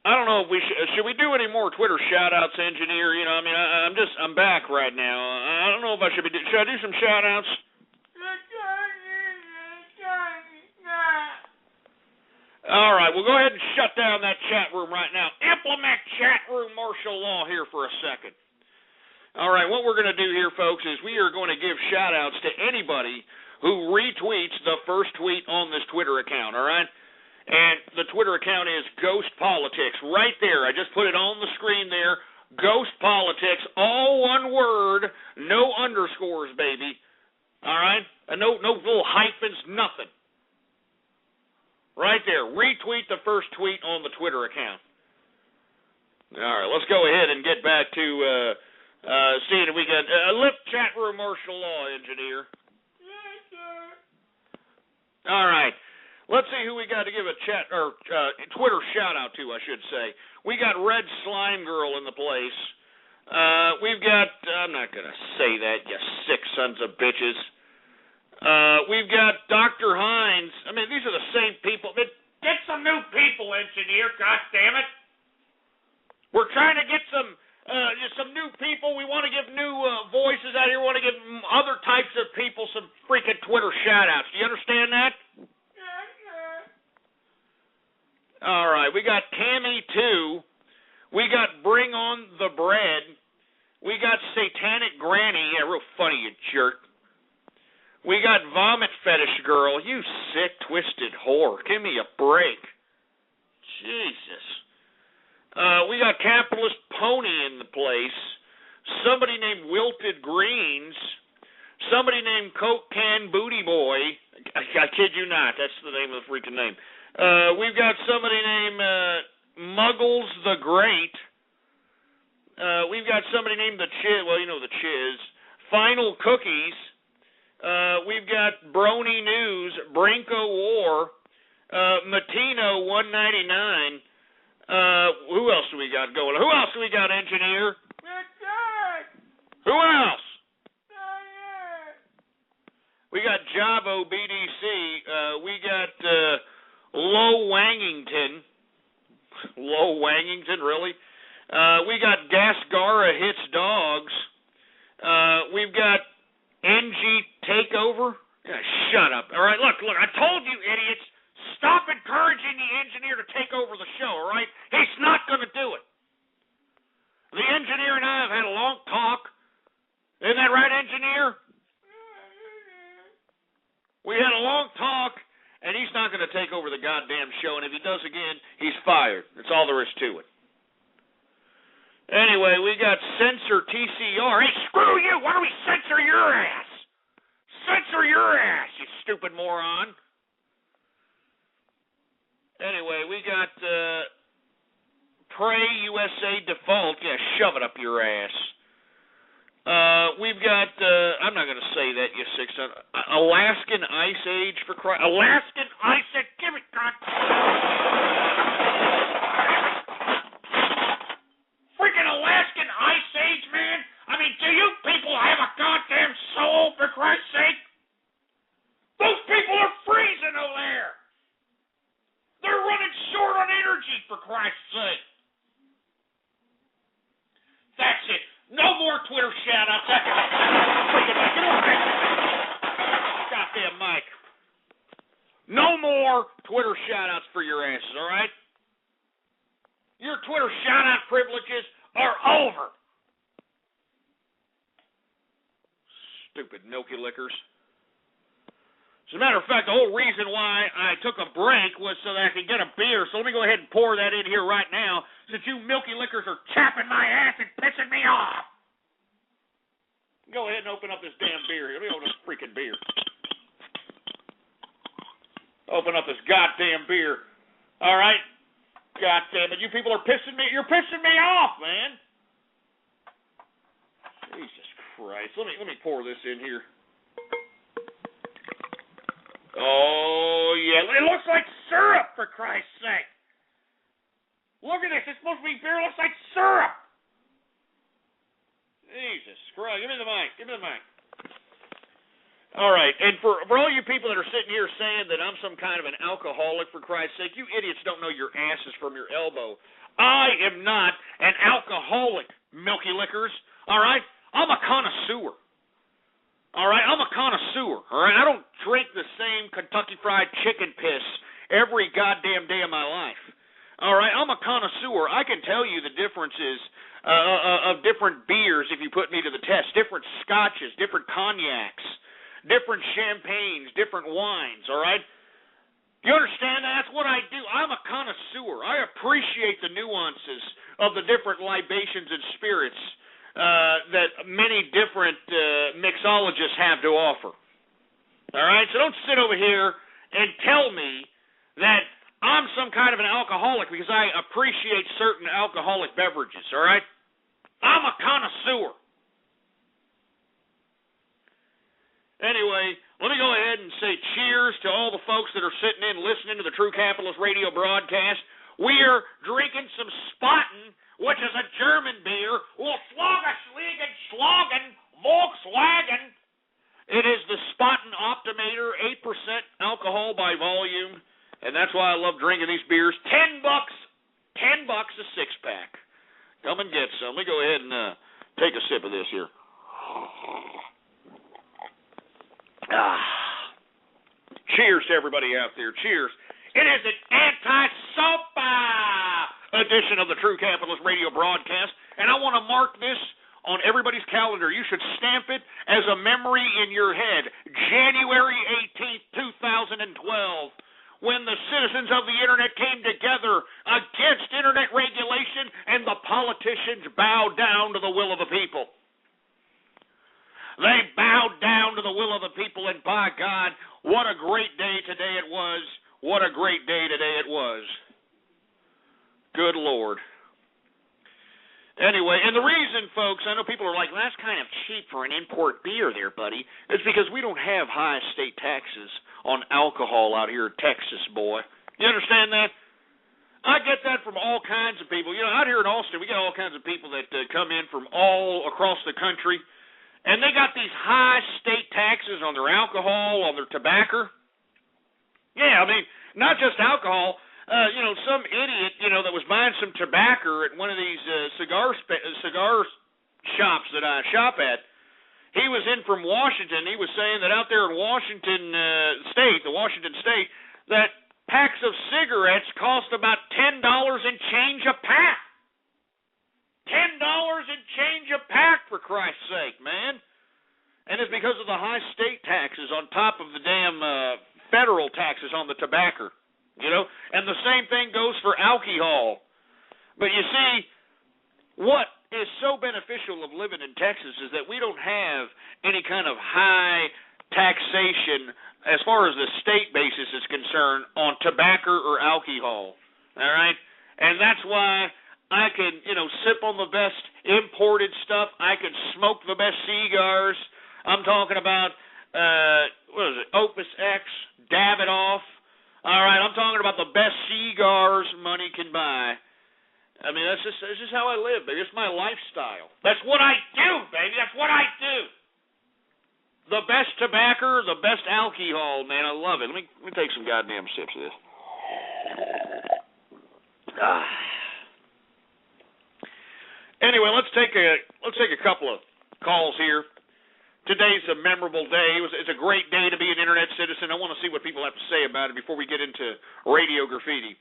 I don't know if we should we do any more Twitter shout-outs, engineer? You know, I mean, I'm back right now. I don't know if should I do some shout-outs? All right, well, go ahead and shut down that chat room right now. Implement chat room martial law here for a second. All right, what we're going to do here, folks, is we are going to give shout-outs to anybody who retweets the first tweet on this Twitter account, all right? And the Twitter account is Ghost Politics. Right there. I just put it on the screen there. Ghost Politics. All one word. No underscores, baby. All right? And no little hyphens, nothing. Right there. Retweet the first tweet on the Twitter account. All right. Let's go ahead and get back to seeing if we can lift chat room martial law, engineer. Yes, sir. All right. Let's see who we got to give a chat or Twitter shout out to, I should say. We got Red Slime Girl in the place. We've got I'm not gonna say that, you sick sons of bitches. We've got Dr. Hines. I mean, these are the same people. Get some new people, engineer. God damn it! We're trying to get some new people. We want to give new voices out here. We want to give other types of people some freaking Twitter shout outs. Do you understand that? All right, we got Cammy 2. We got Bring On the Bread. We got Satanic Granny. Yeah, real funny, you jerk. We got Vomit Fetish Girl. You sick, twisted whore. Give me a break. Jesus. We got Capitalist Pony in the place. Somebody named Wilted Greens. Somebody named Coke Can Booty Boy. I kid you not. That's the name of the freaking name. We've got somebody named Muggles the Great. We've got somebody named the Chiz. Well, you know the Chiz. Final Cookies. We've got Brony News, Brinko War, Matino 199. Who else do we got going? Who else do we got, engineer? Who else? We got Javo BDC. We got Low Wangington. Low Wangington, really? We got Gasgara Hits Dogs. We've got NG Takeover. Yeah, shut up. All right, look, I told you, idiots, stop encouraging the engineer to take over the show, all right? He's not going to do it. The engineer and I have had a long talk. Isn't that right, engineer? We had a long talk, and he's not going to take over the goddamn show, and if he does again, he's fired. That's all there is to it. Anyway, we got Censor TCR. Hey, screw you! Why don't we censor your ass? Censor your ass, you stupid moron. Anyway, we got Pray USA Default. Yeah, shove it up your ass. We've got, I'm not going to say that, you sick son. Alaskan Ice Age for Christ. Alaskan Ice Age, give it, God. Freaking Alaskan Ice Age, man. I mean, do you people have a goddamn soul, for Christ's sake? Those people are freezing over there. They're running short on energy, for Christ's sake. That's it. No more Twitter shout-outs. Goddamn mic. No more Twitter shout-outs for your asses, all right? Your Twitter shout-out privileges are over. Stupid milky lickers. As a matter of fact, the whole reason why I took a break was so that I could get a beer. So let me go ahead and pour that in here right now, since you milky lickers are chapping my ass and pissing me off. Go ahead and open up this damn beer. Let me open this freaking beer. Open up this goddamn beer. All right? God damn it. You people are pissing me. You're pissing me off, man. Jesus Christ. Let me pour this in here. Oh, yeah. It looks like syrup, for Christ's sake. Look at this. It's supposed to be beer. It looks like syrup. Jesus Christ. Give me the mic. Give me the mic. All right. And for all you people that are sitting here saying that I'm some kind of an alcoholic, for Christ's sake, you idiots don't know your asses from your elbow. I am not an alcoholic, Milky Lickers. All right? I'm a connoisseur. All right? I'm a connoisseur. All right? I don't drink the same Kentucky Fried Chicken piss every goddamn day of my life. All right? I'm a connoisseur. I can tell you the differences of different beers if you put me to the test, different scotches, different cognacs, different champagnes, different wines, all right? You understand that? That's what I do. I'm a connoisseur. I appreciate the nuances of the different libations and spirits that many different mixologists have to offer. All right? So don't sit over here and tell me that I'm some kind of an alcoholic because I appreciate certain alcoholic beverages, all right? I'm a connoisseur. Anyway, let me go ahead and say cheers to all the folks that are sitting in listening to the True Capitalist Radio broadcast. We are drinking some Spaten, which is a German beer. Schlagen, Volkswagen. It is the Spaten Optimator, 8% alcohol by volume, and that's why I love drinking these beers. $10 a six-pack. Come and get some. Let me go ahead and take a sip of this here. Cheers to everybody out there. Cheers. It is an anti-sopa edition of the True Capitalist Radio broadcast, and I want to mark this on everybody's calendar. You should stamp it as a memory in your head. January 18th, 2012, when the citizens of the Internet came together against Internet regulation and the politicians bowed down to the will of the people. They bowed down to the will of the people, and by God, what a great day today it was. What a great day today it was. Good Lord. Anyway, and the reason, folks, I know people are like, that's kind of cheap for an import beer there, buddy. It's because we don't have high state taxes on alcohol out here in Texas, boy. You understand that? I get that from all kinds of people. You know, out here in Austin, we get all kinds of people that come in from all across the country. And they got these high state taxes on their alcohol, on their tobacco. Yeah, I mean, not just alcohol. Some idiot, that was buying some tobacco at one of these cigar shops that I shop at. He was in from Washington. He was saying that out there in Washington State, that packs of cigarettes cost about $10 and change a pack. $10 and change a pack, for Christ's sake, man. And it's because of the high state taxes on top of the damn federal taxes on the tobacco, And the same thing goes for alcohol. But you see, what is so beneficial of living in Texas is that we don't have any kind of high taxation as far as the state basis is concerned on tobacco or alcohol, all right? And that's why I can, sip on the best imported stuff. I can smoke the best cigars. I'm talking about, Opus X, Davidoff. All right, I'm talking about the best cigars money can buy. I mean, that's just how I live, baby. It's my lifestyle. That's what I do, baby. That's what I do. The best tobacco, the best alcohol, man. I love it. Let me take some goddamn sips of this. Anyway, let's take a couple of calls here. Today's a memorable day. It's a great day to be an internet citizen. I want to see what people have to say about it before we get into radio graffiti.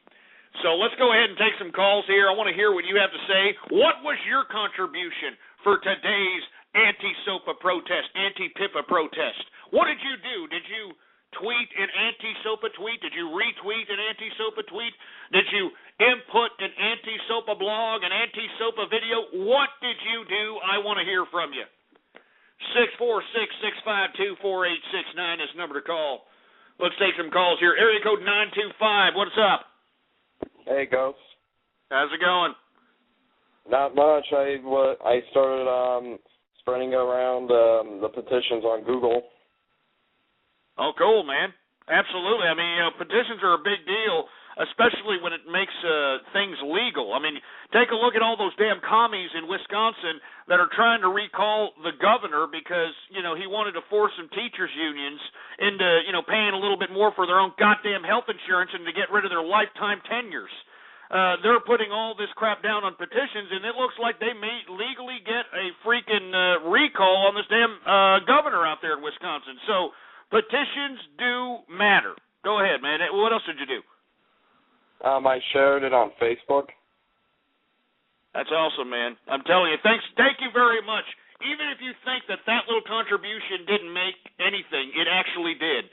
So let's go ahead and take some calls here. I want to hear what you have to say. What was your contribution for today's anti-SOPA protest, anti-PIPA protest? What did you do? Did you tweet an anti-SOPA tweet? Did you retweet an anti-SOPA tweet? Did you input an anti-SOPA blog, an anti-SOPA video? What did you do? I want to hear from you. 646-652-4869 is the number to call. Let's take some calls here. Area code 925. What's up? Hey, Ghost. How's it going? Not much. I started spreading around the petitions on Google. Oh, cool, man. Absolutely. I mean, petitions are a big deal, especially when it makes things legal. I mean, take a look at all those damn commies in Wisconsin that are trying to recall the governor because, he wanted to force some teachers' unions into, paying a little bit more for their own goddamn health insurance and to get rid of their lifetime tenures. They're putting all this crap down on petitions, and it looks like they may legally get a freaking recall on this damn governor out there in Wisconsin. So petitions do matter. Go ahead, man. What else did you do? I shared it on Facebook. That's awesome, man. I'm telling you, thank you very much. Even if you think that little contribution didn't make anything, it actually did.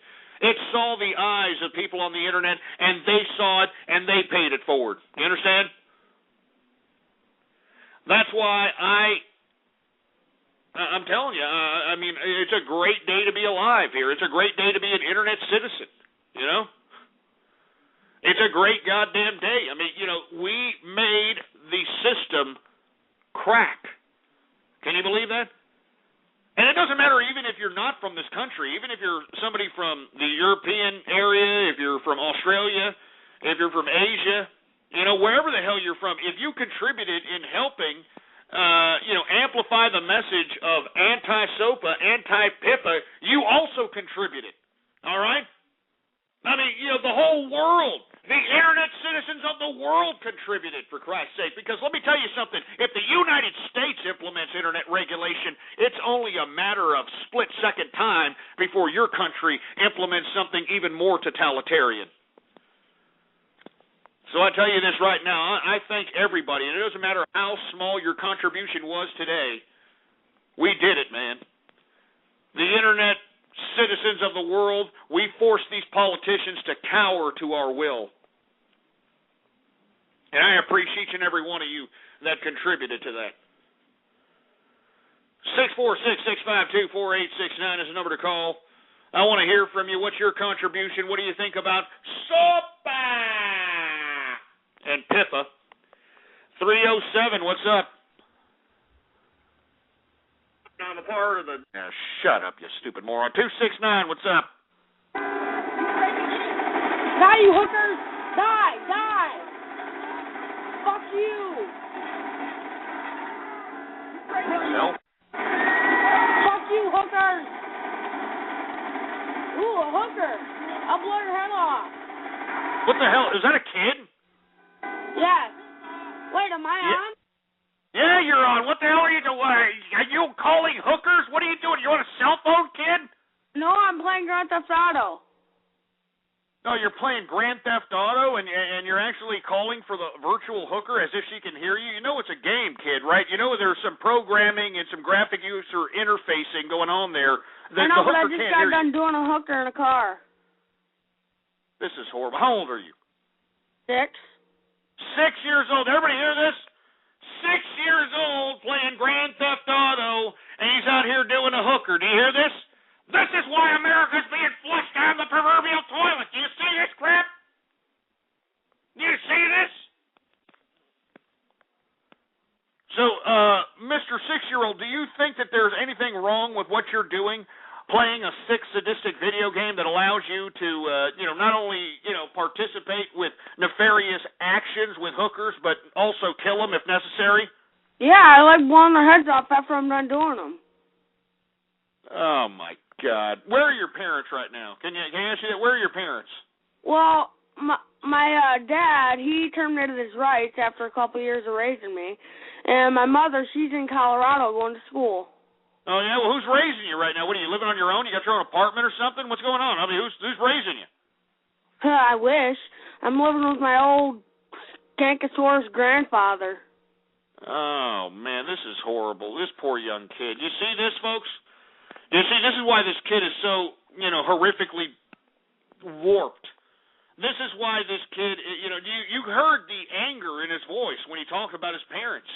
It saw the eyes of people on the internet, and they saw it, and they paid it forward. You understand? That's why I'm telling you, I mean, it's a great day to be alive here. It's a great day to be an internet citizen, It's a great goddamn day. I mean, we made the system crack. Can you believe that? And it doesn't matter even if you're not from this country, even if you're somebody from the European area, if you're from Australia, if you're from Asia, wherever the hell you're from, if you contributed in helping, amplify the message of anti-SOPA, anti-PIPA, you also contributed. All right? I mean, the whole world, the internet citizens of the world contributed, for Christ's sake. Because let me tell you something, if the United States implements internet regulation, it's only a matter of split-second time before your country implements something even more totalitarian. So I tell you this right now, I thank everybody, and it doesn't matter how small your contribution was today, we did it, man. The internet citizens of the world, we forced these politicians to cower to our will. And I appreciate each and every one of you that contributed to that. 646-652-4869 is the number to call. I want to hear from you. What's your contribution? What do you think about SOPA and PIPA? 307, what's up? I'm a part of the... shut up, you stupid moron. 269, what's up? Die, you hookers! Die! Die! Fuck you! No. Fuck you, hookers! Ooh, a hooker! I'll blow your head off. What the hell? Is that a kid? Yes. Wait, am I on? Yeah, you're on. What the hell are you doing? Are you calling hookers? What are you doing? You on a cell phone, kid? No, I'm playing Grand Theft Auto. No, you're playing Grand Theft Auto, and you're actually calling for the virtual hooker as if she can hear you? You know it's a game, kid, right? You know there's some programming and some graphic user interfacing going on there. I know, but I just got done doing a hooker in a car. This is horrible. How old are you? 6. 6 years old. Everybody hear this? 6 years old playing Grand Theft Auto, and he's out here doing a hooker. Do you hear this? This is why America's being flushed down the proverbial toilet. Do you see this crap? Do you see this? So, Mr. 6-year-old, do you think that there's anything wrong with what you're doing, playing a sick, sadistic video game that allows you to, not only, participate with nefarious actions with hookers, but also kill them if necessary? Yeah, I like blowing their heads off after I'm done doing them. Oh, my God. Where are your parents right now? Can I ask you that? Where are your parents? Well, my dad, he terminated his rights after a couple years of raising me. And my mother, she's in Colorado going to school. Oh, yeah? Well, who's raising you right now? What, are you living on your own? You got your own apartment or something? What's going on? I mean, who's raising you? I wish. I'm living with my old Skankosaurus grandfather. Oh, man, this is horrible. This poor young kid. You see this, folks? You see, this is why this kid is so, horrifically warped. This is why this kid, you heard the anger in his voice when he talked about his parents,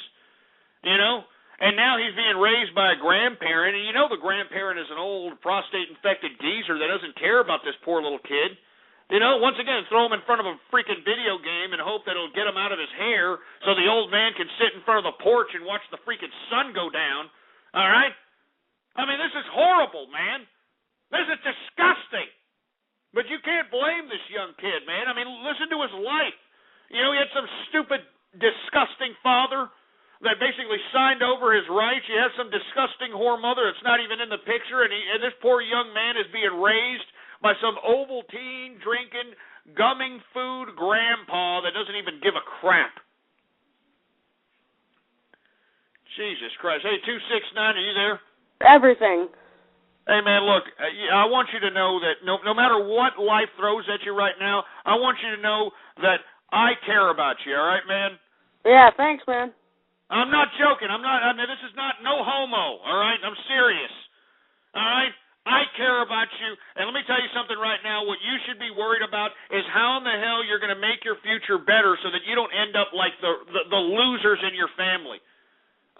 And now he's being raised by a grandparent, and you know the grandparent is an old prostate-infected geezer that doesn't care about this poor little kid. You know, once again, throw him in front of a freaking video game and hope that it'll get him out of his hair so the old man can sit in front of the porch and watch the freaking sun go down. All right? I mean, this is horrible, man. This is disgusting. But you can't blame this young kid, man. I mean, listen to his life. You know, he had some stupid, disgusting father that basically signed over his rights. You have some disgusting whore mother that's not even in the picture, and this poor young man is being raised by some Ovaltine drinking, gumming food grandpa that doesn't even give a crap. Jesus Christ. Hey, 269, are you there? Everything. Hey, man, look, I want you to know that no matter what life throws at you right now, I want you to know that I care about you, all right, man? Yeah, thanks, man. I'm not joking. This is not no homo, all right? I'm serious, all right? I care about you, and let me tell you something right now. What you should be worried about is how in the hell you're going to make your future better so that you don't end up like the losers in your family.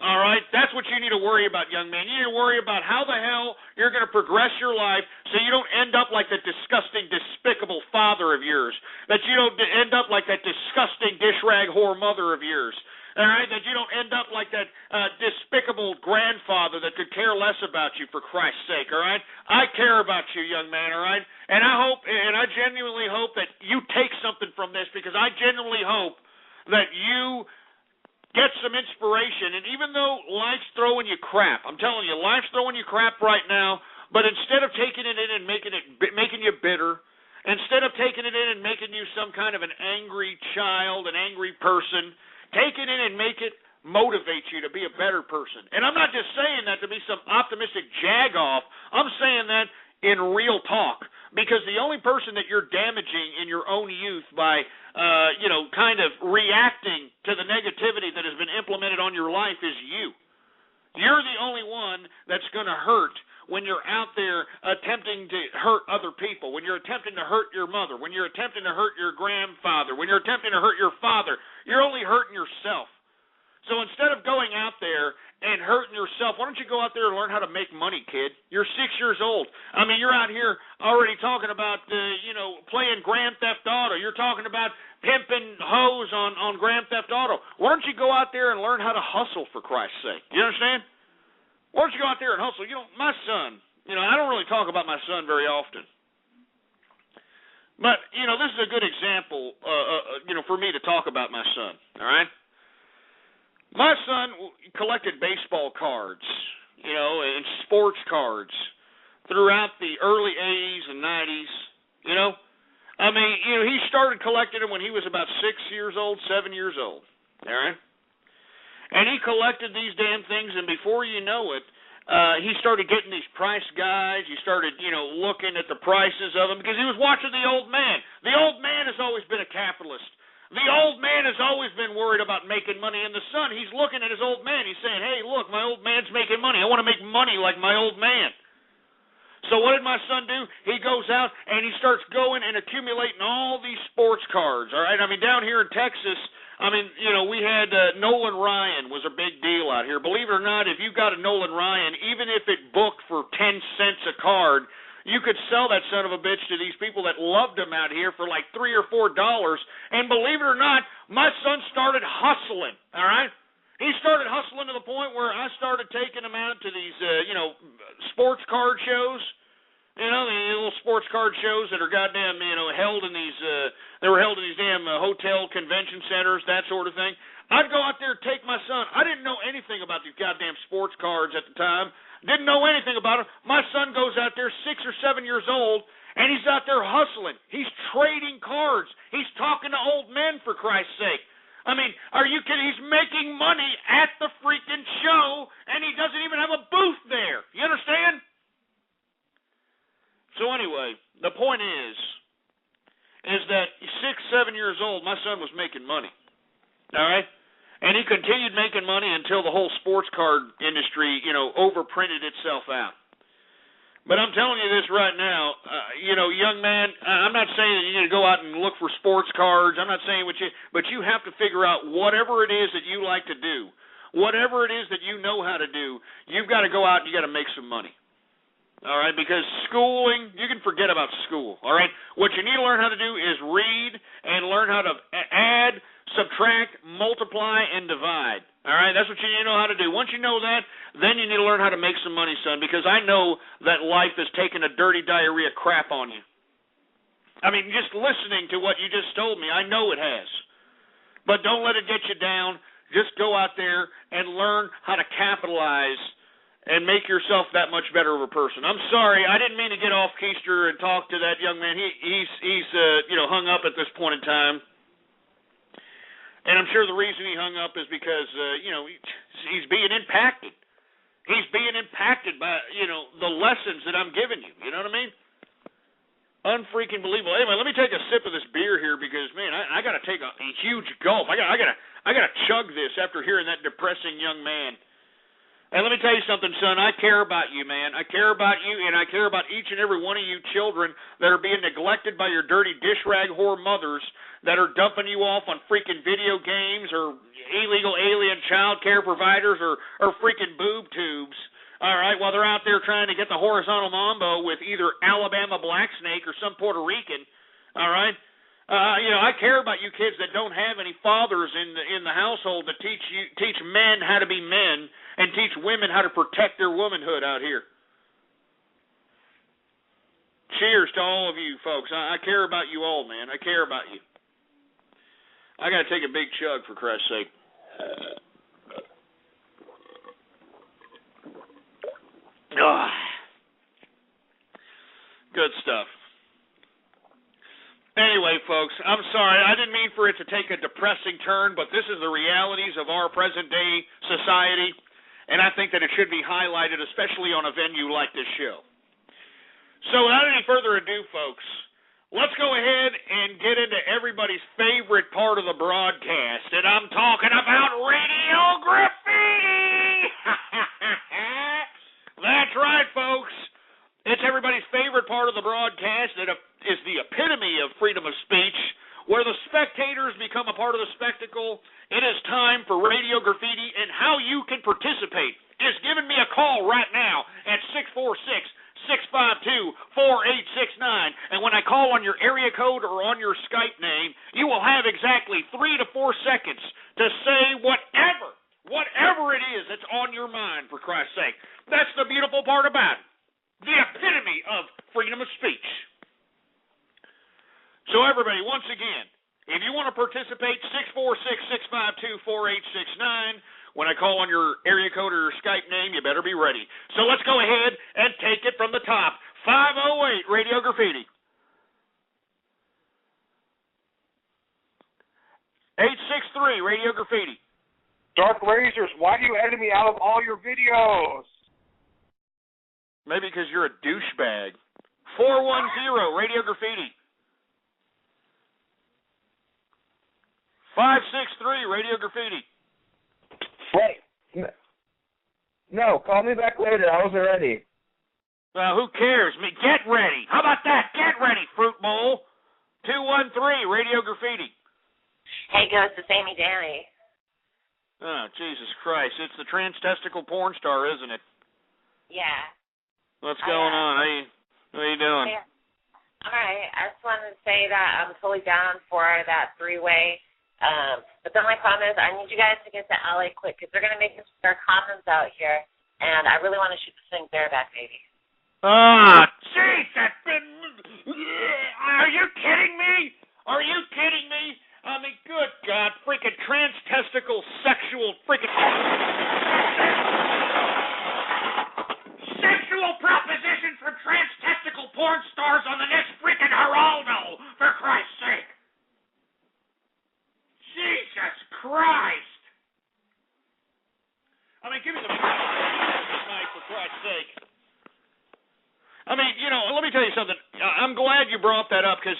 All right? That's what you need to worry about, young man. You need to worry about how the hell you're going to progress your life so you don't end up like that disgusting, despicable father of yours, that you don't end up like that disgusting dish rag whore mother of yours. All right, that you don't end up like that despicable grandfather that could care less about you, for Christ's sake, all right? I care about you, young man, all right? And I genuinely hope that you take something from this, because I genuinely hope that you get some inspiration. And even though life's throwing you crap, I'm telling you, life's throwing you crap right now, but instead of taking it in and making you bitter, instead of taking it in and making you some kind of an angry child, an angry person, take it in and make it motivate you to be a better person. And I'm not just saying that to be some optimistic jag-off. I'm saying that in real talk, because the only person that you're damaging in your own youth by, kind of reacting to the negativity that has been implemented on your life is you. You're the only one that's going to hurt when you're out there attempting to hurt other people, when you're attempting to hurt your mother, when you're attempting to hurt your grandfather, when you're attempting to hurt your father. You're only hurting yourself. So instead of going out there and hurting yourself, why don't you go out there and learn how to make money, kid? You're 6 years old. I mean, you're out here already talking about, playing Grand Theft Auto. You're talking about pimping hoes on Grand Theft Auto. Why don't you go out there and learn how to hustle, for Christ's sake? You understand? Why don't you go out there and hustle? My son, I don't really talk about my son very often. But, this is a good example, for me to talk about my son, all right? My son collected baseball cards, and sports cards throughout the early 80s and 90s, he started collecting them when he was about 6 years old, 7 years old, all right? And he collected these damn things, and before you know it, he started getting these price guides. He started, looking at the prices of them because he was watching the old man. The old man has always been a capitalist. The old man has always been worried about making money. And the son, he's looking at his old man. He's saying, hey, look, my old man's making money. I want to make money like my old man. So what did my son do? He goes out and he starts going and accumulating all these sports cards, all right? I mean, down here in Texas, we had Nolan Ryan was a big deal out here. Believe it or not, if you got a Nolan Ryan, even if it booked for 10 cents a card, you could sell that son of a bitch to these people that loved him out here for like $3 or $4. And believe it or not, my son started hustling, all right? He started hustling to the point where I started taking him out to these, sports card shows. The little sports card shows that are goddamn, held in these, they were held in these damn hotel convention centers, that sort of thing. I'd go out there and take my son. I didn't know anything about these goddamn sports cards at the time. Didn't know anything about them. My son goes out there 6 or 7 years old, and he's out there hustling. He's trading cards. He's talking to old men, for Christ's sake. I mean, are you kidding? He's making money at the freaking show, and he doesn't even have a booth there. You understand? So anyway, the point is that 6, 7 years old, my son was making money, all right? And he continued making money until the whole sports card industry, overprinted itself out. But I'm telling you this right now, young man, I'm not saying that you need to go out and look for sports cards. I'm not saying but you have to figure out whatever it is that you like to do. whatever it is that you know how to do, you've got to go out and you got to make some money. All right, because schooling, you can forget about school. All right, what you need to learn how to do is read and learn how to add, subtract, multiply, and divide. All right, that's what you need to know how to do. Once you know that, then you need to learn how to make some money, son, because I know that life has taken a dirty diarrhea crap on you. I mean, just listening to what you just told me, I know it has. But don't let it get you down. Just go out there and learn how to capitalize and make yourself that much better of a person. I'm sorry, I didn't mean to get off keister and talk to that young man. He's hung up at this point in time. And I'm sure the reason he hung up is because, he's being impacted. He's being impacted by, the lessons that I'm giving you. You know what I mean? Unfreaking believable. Anyway, let me take a sip of this beer here because, man, I got to take a huge gulp. I got to chug this after hearing that depressing young man. And let me tell you something, son. I care about you, man. I care about you, and I care about each and every one of you children that are being neglected by your dirty dish rag whore mothers that are dumping you off on freaking video games or illegal alien child care providers or freaking boob tubes. All right, while they're out there trying to get the horizontal mambo with either Alabama black snake or some Puerto Rican. All right. I care about you kids that don't have any fathers in the household that teach men how to be men and teach women how to protect their womanhood out here. Cheers to all of you folks. I care about you all, man. I care about you. I got to take a big chug for Christ's sake. Good stuff. Anyway, folks, I'm sorry. I didn't mean for it to take a depressing turn, but this is the realities of our present-day society, and I think that it should be highlighted, especially on a venue like this show. So without any further ado, folks, let's go ahead and get into everybody's favorite part of the broadcast, and I'm talking about radio graffiti! That's right, folks. It's everybody's favorite part of the broadcast that is the epitome of freedom of speech, where the spectators become a part of the spectacle. It is time for radio graffiti, and how you can participate is giving me a call right now at 646-652-4869. And when I call on your area code or on your Skype name, you will have exactly 3 to 4 seconds to say whatever it is that's on your mind, for Christ's sake. That's the beautiful part about it. The epitome of freedom of speech. So everybody, once again, if you want to participate, 646-652-4869. When I call on your area code or your Skype name, you better be ready. So let's go ahead and take it from the top. 508 Radio Graffiti. 863 Radio Graffiti. Dark Razors, why do you edit me out of all your videos? Maybe because you're a douchebag. 410 Radio Graffiti. 563 Radio Graffiti. Wait. No, call me back later. I wasn't ready. Well, who cares? Get ready. How about that? Get ready, fruit bowl. 213 Radio Graffiti. Hey, Ghost, it's Amy Daly. Oh, Jesus Christ. It's the trans-testicle porn star, isn't it? Yeah. What's going on? How you doing? Yeah. All right. I just wanted to say that I'm totally down for that three-way. But the only problem is I need you guys to get to LA quick because they're going to make us start condoms out here, and I really want to shoot the thing bareback, baby. Ah, jeez, are you kidding me? Are you kidding me? I mean, good God, freaking trans-testicle sexual freaking... Sexual propositions from trans-testicle porn stars on the next freaking Geraldo, for Christ's sake. Jesus Christ. I mean, give me the tonight, for Christ's sake. I mean, let me tell you something. I'm glad you brought that up because,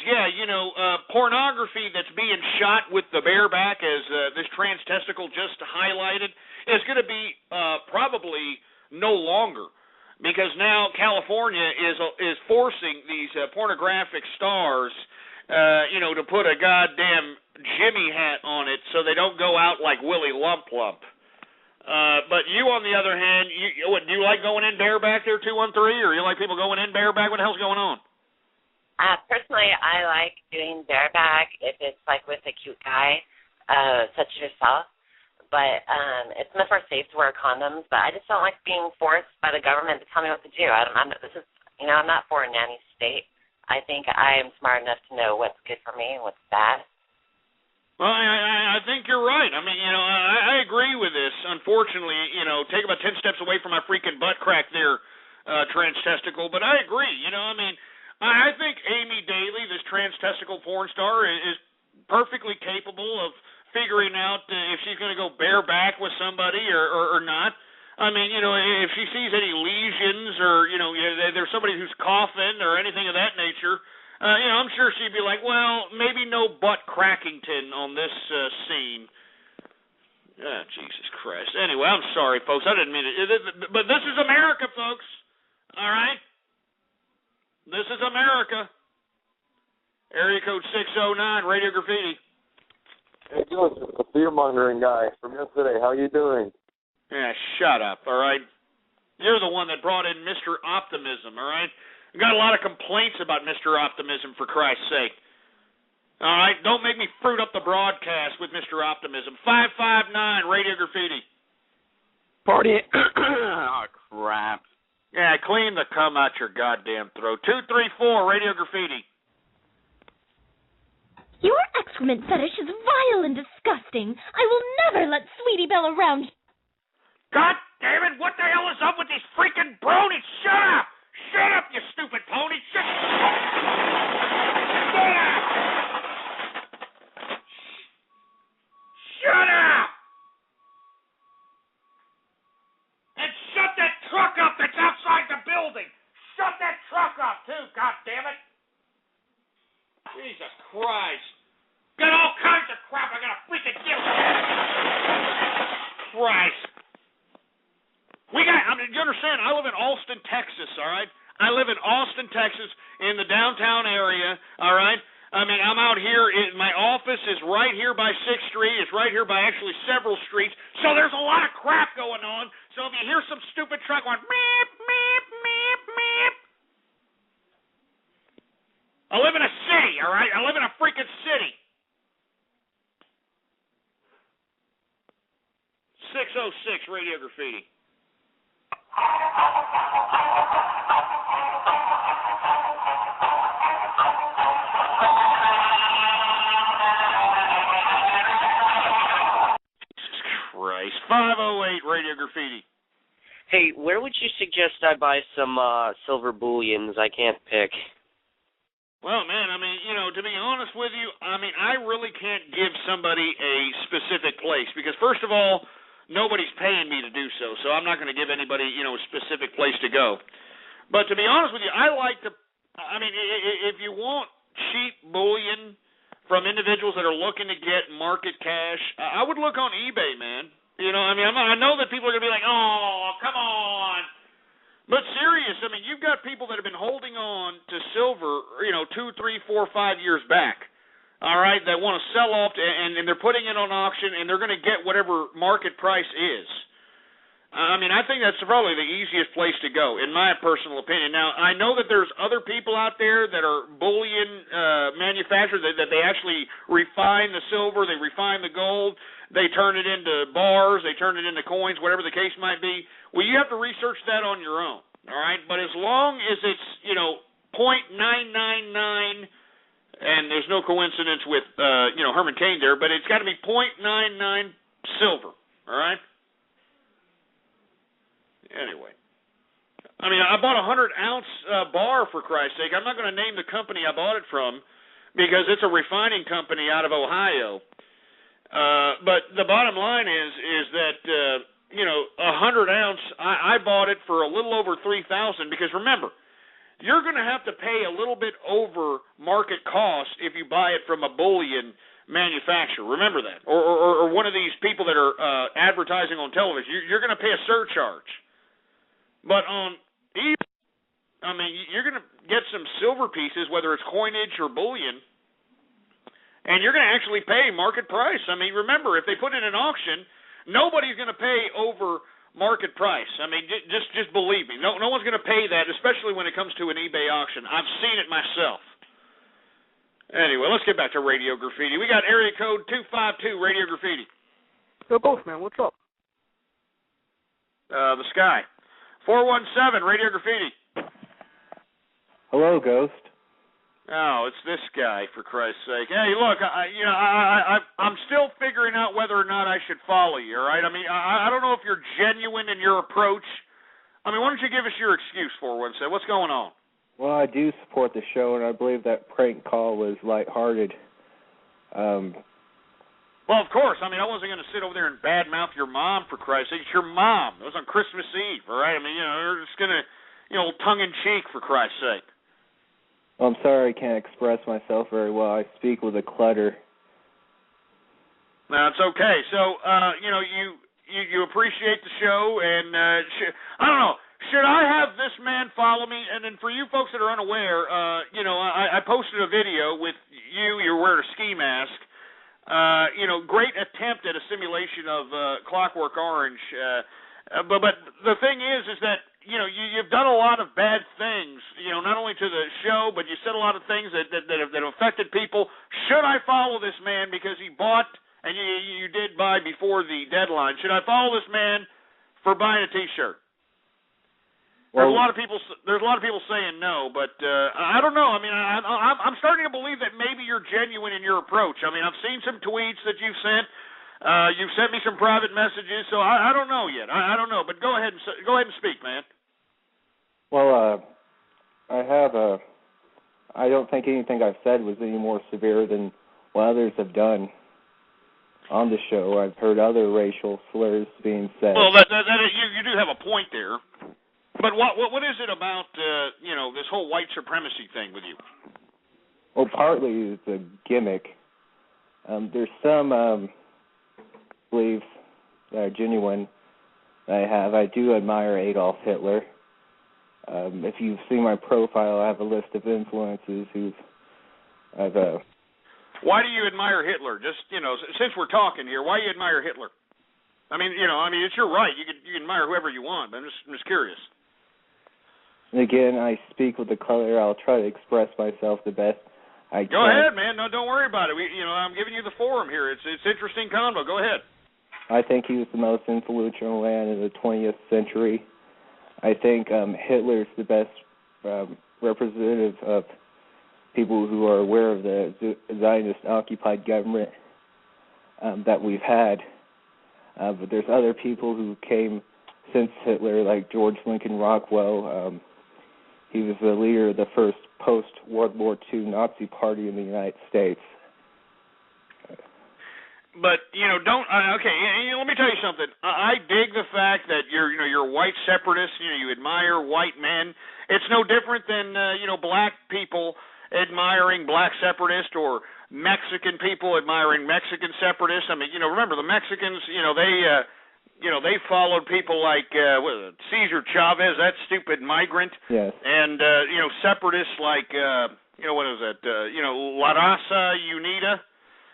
pornography that's being shot with the bareback, as this trans-testicle just highlighted, is going to be probably no longer. Because now California is forcing these pornographic stars, to put a goddamn Jimmy hat on it so they don't go out like Willie Lump Lump. But you, on the other hand, do you like going in bareback there, 213, or you like people going in bareback? What the hell's going on? Personally, I like doing bareback if it's like with a cute guy, such as yourself. But it's much more safe to wear condoms. But I just don't like being forced by the government to tell me what to do. I'm not for a nanny state. I think I am smart enough to know what's good for me and what's bad. Well, I think you're right. I mean, I agree with this. Unfortunately, take about 10 steps away from my freaking butt crack there, trans-testicle. But I agree. I think Amy Daly, this trans-testicle porn star, is perfectly capable of figuring out if she's going to go bareback with somebody or not. I mean, if she sees any lesions or, there's somebody who's coughing or anything of that nature, I'm sure she'd be like, well, maybe no butt crackington on this scene. Oh, Jesus Christ. Anyway, I'm sorry, folks. I didn't mean it. But this is America, folks. All right? This is America. Area code 609, Radio Graffiti. Hey, Joseph, the fear-mongering guy from yesterday. How you doing? Yeah, shut up, all right? You're the one that brought in Mr. Optimism, all right? I got a lot of complaints about Mr. Optimism, for Christ's sake. All right? Don't make me fruit up the broadcast with Mr. Optimism. 559, Radio Graffiti. Party. Oh, crap. Yeah, clean the cum out your goddamn throat. 234, Radio Graffiti. Your excrement fetish is vile and disgusting. I will never let Sweetie Belle around. God damn it, what the hell is up with these freaking bronies? Shut up! Shut up, you stupid pony! Shut up! Shut up! And shut that truck up that's outside the building! Shut that truck up, too, God damn it! Jesus Christ. Got all kinds of crap I gotta freaking deal with. Christ. You understand, I live in Austin, Texas, all right? I live in Austin, Texas, in the downtown area, all right? I mean, I'm out here. My office is right here by 6th Street. It's right here by actually several streets. So there's a lot of crap going on. So if you hear some stupid truck going, meep, meep, meep, meep. I live in a city, all right? I live in a freaking city. 606 Radio Graffiti. Jesus Christ. 508 Radio Graffiti. Hey, where would you suggest I buy some silver bullions? I can't pick. Well, man, I mean, to be honest with you, I mean, I really can't give somebody a specific place because, first of all, nobody's paying me to do so, so I'm not going to give anybody, a specific place to go. But to be honest with you, I like to, I mean, if you want cheap bullion from individuals that are looking to get market cash, I would look on eBay, man. I know that people are going to be like, oh, come on. But serious, I mean, you've got people that have been holding on to silver, 2, 3, 4, 5 years back. All right, that want to sell off, and they're putting it on auction, and they're going to get whatever market price is. I mean, I think that's probably the easiest place to go, in my personal opinion. Now, I know that there's other people out there that are bullion manufacturers, that they actually refine the silver, they refine the gold, they turn it into bars, they turn it into coins, whatever the case might be. Well, you have to research that on your own, all right? But as long as it's, 0.999, and there's no coincidence with, Herman Cain there, but it's got to be 0.99 silver, all right? Anyway. I mean, I bought a 100-ounce bar, for Christ's sake. I'm not going to name the company I bought it from because it's a refining company out of Ohio. But the bottom line is that, 100-ounce, I bought it for a little over $3,000 because, remember, you're going to have to pay a little bit over market cost if you buy it from a bullion manufacturer. Remember that. Or one of these people that are advertising on television. You're going to pay a surcharge. But on eBay, I mean, you're going to get some silver pieces, whether it's coinage or bullion, and you're going to actually pay market price. I mean, remember, if they put in an auction, nobody's going to pay over market price. I mean, just believe me. No one's going to pay that, especially when it comes to an eBay auction. I've seen it myself. Anyway, let's get back to Radio Graffiti. We got area code 252, Radio Graffiti. Yo, Ghost Man, what's up? The Sky. 417, Radio Graffiti. Hello, Ghost. Oh, it's this guy, for Christ's sake. Hey, look, I'm still figuring out whether or not I should follow you, all right? I mean, I don't know if you're genuine in your approach. I mean, why don't you give us your excuse for once? What's going on? Well, I do support the show, and I believe that prank call was lighthearted. Well, of course. I mean, I wasn't going to sit over there and badmouth your mom, for Christ's sake. It's your mom. It was on Christmas Eve, all right? I mean, we're just going to, tongue-in-cheek, for Christ's sake. Well, I'm sorry I can't express myself very well. I speak with a clutter. No, it's okay. So, you appreciate the show, and I don't know. Should I have this man follow me? And then for you folks that are unaware, I posted a video with you. You're wearing a ski mask. Great attempt at a simulation of Clockwork Orange. But the thing is that, you've done a lot of bad things, not only to the show, but you said a lot of things that have affected people. Should I follow this man because he bought, and you did buy before the deadline, should I follow this man for buying a T-shirt? There's a lot of people saying no, but I don't know. I mean, I'm starting to believe that maybe you're genuine in your approach. I mean, I've seen some tweets that you've sent. You've sent me some private messages, so I don't know yet. I don't know, but go ahead and speak, man. Well, I don't think anything I've said was any more severe than what others have done on the show. I've heard other racial slurs being said. Well, you do have a point there. But what is it about, this whole white supremacy thing with you? Well, partly it's a gimmick. There's some beliefs that are genuine that I have. I do admire Adolf Hitler. If you've seen my profile, I have a list of influences Why do you admire Hitler? Just, since we're talking here, why do you admire Hitler? I mean, it's your right. You can admire whoever you want, but I'm just curious. Again, I speak with the color. I'll try to express myself the best I can. Go ahead, man. No, don't worry about it. I'm giving you the forum here. It's interesting convo. Go ahead. I think he was the most influential man in the 20th century. I think Hitler's the best representative of people who are aware of the Zionist-occupied government that we've had. But there's other people who came since Hitler, like George Lincoln Rockwell. He was the leader of the first post-World War II Nazi party in the United States. But let me tell you something. I dig the fact that you're a white separatist. You admire white men. It's no different than black people admiring black separatists or Mexican people admiring Mexican separatists. I mean, remember the Mexicans. They followed people like Cesar Chavez, that stupid migrant. Yes. And separatists like La Raza Unida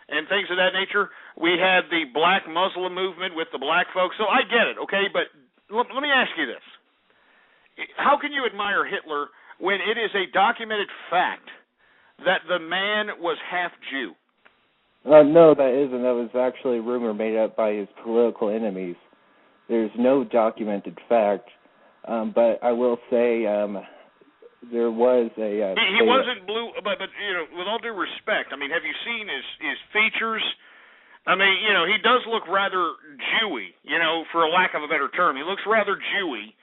and things of that nature. We had the black Muslim movement with the black folks. So I get it, okay? But let me ask you this. How can you admire Hitler when it is a documented fact that the man was half Jew? No, that isn't. That was actually a rumor made up by his political enemies. There's no documented fact. But I will say there was a... he wasn't blue, but with all due respect, I mean, have you seen his features? I mean, he does look rather Jewy, for a lack of a better term. He looks rather Jewy.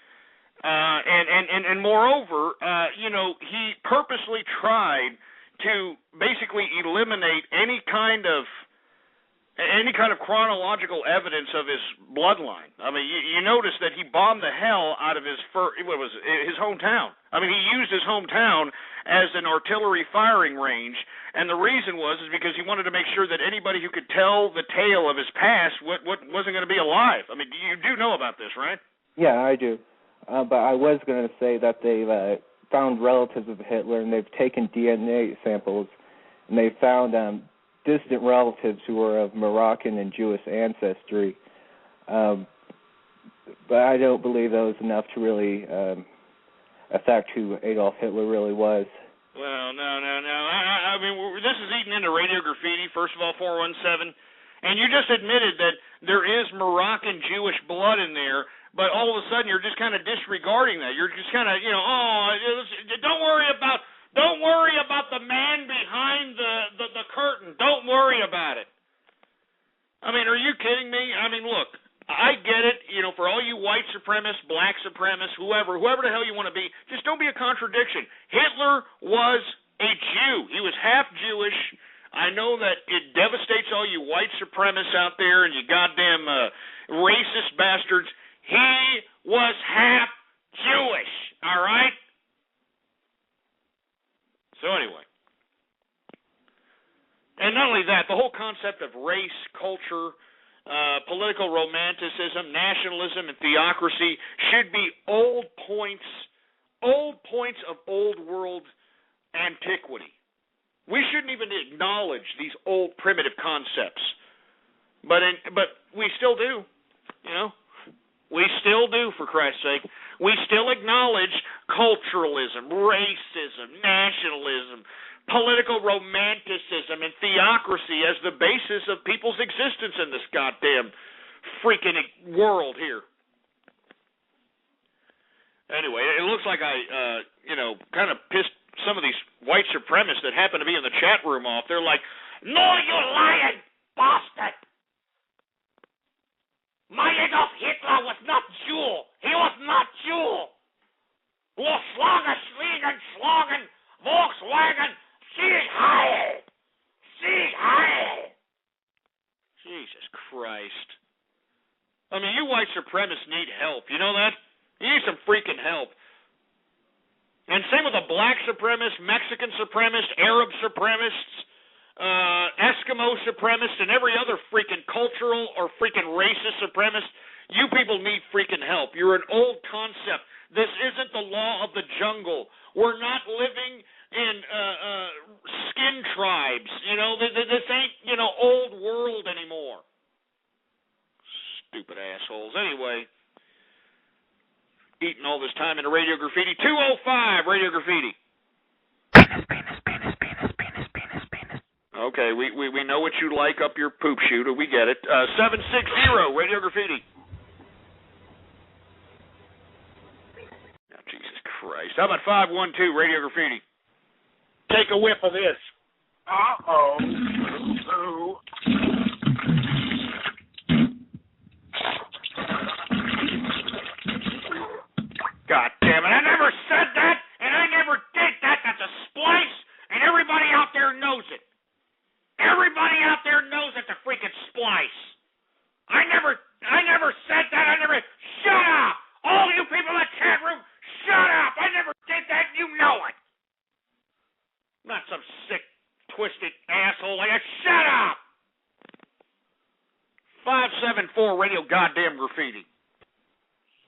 And moreover, he purposely tried to basically eliminate any kind of chronological evidence of his bloodline. I mean, you notice that he bombed the hell out of his hometown. I mean, he used his hometown as an artillery firing range, and the reason was because he wanted to make sure that anybody who could tell the tale of his past wasn't going to be alive. I mean, you do know about this, right? Yeah, I do. But I was going to say that they've found relatives of Hitler, and they've taken DNA samples, and they found distant relatives who are of Moroccan and Jewish ancestry. But I don't believe that was enough to really affect who Adolf Hitler really was. Well, no. I mean, this is eating into radio graffiti, first of all, 417. And you just admitted that there is Moroccan Jewish blood in there, but all of a sudden you're just kind of disregarding that. You're just kind of, don't worry about the man behind the curtain. Don't worry about it. I mean, are you kidding me? I mean, look, I get it, for all you white supremacists, black supremacists, whoever the hell you want to be, just don't be a contradiction. Hitler was a Jew. He was half Jewish. I know that it devastates all you white supremacists out there and you goddamn racist bastards. He was half Jewish, all right? So anyway. And not only that, the whole concept of race, culture, political romanticism, nationalism, and theocracy should be old points of old world antiquity. We shouldn't even acknowledge these old primitive concepts, but we still do. We still do, for Christ's sake. We still acknowledge culturalism, racism, nationalism, political romanticism, and theocracy as the basis of people's existence in this goddamn freaking world here. Anyway, it looks like I, kind of pissed some of these white supremacists that happen to be in the chat room off. They're like, "No, you lying bastard! My Adolf Hitler was not Jew. He was not Jew. Los Schlagen, Schwiegen, Schlagen, Volkswagen, Sieg Heil! Sieg Heil!" Jesus Christ. I mean, you white supremacists need help. You know that? You need some freaking help. And same with the black supremacists, Mexican supremacists, Arab supremacists, Eskimo supremacists, and every other freaking cultural or freaking racist supremacist. You people need freaking help. You're an old concept. This isn't the law of the jungle. We're not living in skin tribes. This ain't, old world anymore. Stupid assholes. Anyway. Eating all this time into Radio Graffiti. 205 Radio Graffiti. Penis. Okay, we know what you like up your poop shooter. We get it. 760 Radio Graffiti. Oh, Jesus Christ. How about 512 Radio Graffiti? Take a whiff of this. Uh-oh. God damn it, I never said that, and I never did that. That's a splice, and everybody out there knows it. Everybody out there knows it's a freaking splice. I never said that. Shut up! All you people in the chat room, shut up! I never did that, you know it. I'm not some sick, twisted asshole like that. Shut up! 574 Radio Goddamn Graffiti.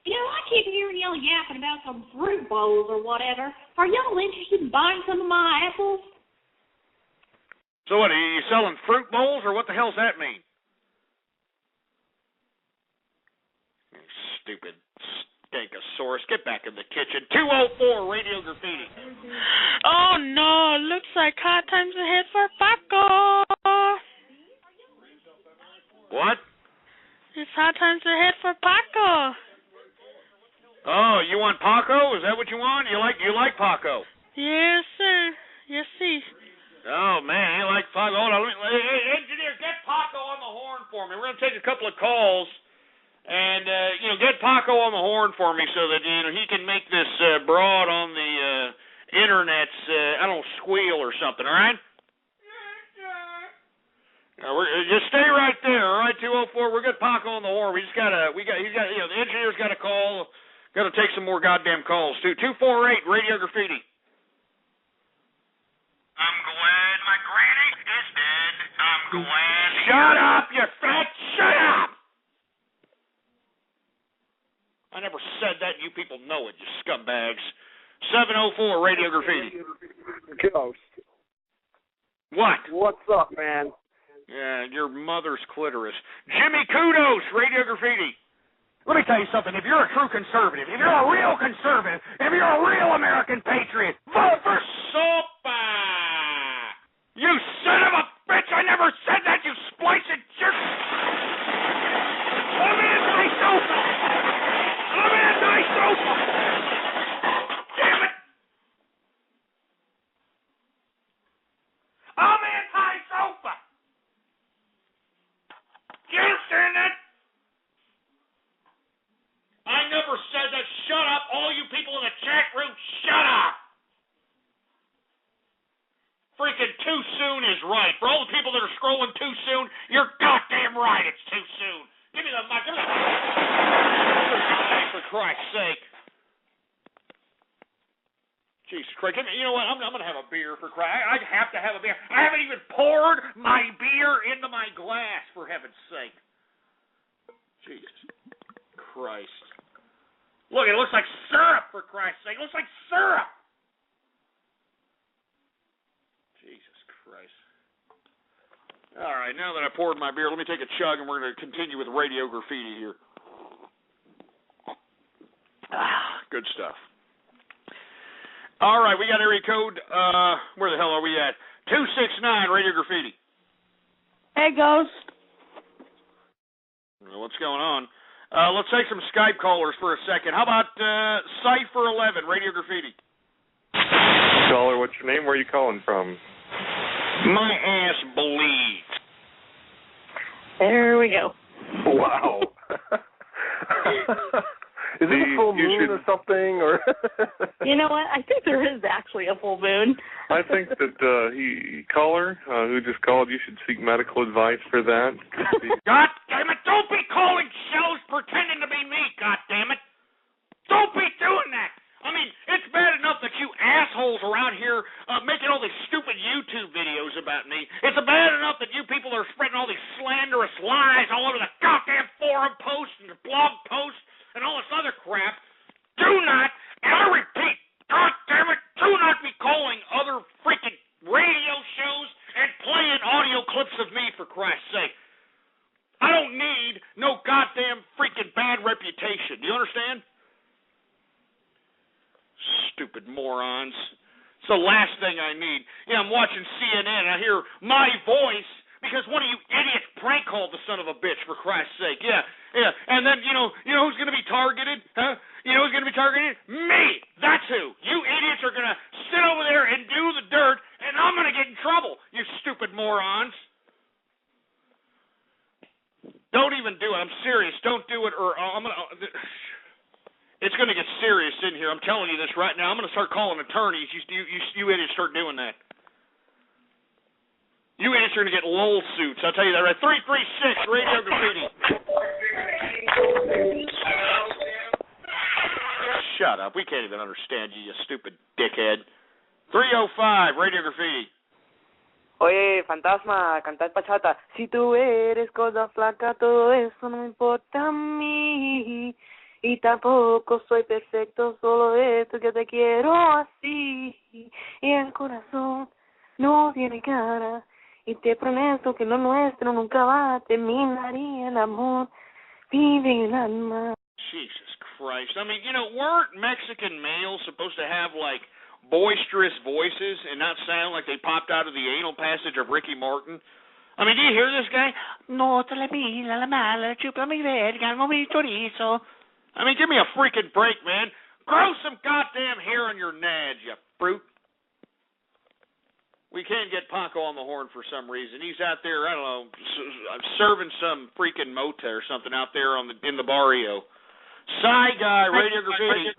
I keep hearing y'all yapping about some fruit bowls or whatever. Are y'all interested in buying some of my apples? So what, are you selling fruit bowls, or what the hell's that mean? You stupid skankosaurus. Get back in the kitchen. 204 Radio Graffiti. Oh, no. Looks like hard times ahead for Paco. What? It's hard times ahead for Paco. Oh, you want Paco? Is that what you want? You like Paco? Yes, sir. Yes, sir. Oh, man, you like Paco. Hold on. Hey, engineer, get Paco on the horn for me. We're going to take a couple of calls and, get Paco on the horn for me so that, he can make this broad on the internet's, squeal or something, all right? Just stay right there, all right, 204. We'll get Paco on the horn. The engineer's got a call. Got to take some more goddamn calls, too. 248, Radio Graffiti. I'm glad my granny is dead. I'm glad... Shut up, you fat... Shut up! I never said that. You people know it, you scumbags. 704, Radio Graffiti. Ghost. What? What's up, man? Yeah, your mother's clitoris. Jimmy Kudos, Radio Graffiti. Let me tell you something. If you're a true conservative, if you're a real conservative, if you're a real American patriot, vote for Sopa! You son of a bitch! I never said that, you splicing jerk! I'm anti-Sopa! I'm anti-Sopa! Damn it! I'm anti-Sopa! You understand that? I never said that. Shut up, all you people in the chat room. Shut up. Freaking too soon is right. For all the people that are scrolling too soon, you're goddamn right. It's too soon. Give me the mic. Give me the for Christ's sake. Jesus Christ. You know what? I'm going to have a beer for Christ. I have to have a beer. I haven't even poured my beer into my glass, for heaven's sake. Jesus Christ. Look, it looks like syrup, for Christ's sake. It looks like syrup. Jesus Christ. All right, now that I poured my beer, let me take a chug, and we're going to continue with Radio Graffiti here. Good stuff. All right, we got area code. Where the hell are we at? 269, Radio Graffiti. Hey, Ghost. What's going on? Let's take some Skype callers for a second. How about Cypher 11, Radio Graffiti? Caller, what's your name? Where are you calling from? My ass bleeds. There we go. Wow. Is it a full moon or something? Or you know what? I think there is actually a full moon. I think that caller who just called, you should seek medical advice for that. God damn it! Don't be calling shows pretending to be me. God damn it! Don't be doing that. I mean, it's bad enough that you assholes around here making all these stupid YouTube videos about me. It's bad enough that you people are spreading all these slanderous lies all over the goddamn forum posts and the blog posts and all this other crap. Do not, and I repeat, God damn it, do not be calling other freaking radio shows and playing audio clips of me, for Christ's sake. I don't need no goddamn freaking bad reputation. Do you understand? Stupid morons. It's the last thing I need. Yeah, I'm watching CNN and I hear my voice because one of you idiots prank called the son of a bitch, for Christ's sake. Yeah. And then, you know who's going to be targeted? Huh? You know who's going to be targeted? Me. That's who. You idiots are going to sit over there and do the dirt, and I'm going to get in trouble, you stupid morons. Don't even do it. I'm serious. Don't do it, or I'm going to... It's going to get serious in here. I'm telling you this right now. I'm going to start calling attorneys. You idiots start doing that. You idiots are going to get LOL suits. I'll tell you that right. 336 Radio Graffiti. Shut up. We can't even understand you, you stupid dickhead. 305 Radio Graffiti. Oye, fantasma, cantar bachata. Si tú eres cosa flaca, todo eso no me importa a mí. Y tampoco soy perfecto, solo esto que te quiero así. Y el corazón no tiene cara. Y te prometo que lo nuestro nunca va a terminar. Y el amor vive el alma. Jesus Christ. I mean, weren't Mexican males supposed to have, like, boisterous voices and not sound like they popped out of the anal passage of Ricky Martin? I mean, do you hear this guy? No te la mila la mala, chupa mi verga, no mi chorizo. I mean, give me a freaking break, man. Grow some goddamn hair on your nads, you fruit. We can't get Paco on the horn for some reason. He's out there, I don't know, serving some freaking mota or something out there in the barrio. Psy Guy, Radio Graffiti.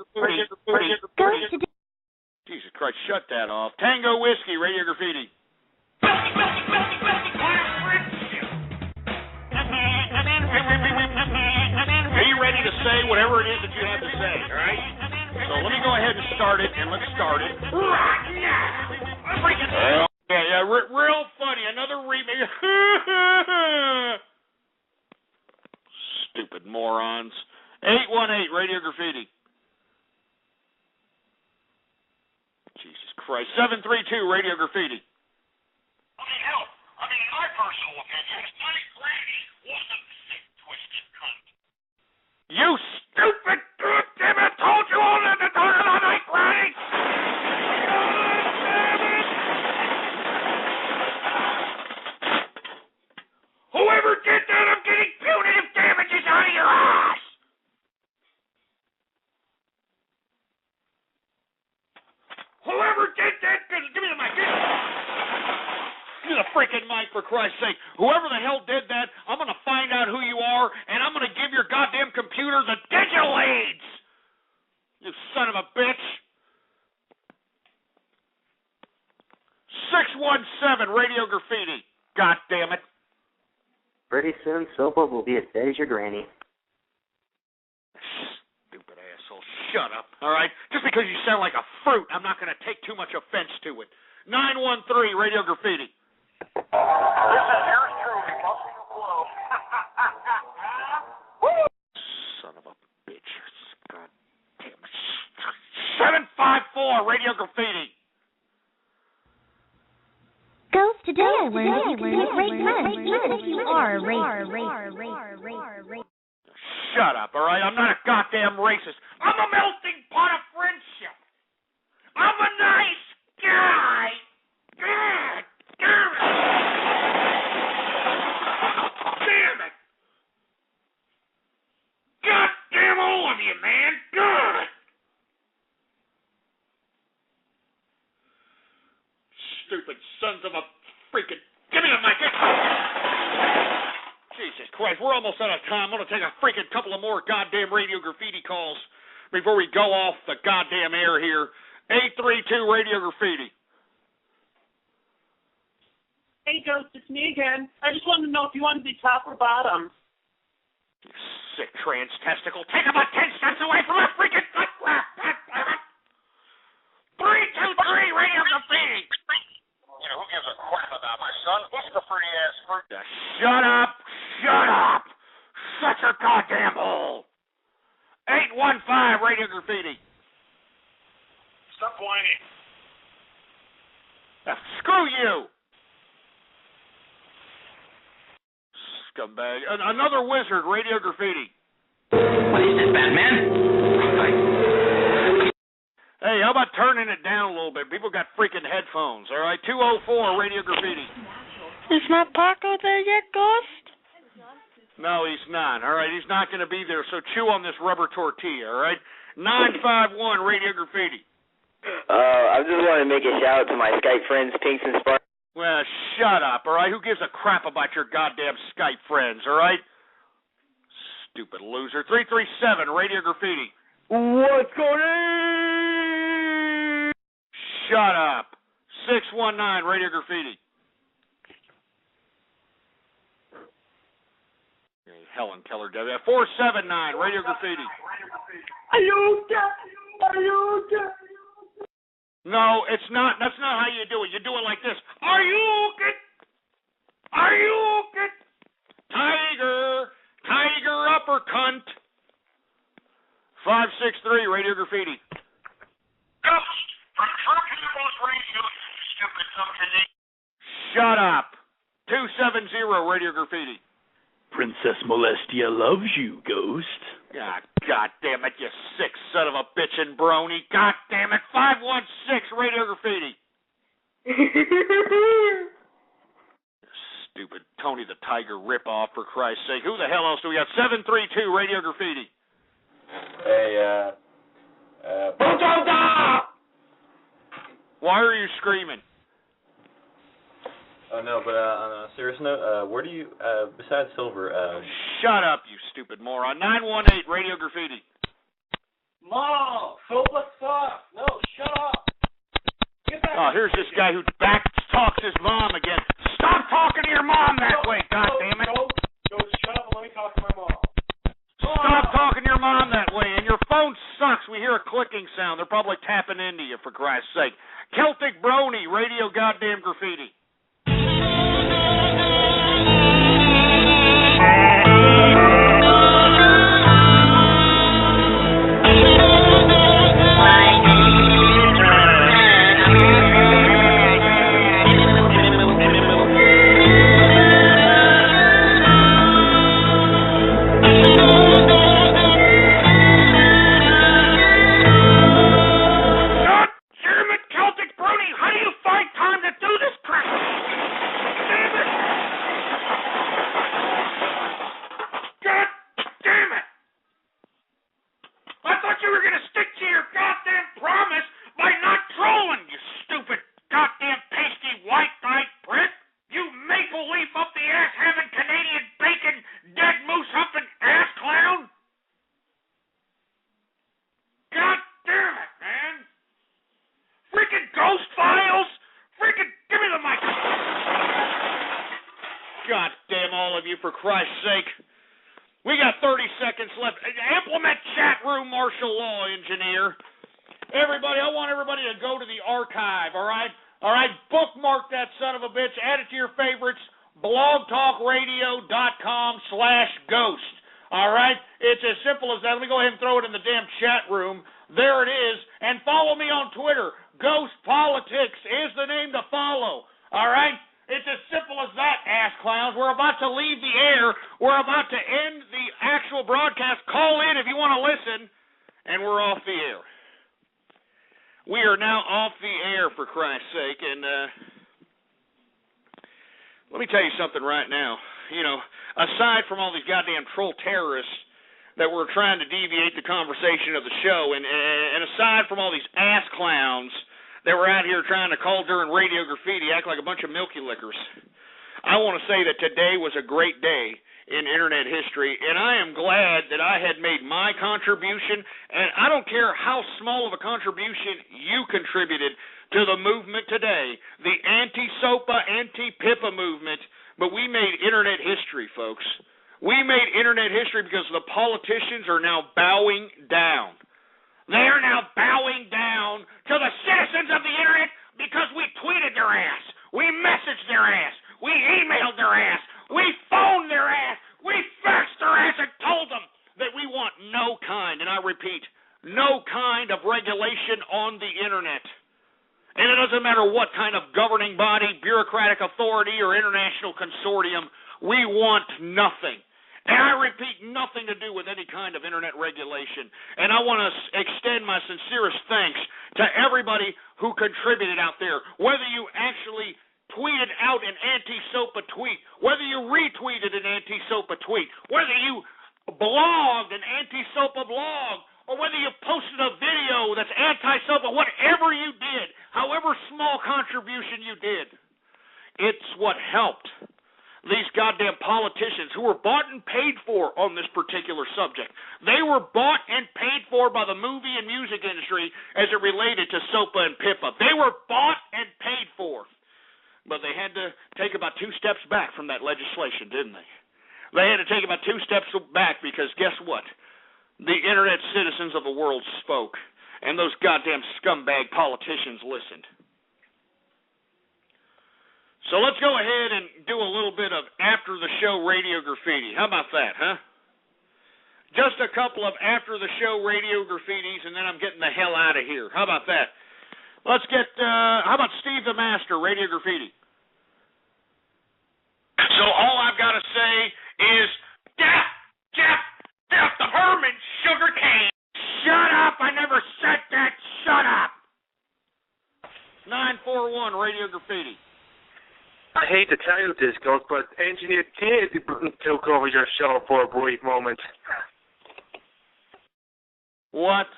Jesus Christ, shut that off. Tango Whiskey, Radio Graffiti. Are you ready to say whatever it is that you have to say, all right? So let me go ahead and start it, and let's start it right now. Yeah, real funny. Another remake. Stupid morons. 818 Radio Graffiti. Jesus Christ. 732 Radio Graffiti. I mean, hell, my personal opinion Whoever did that, give me the mic. Give me the freaking mic, for Christ's sake. Whoever the hell did that, I'm going to find out who you are, and I'm going to give your goddamn computer the digital aids. You son of a bitch. 617 Radio Graffiti. God damn it. Pretty soon, Sopa will be as dead as your granny. Stupid asshole. Shut up, all right? Just because you sound like a fruit, I'm not going to take too much offense to it. 913 Radio Graffiti. This is yours truly, busting the globe. Son of a bitch. God damn it. 754 Radio Graffiti. Ghost, today I learned that you can make great friends, even if you are a racist. Shut up, all right? I'm not a goddamn racist. I'm a melting pot of friendship. I'm a nice guy. God damn it. Damn it. God damn all of you, man. God. Stupid sons of a freaking... Give me the mic. Jesus Christ, we're almost out of time. I'm going to take a freaking couple of more goddamn Radio Graffiti calls before we go off the goddamn air here. 832 Radio Graffiti. Hey, Ghost, it's me again. I just wanted to know if you wanted to be top or bottom. You sick trans testicle. Take about 10 steps away from a freaking... 323 Radio Graffiti. You know, who gives a crap about my son? He's the pretty-ass fruit. Shut up! Shut up! Shut your goddamn hole! 815 Radio Graffiti. Stop whining. Screw you! Scumbag. Another wizard, Radio Graffiti. What is this, Batman? Hey, how about turning it down a little bit? People got freaking headphones, all right? 204 Radio Graffiti. Is not Paco there yet, Ghost? No, he's not, all right? He's not going to be there, so chew on this rubber tortilla, all right? 951 Radio Graffiti. I just want to make a shout out to my Skype friends, Pinks and Sparks. Well, shut up, all right? Who gives a crap about your goddamn Skype friends, all right? Stupid loser. 337 Radio Graffiti. What's going on? Shut up. 619 Radio Graffiti. Helen Keller, 479 Radio Graffiti. No, it's not. That's not how you do it. You do it like this. Are you good? Tiger upper cunt. 563 Radio Graffiti. Ghost from True People's Radio, you stupid company. Shut up. 270 Radio Graffiti. Princess Molestia loves you, Ghost. God damn it, you sick son of a bitch and brony. God damn it. 516 Radio Graffiti. Stupid Tony the Tiger ripoff, for Christ's sake. Who the hell else do we got? 732 Radio Graffiti. Hey, Why are you screaming? Oh, no, but on a serious note, where do you, besides Silver, Shut up, you stupid moron. 918 Radio Graffiti. Mom, Sopa sucks. No, shut up. Oh, here's this guy who back talks his mom again. Stop talking to your mom that way, goddammit. Go, shut up and let me talk to my mom. Stop talking to your mom that way. And your phone sucks. We hear a clicking sound. They're probably tapping into you, for Christ's sake. Celtic Brony, Radio Goddamn Graffiti. Celtic Brony, how do you find time to do this crap? you, for Christ's sake. We got 30 seconds left. Implement chat room martial law, engineer. Everybody, I want everybody to go to the archive, all right? All right, bookmark that son of a bitch. Add it to your favorites. blogtalkradio.com/ghost. All right? It's as simple as that. Let me go ahead and throw it in the damn chat room. There it is. And follow me on Twitter. Ghost Politics is the name to follow. All right? It's as simple as that, ass clowns. We're about to leave the air. We're about to end the actual broadcast. Call in if you want to listen. And we're off the air. We are now off the air, for Christ's sake. And let me tell you something right now. You know, aside from all these goddamn troll terrorists that were trying to deviate the conversation of the show, and aside from all these ass clowns that were out here trying to call during Radio Graffiti, act like a bunch of milky lickers, I want to say that today was a great day in Internet history, and I am glad that I had made my contribution, and I don't care how small of a contribution you contributed to the movement today, the anti-SOPA, anti-PIPA movement, but we made Internet history, folks. We made Internet history because the politicians are now bowing down. They are now bowing down to the citizens of the Internet because we tweeted their ass. We messaged their ass. We emailed their ass. We phoned their ass. We faxed their ass and told them that we want no kind, and I repeat, no kind of regulation on the Internet. And it doesn't matter what kind of governing body, bureaucratic authority, or international consortium, we want nothing. And I repeat, nothing to do with any kind of Internet regulation. And I want to extend my sincerest thanks to everybody who contributed out there, whether you actually tweeted out an anti-SOPA tweet, whether you retweeted an anti-SOPA tweet, whether you blogged an anti-SOPA blog, or whether you posted a video that's anti-SOPA, whatever you did, however small contribution you did, it's what helped these goddamn politicians who were bought and paid for on this particular subject. They were bought and paid for by the movie and music industry as it related to SOPA and PIPA. They were bought and paid for. But they had to take about 2 steps back from that legislation, didn't they? They had to take about 2 steps back because guess what? The Internet citizens of the world spoke, and those goddamn scumbag politicians listened. So let's go ahead and do a little bit of after-the-show Radio Graffiti. How about that, huh? Just a couple of after-the-show Radio Graffitis, and then I'm getting the hell out of here. How about that? Let's get, how about Steve the Master, Radio Graffiti? So all I've got to say is, death, the Herman sugar cane. Shut up! I never said that! Shut up! 941, Radio Graffiti. I hate to tell you this, Ghost, but Engineer Kennedy took over your show for a brief moment. What?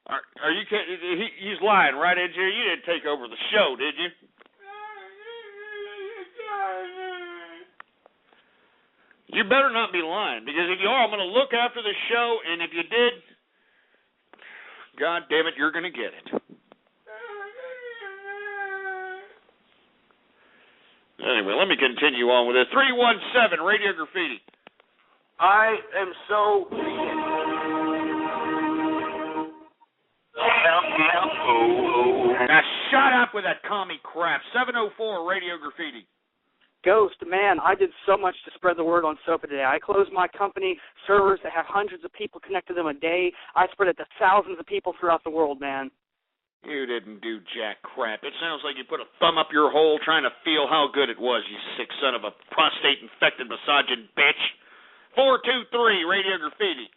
Are you kidding? He's lying, right, Engineer? You didn't take over the show, did you? You better not be lying, because if you are, I'm going to look after the show, and if you did, God damn it, you're going to get it. Anyway, let me continue on with it. 317, Radio Graffiti. I am so... Now shut up with that commie crap. 704, Radio Graffiti. Ghost, man, I did so much to spread the word on SOPA today. I closed my company servers that have hundreds of people connected to them a day. I spread it to thousands of people throughout the world, man. You didn't do jack crap. It sounds like you put a thumb up your hole trying to feel how good it was, you sick son of a prostate-infected misogyn bitch. 423, Radio Graffiti.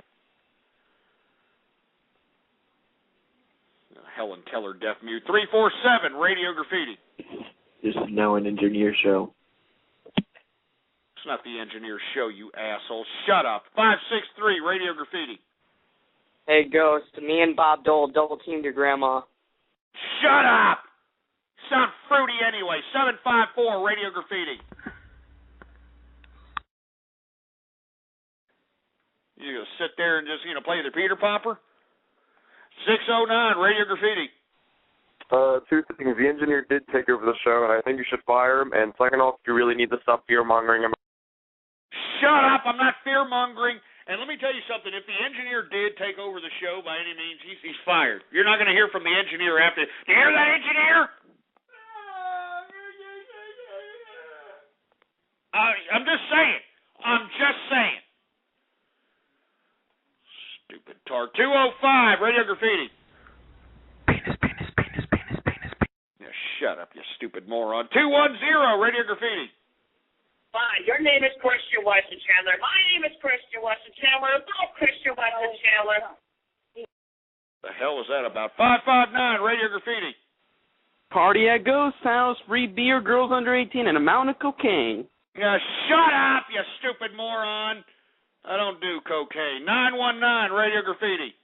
Helen Keller, deaf mute. 347, Radio Graffiti. This is now an engineer show. It's not the engineer show, you asshole. Shut up. 563, Radio Graffiti. Hey, Ghost, me and Bob Dole double-teamed your grandma. Shut up! Sound fruity anyway. 754, Radio Graffiti. You gonna sit there and just, play the Peter Popper? 609, Radio Graffiti. Two things. The engineer did take over the show, and I think you should fire him. And second off, you really need to stop fear-mongering him. Shut up! I'm not fear-mongering. And let me tell you something. If the engineer did take over the show by any means, he's fired. You're not going to hear from the engineer after. Do you hear that, engineer? I'm just saying. Stupid tart. 205, Radio Graffiti. Penis. Yeah, shut up, you stupid moron. 210, Radio Graffiti. Fine. Your name is Christian Weston Chandler. My name is Christian Weston Chandler. About Christian Weston Chandler. The hell is that about? 559, Radio Graffiti. Party at Ghost House, free beer, girls under 18, and a mountain of cocaine. Yeah, shut up, you stupid moron. I don't do cocaine. 919, Radio Graffiti.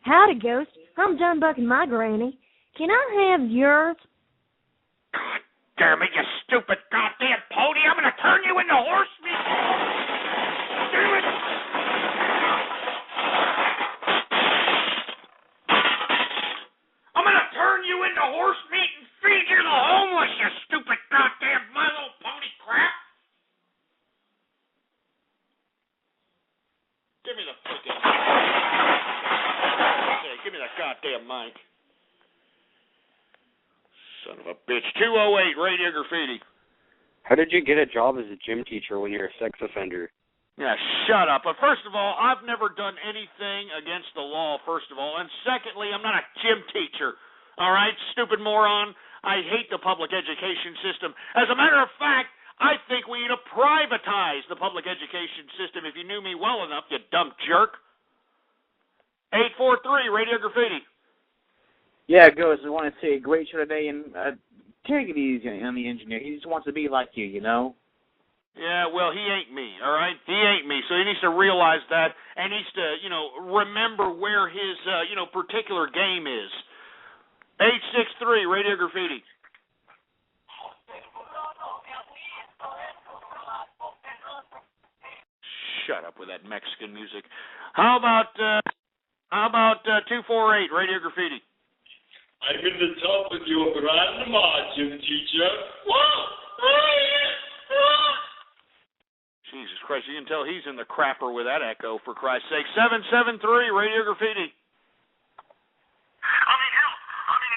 Howdy, Ghost. I'm done bucking my granny. Can I have yours? God damn it, you stupid goddamn pony. I'm going to turn you into horse meat. Damn it. I'm going to turn you into horse meat and feed you to the homeless, you stupid goddamn My Little Pony crap. Give me the freaking mic. Give me that goddamn mic. Son of a bitch. 208, Radio Graffiti. How did you get a job as a gym teacher when you're a sex offender? Yeah, shut up. But first of all, I've never done anything against the law, first of all. And secondly, I'm not a gym teacher. All right, stupid moron. I hate the public education system. As a matter of fact, I think we need to privatize the public education system. If you knew me well enough, you dumb jerk. 843, Radio Graffiti. Yeah, Ghost, I want to say great show today, and take it easy on the engineer. He just wants to be like you know? Yeah, well, he ain't me, all right? He ain't me, so he needs to realize that and needs to, remember where his, particular game is. 863, Radio Graffiti. Shut up with that Mexican music. How about 248, Radio Graffiti? I'm in the top with your grandma, gym teacher. Jesus Christ, you can tell he's in the crapper with that echo, for Christ's sake. 773, Radio Graffiti. In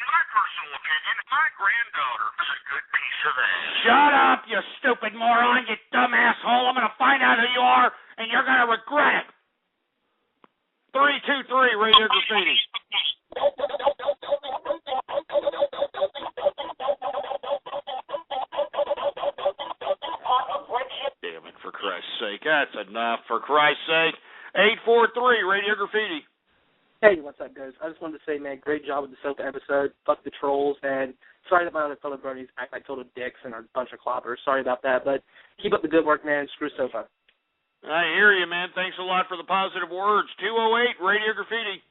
my personal opinion, my granddaughter is a good piece of ass. Shut up, you stupid moron, you dumb asshole. I'm going to find out who you are, and you're going to regret it. 323, Radio Graffiti. Damn it, for Christ's sake. That's enough, for Christ's sake. 843, Radio Graffiti. Hey, what's up, guys? I just wanted to say, man, great job with the SOPA episode. Fuck the trolls, and sorry that my other fellow bronies act like total dicks and are a bunch of clobbers. Sorry about that, but keep up the good work, man. Screw SOPA. I hear you, man. Thanks a lot for the positive words. 208, Radio Graffiti.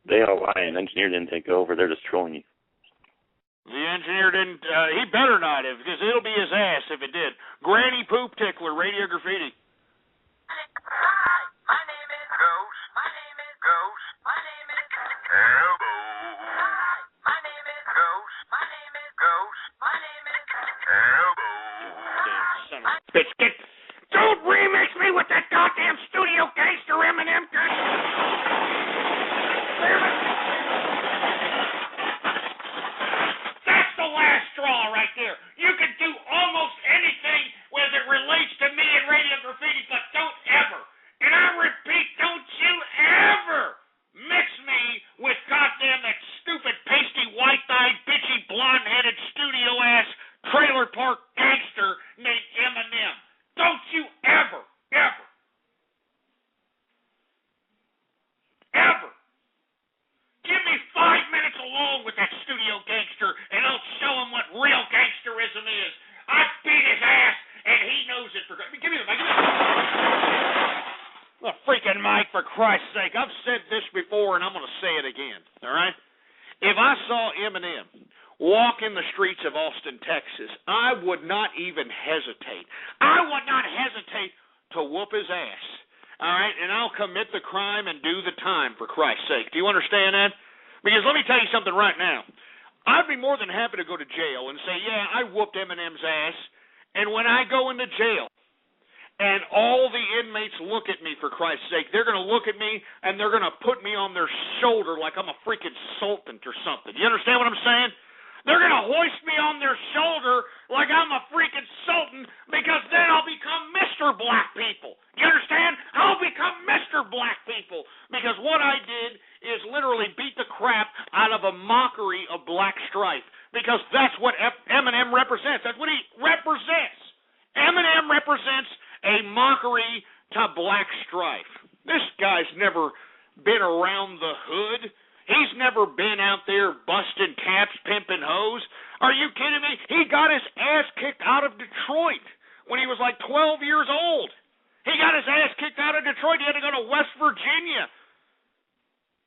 They are lying. Engineer didn't take over. They're just trolling you. The engineer didn't, he better not have, because it'll be his ass if it did. Granny Poop Tickler, Radio Graffiti. Hi, my name is Ghost. My name is Ghost. My name is Elbow. Hi, my name is Ghost. My name is Ghost. My name is Elbow. Damn son of a bitch. Don't remix me with that goddamn studio gangster Eminem. That's the last straw right there. You can do almost anything as it relates to me and Radio Graffiti, but don't ever, and I repeat, don't you ever mix me with goddamn that stupid, pasty, white-eyed, bitchy, blonde-headed, studio-ass, trailer park gangster named Eminem. Don't you ever, ever, ever give me 5 minutes alone with that studio gangster, and I'll show him what real gangsterism is. I beat his ass, and he knows it. Give me the mic. The freaking mic, for Christ's sake. I've said this before, and I'm going to say it again, all right? If I saw Eminem walk in the streets of Austin, Texas, I would not even hesitate. I would not hesitate to whoop his ass, all right? And I'll commit the crime and do the time, for Christ's sake. Do you understand that? Because let me tell you something right now. I'd be more than happy to go to jail and say, yeah, I whooped Eminem's ass, and when I go into jail and all the inmates look at me, for Christ's sake, they're going to look at me and they're going to put me on their shoulder like I'm a freaking sultan or something. You understand what I'm saying? They're going to hoist me on their shoulder like I'm a freaking sultan, because then I'll become Mr. Black People. You understand? I'll become Mr. Black People, because what I did is literally beat the crap out of a mockery of black strife, because that's what Eminem represents. That's what he represents. Eminem represents a mockery to black strife. This guy's never been around the hood. He's never been out there busting caps, pimping hoes. Are you kidding me? He got his ass kicked out of Detroit when he was like 12 years old. He got his ass kicked out of Detroit. He had to go to West Virginia.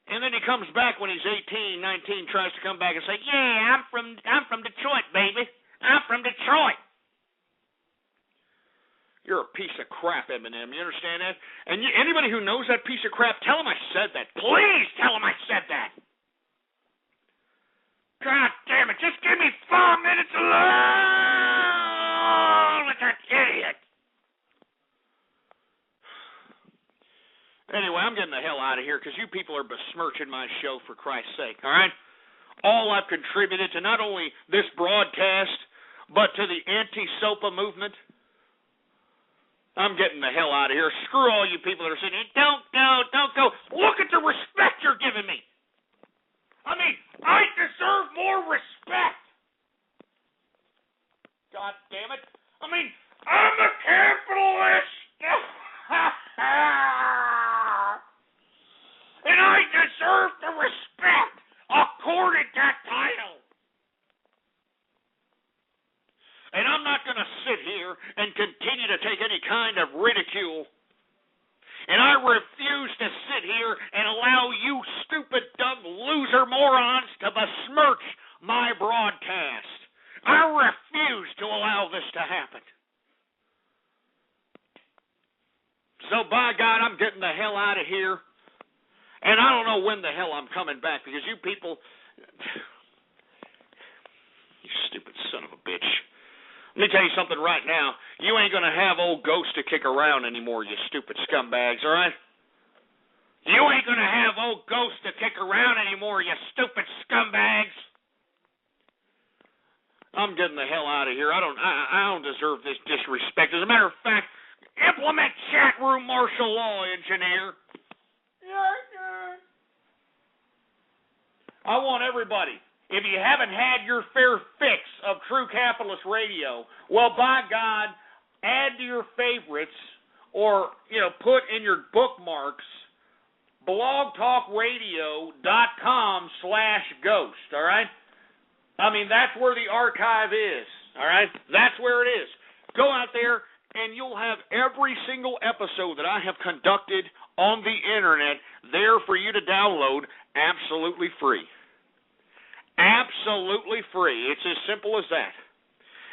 And then he comes back when he's 18, 19, tries to come back and say, yeah, I'm from Detroit, baby. I'm from Detroit. You're a piece of crap, Eminem. You understand that? And anybody who knows that piece of crap, tell him I said that. Please tell him I said that. God damn it. Just give me 4 minutes alone with that idiot. Anyway, I'm getting the hell out of here because you people are besmirching my show, for Christ's sake, all right? All I've contributed to not only this broadcast, but to the anti-SOPA movement. I'm getting the hell out of here. Screw all you people that are sitting here. Don't go. Look at the respect you're giving me. I mean, I deserve more respect. God damn it. I mean, I'm a capitalist. And I deserve the respect accorded that title. And I'm not going to sit here and continue to take any kind of ridicule. And I refuse to sit here and allow you stupid, dumb loser morons to besmirch my broadcast. I refuse to allow this to happen. So by God, I'm getting the hell out of here. And I don't know when the hell I'm coming back, because you people, you stupid son of a bitch. Let me tell you something right now. You ain't going to have old Ghost to kick around anymore, you stupid scumbags, all right? You ain't going to have old Ghost to kick around anymore, you stupid scumbags. I'm getting the hell out of here. I don't deserve this disrespect. As a matter of fact, implement chat room martial law, engineer. I want everybody, if you haven't had your fair fix of True Capitalist Radio, well, by God, add to your favorites or, put in your bookmarks blogtalkradio.com/ghost, all right? I mean, that's where the archive is, all right? That's where it is. Go out there, and you'll have every single episode that I have conducted on the Internet there for you to download absolutely free. Absolutely free. It's as simple as that.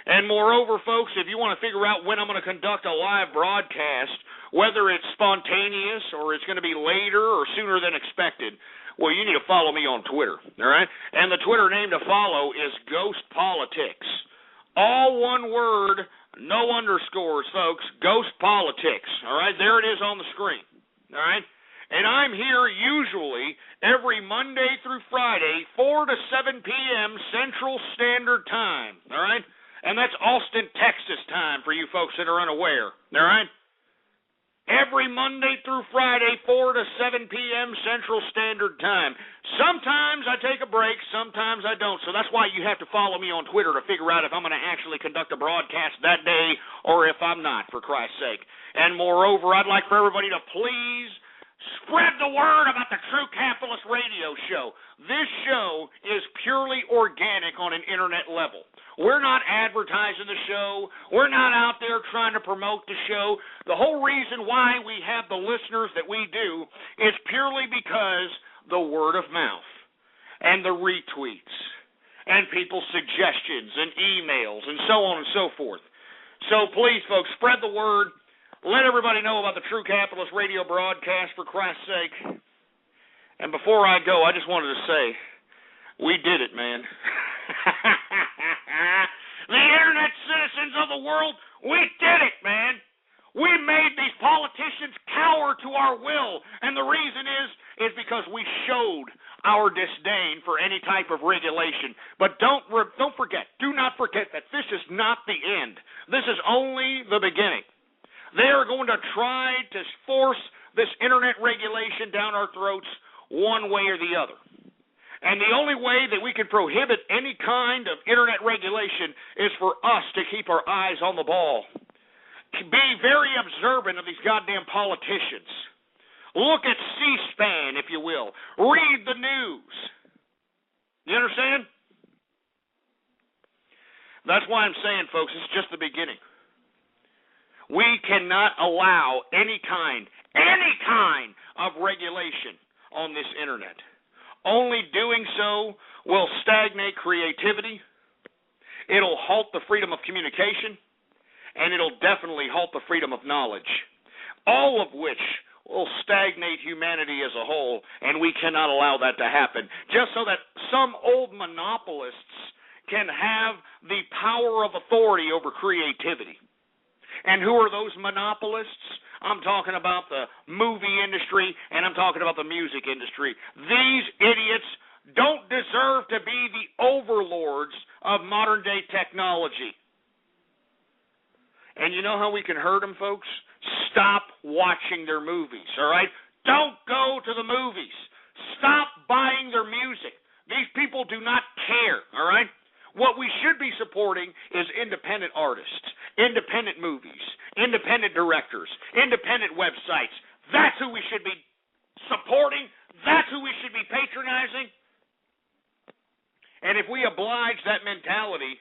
And moreover, folks, if you want to figure out when I'm going to conduct a live broadcast, whether it's spontaneous or it's going to be later or sooner than expected, well, you need to follow me on Twitter, all right? And the Twitter name to follow is Ghost Politics. All one word, no underscores, folks. Ghost Politics, all right? There it is on the screen, all right? And I'm here usually every Monday through Friday, 4 to 7 p.m. Central Standard Time, all right? And that's Austin, Texas time for you folks that are unaware, all right? Every Monday through Friday, 4 to 7 p.m. Central Standard Time. Sometimes I take a break, sometimes I don't. So that's why you have to follow me on Twitter to figure out if I'm going to actually conduct a broadcast that day or if I'm not, for Christ's sake. And moreover, I'd like for everybody to please spread the word about the True Capitalist Radio Show. This show is purely organic on an internet level. We're not advertising the show. We're not out there trying to promote the show. The whole reason why we have the listeners that we do is purely because the word of mouth and the retweets and people's suggestions and emails and so on and so forth. So please, folks, spread the word. Let everybody know about the True Capitalist Radio broadcast, for Christ's sake. And before I go, I just wanted to say, we did it, man. The internet citizens of the world, we did it, man. We made these politicians cower to our will, and the reason is because we showed our disdain for any type of regulation. But don't forget, do not forget that this is not the end. This is only the beginning. They are going to try to force this internet regulation down our throats one way or the other. And the only way that we can prohibit any kind of internet regulation is for us to keep our eyes on the ball. Be very observant of these goddamn politicians. Look at C-SPAN, if you will. Read the news. You understand? That's why I'm saying, folks, it's just the beginning. We cannot allow any kind of regulation on this internet. Only doing so will stagnate creativity, it'll halt the freedom of communication, and it'll definitely halt the freedom of knowledge, all of which will stagnate humanity as a whole, and we cannot allow that to happen, just so that some old monopolists can have the power of authority over creativity. And who are those monopolists? I'm talking about the movie industry, and I'm talking about the music industry. These idiots don't deserve to be the overlords of modern-day technology. And you know how we can hurt them, folks? Stop watching their movies, all right? Don't go to the movies. Stop buying their music. These people do not care, all right? What we should be supporting is independent artists, independent movies, independent directors, independent websites. That's who we should be supporting. That's who we should be patronizing. And if we oblige that mentality,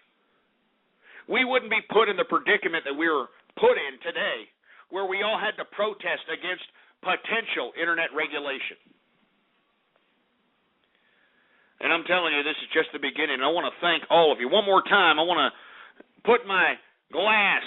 we wouldn't be put in the predicament that we were put in today, where we all had to protest against potential internet regulation. And I'm telling you, this is just the beginning. I want to thank all of you. One more time, I want to put my glass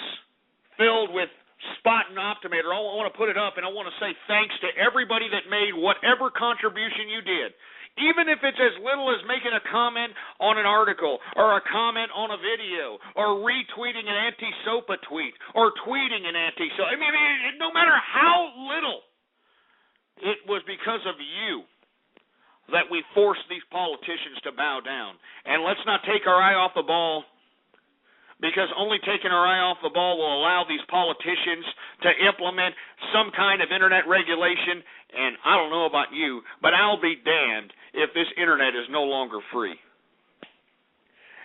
filled with spot and optimator. I want to put it up, and I want to say thanks to everybody that made whatever contribution you did. Even if it's as little as making a comment on an article, or a comment on a video, or retweeting an anti-SOPA tweet, or tweeting an anti-SOPA. I mean, no matter how little, it was because of you that we forced these politicians to bow down. And let's not take our eye off the ball, because only taking our eye off the ball will allow these politicians to implement some kind of internet regulation. And I don't know about you, but I'll be damned if this internet is no longer free.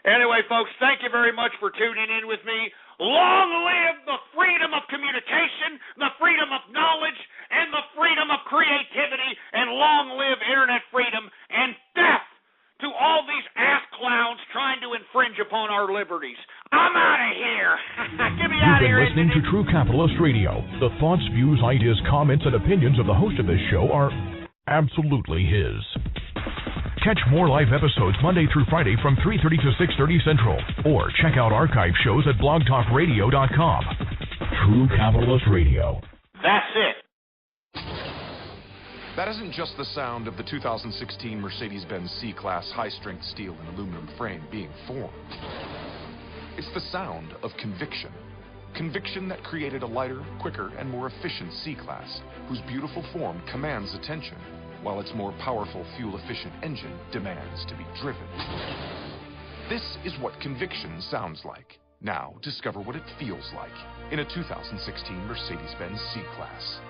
Anyway, folks, thank you very much for tuning in with me. Long live the freedom of communication, the freedom of knowledge, and the freedom of creativity, and long live internet freedom, and death to all these ass clowns trying to infringe upon our liberties. I'm out of here. Get me out of here. You've been listening to True Capitalist Radio. The thoughts, views, ideas, comments, and opinions of the host of this show are absolutely his. Catch more live episodes Monday through Friday from 3:30 to 6:30 Central, or check out archive shows at blogtalkradio.com. True Capitalist Radio. That's it. That isn't just the sound of the 2016 Mercedes-Benz C-Class high-strength steel and aluminum frame being formed. It's the sound of conviction. Conviction that created a lighter, quicker, and more efficient C-Class, whose beautiful form commands attention, while its more powerful, fuel-efficient engine demands to be driven. This is what conviction sounds like. Now, discover what it feels like in a 2016 Mercedes-Benz C-Class.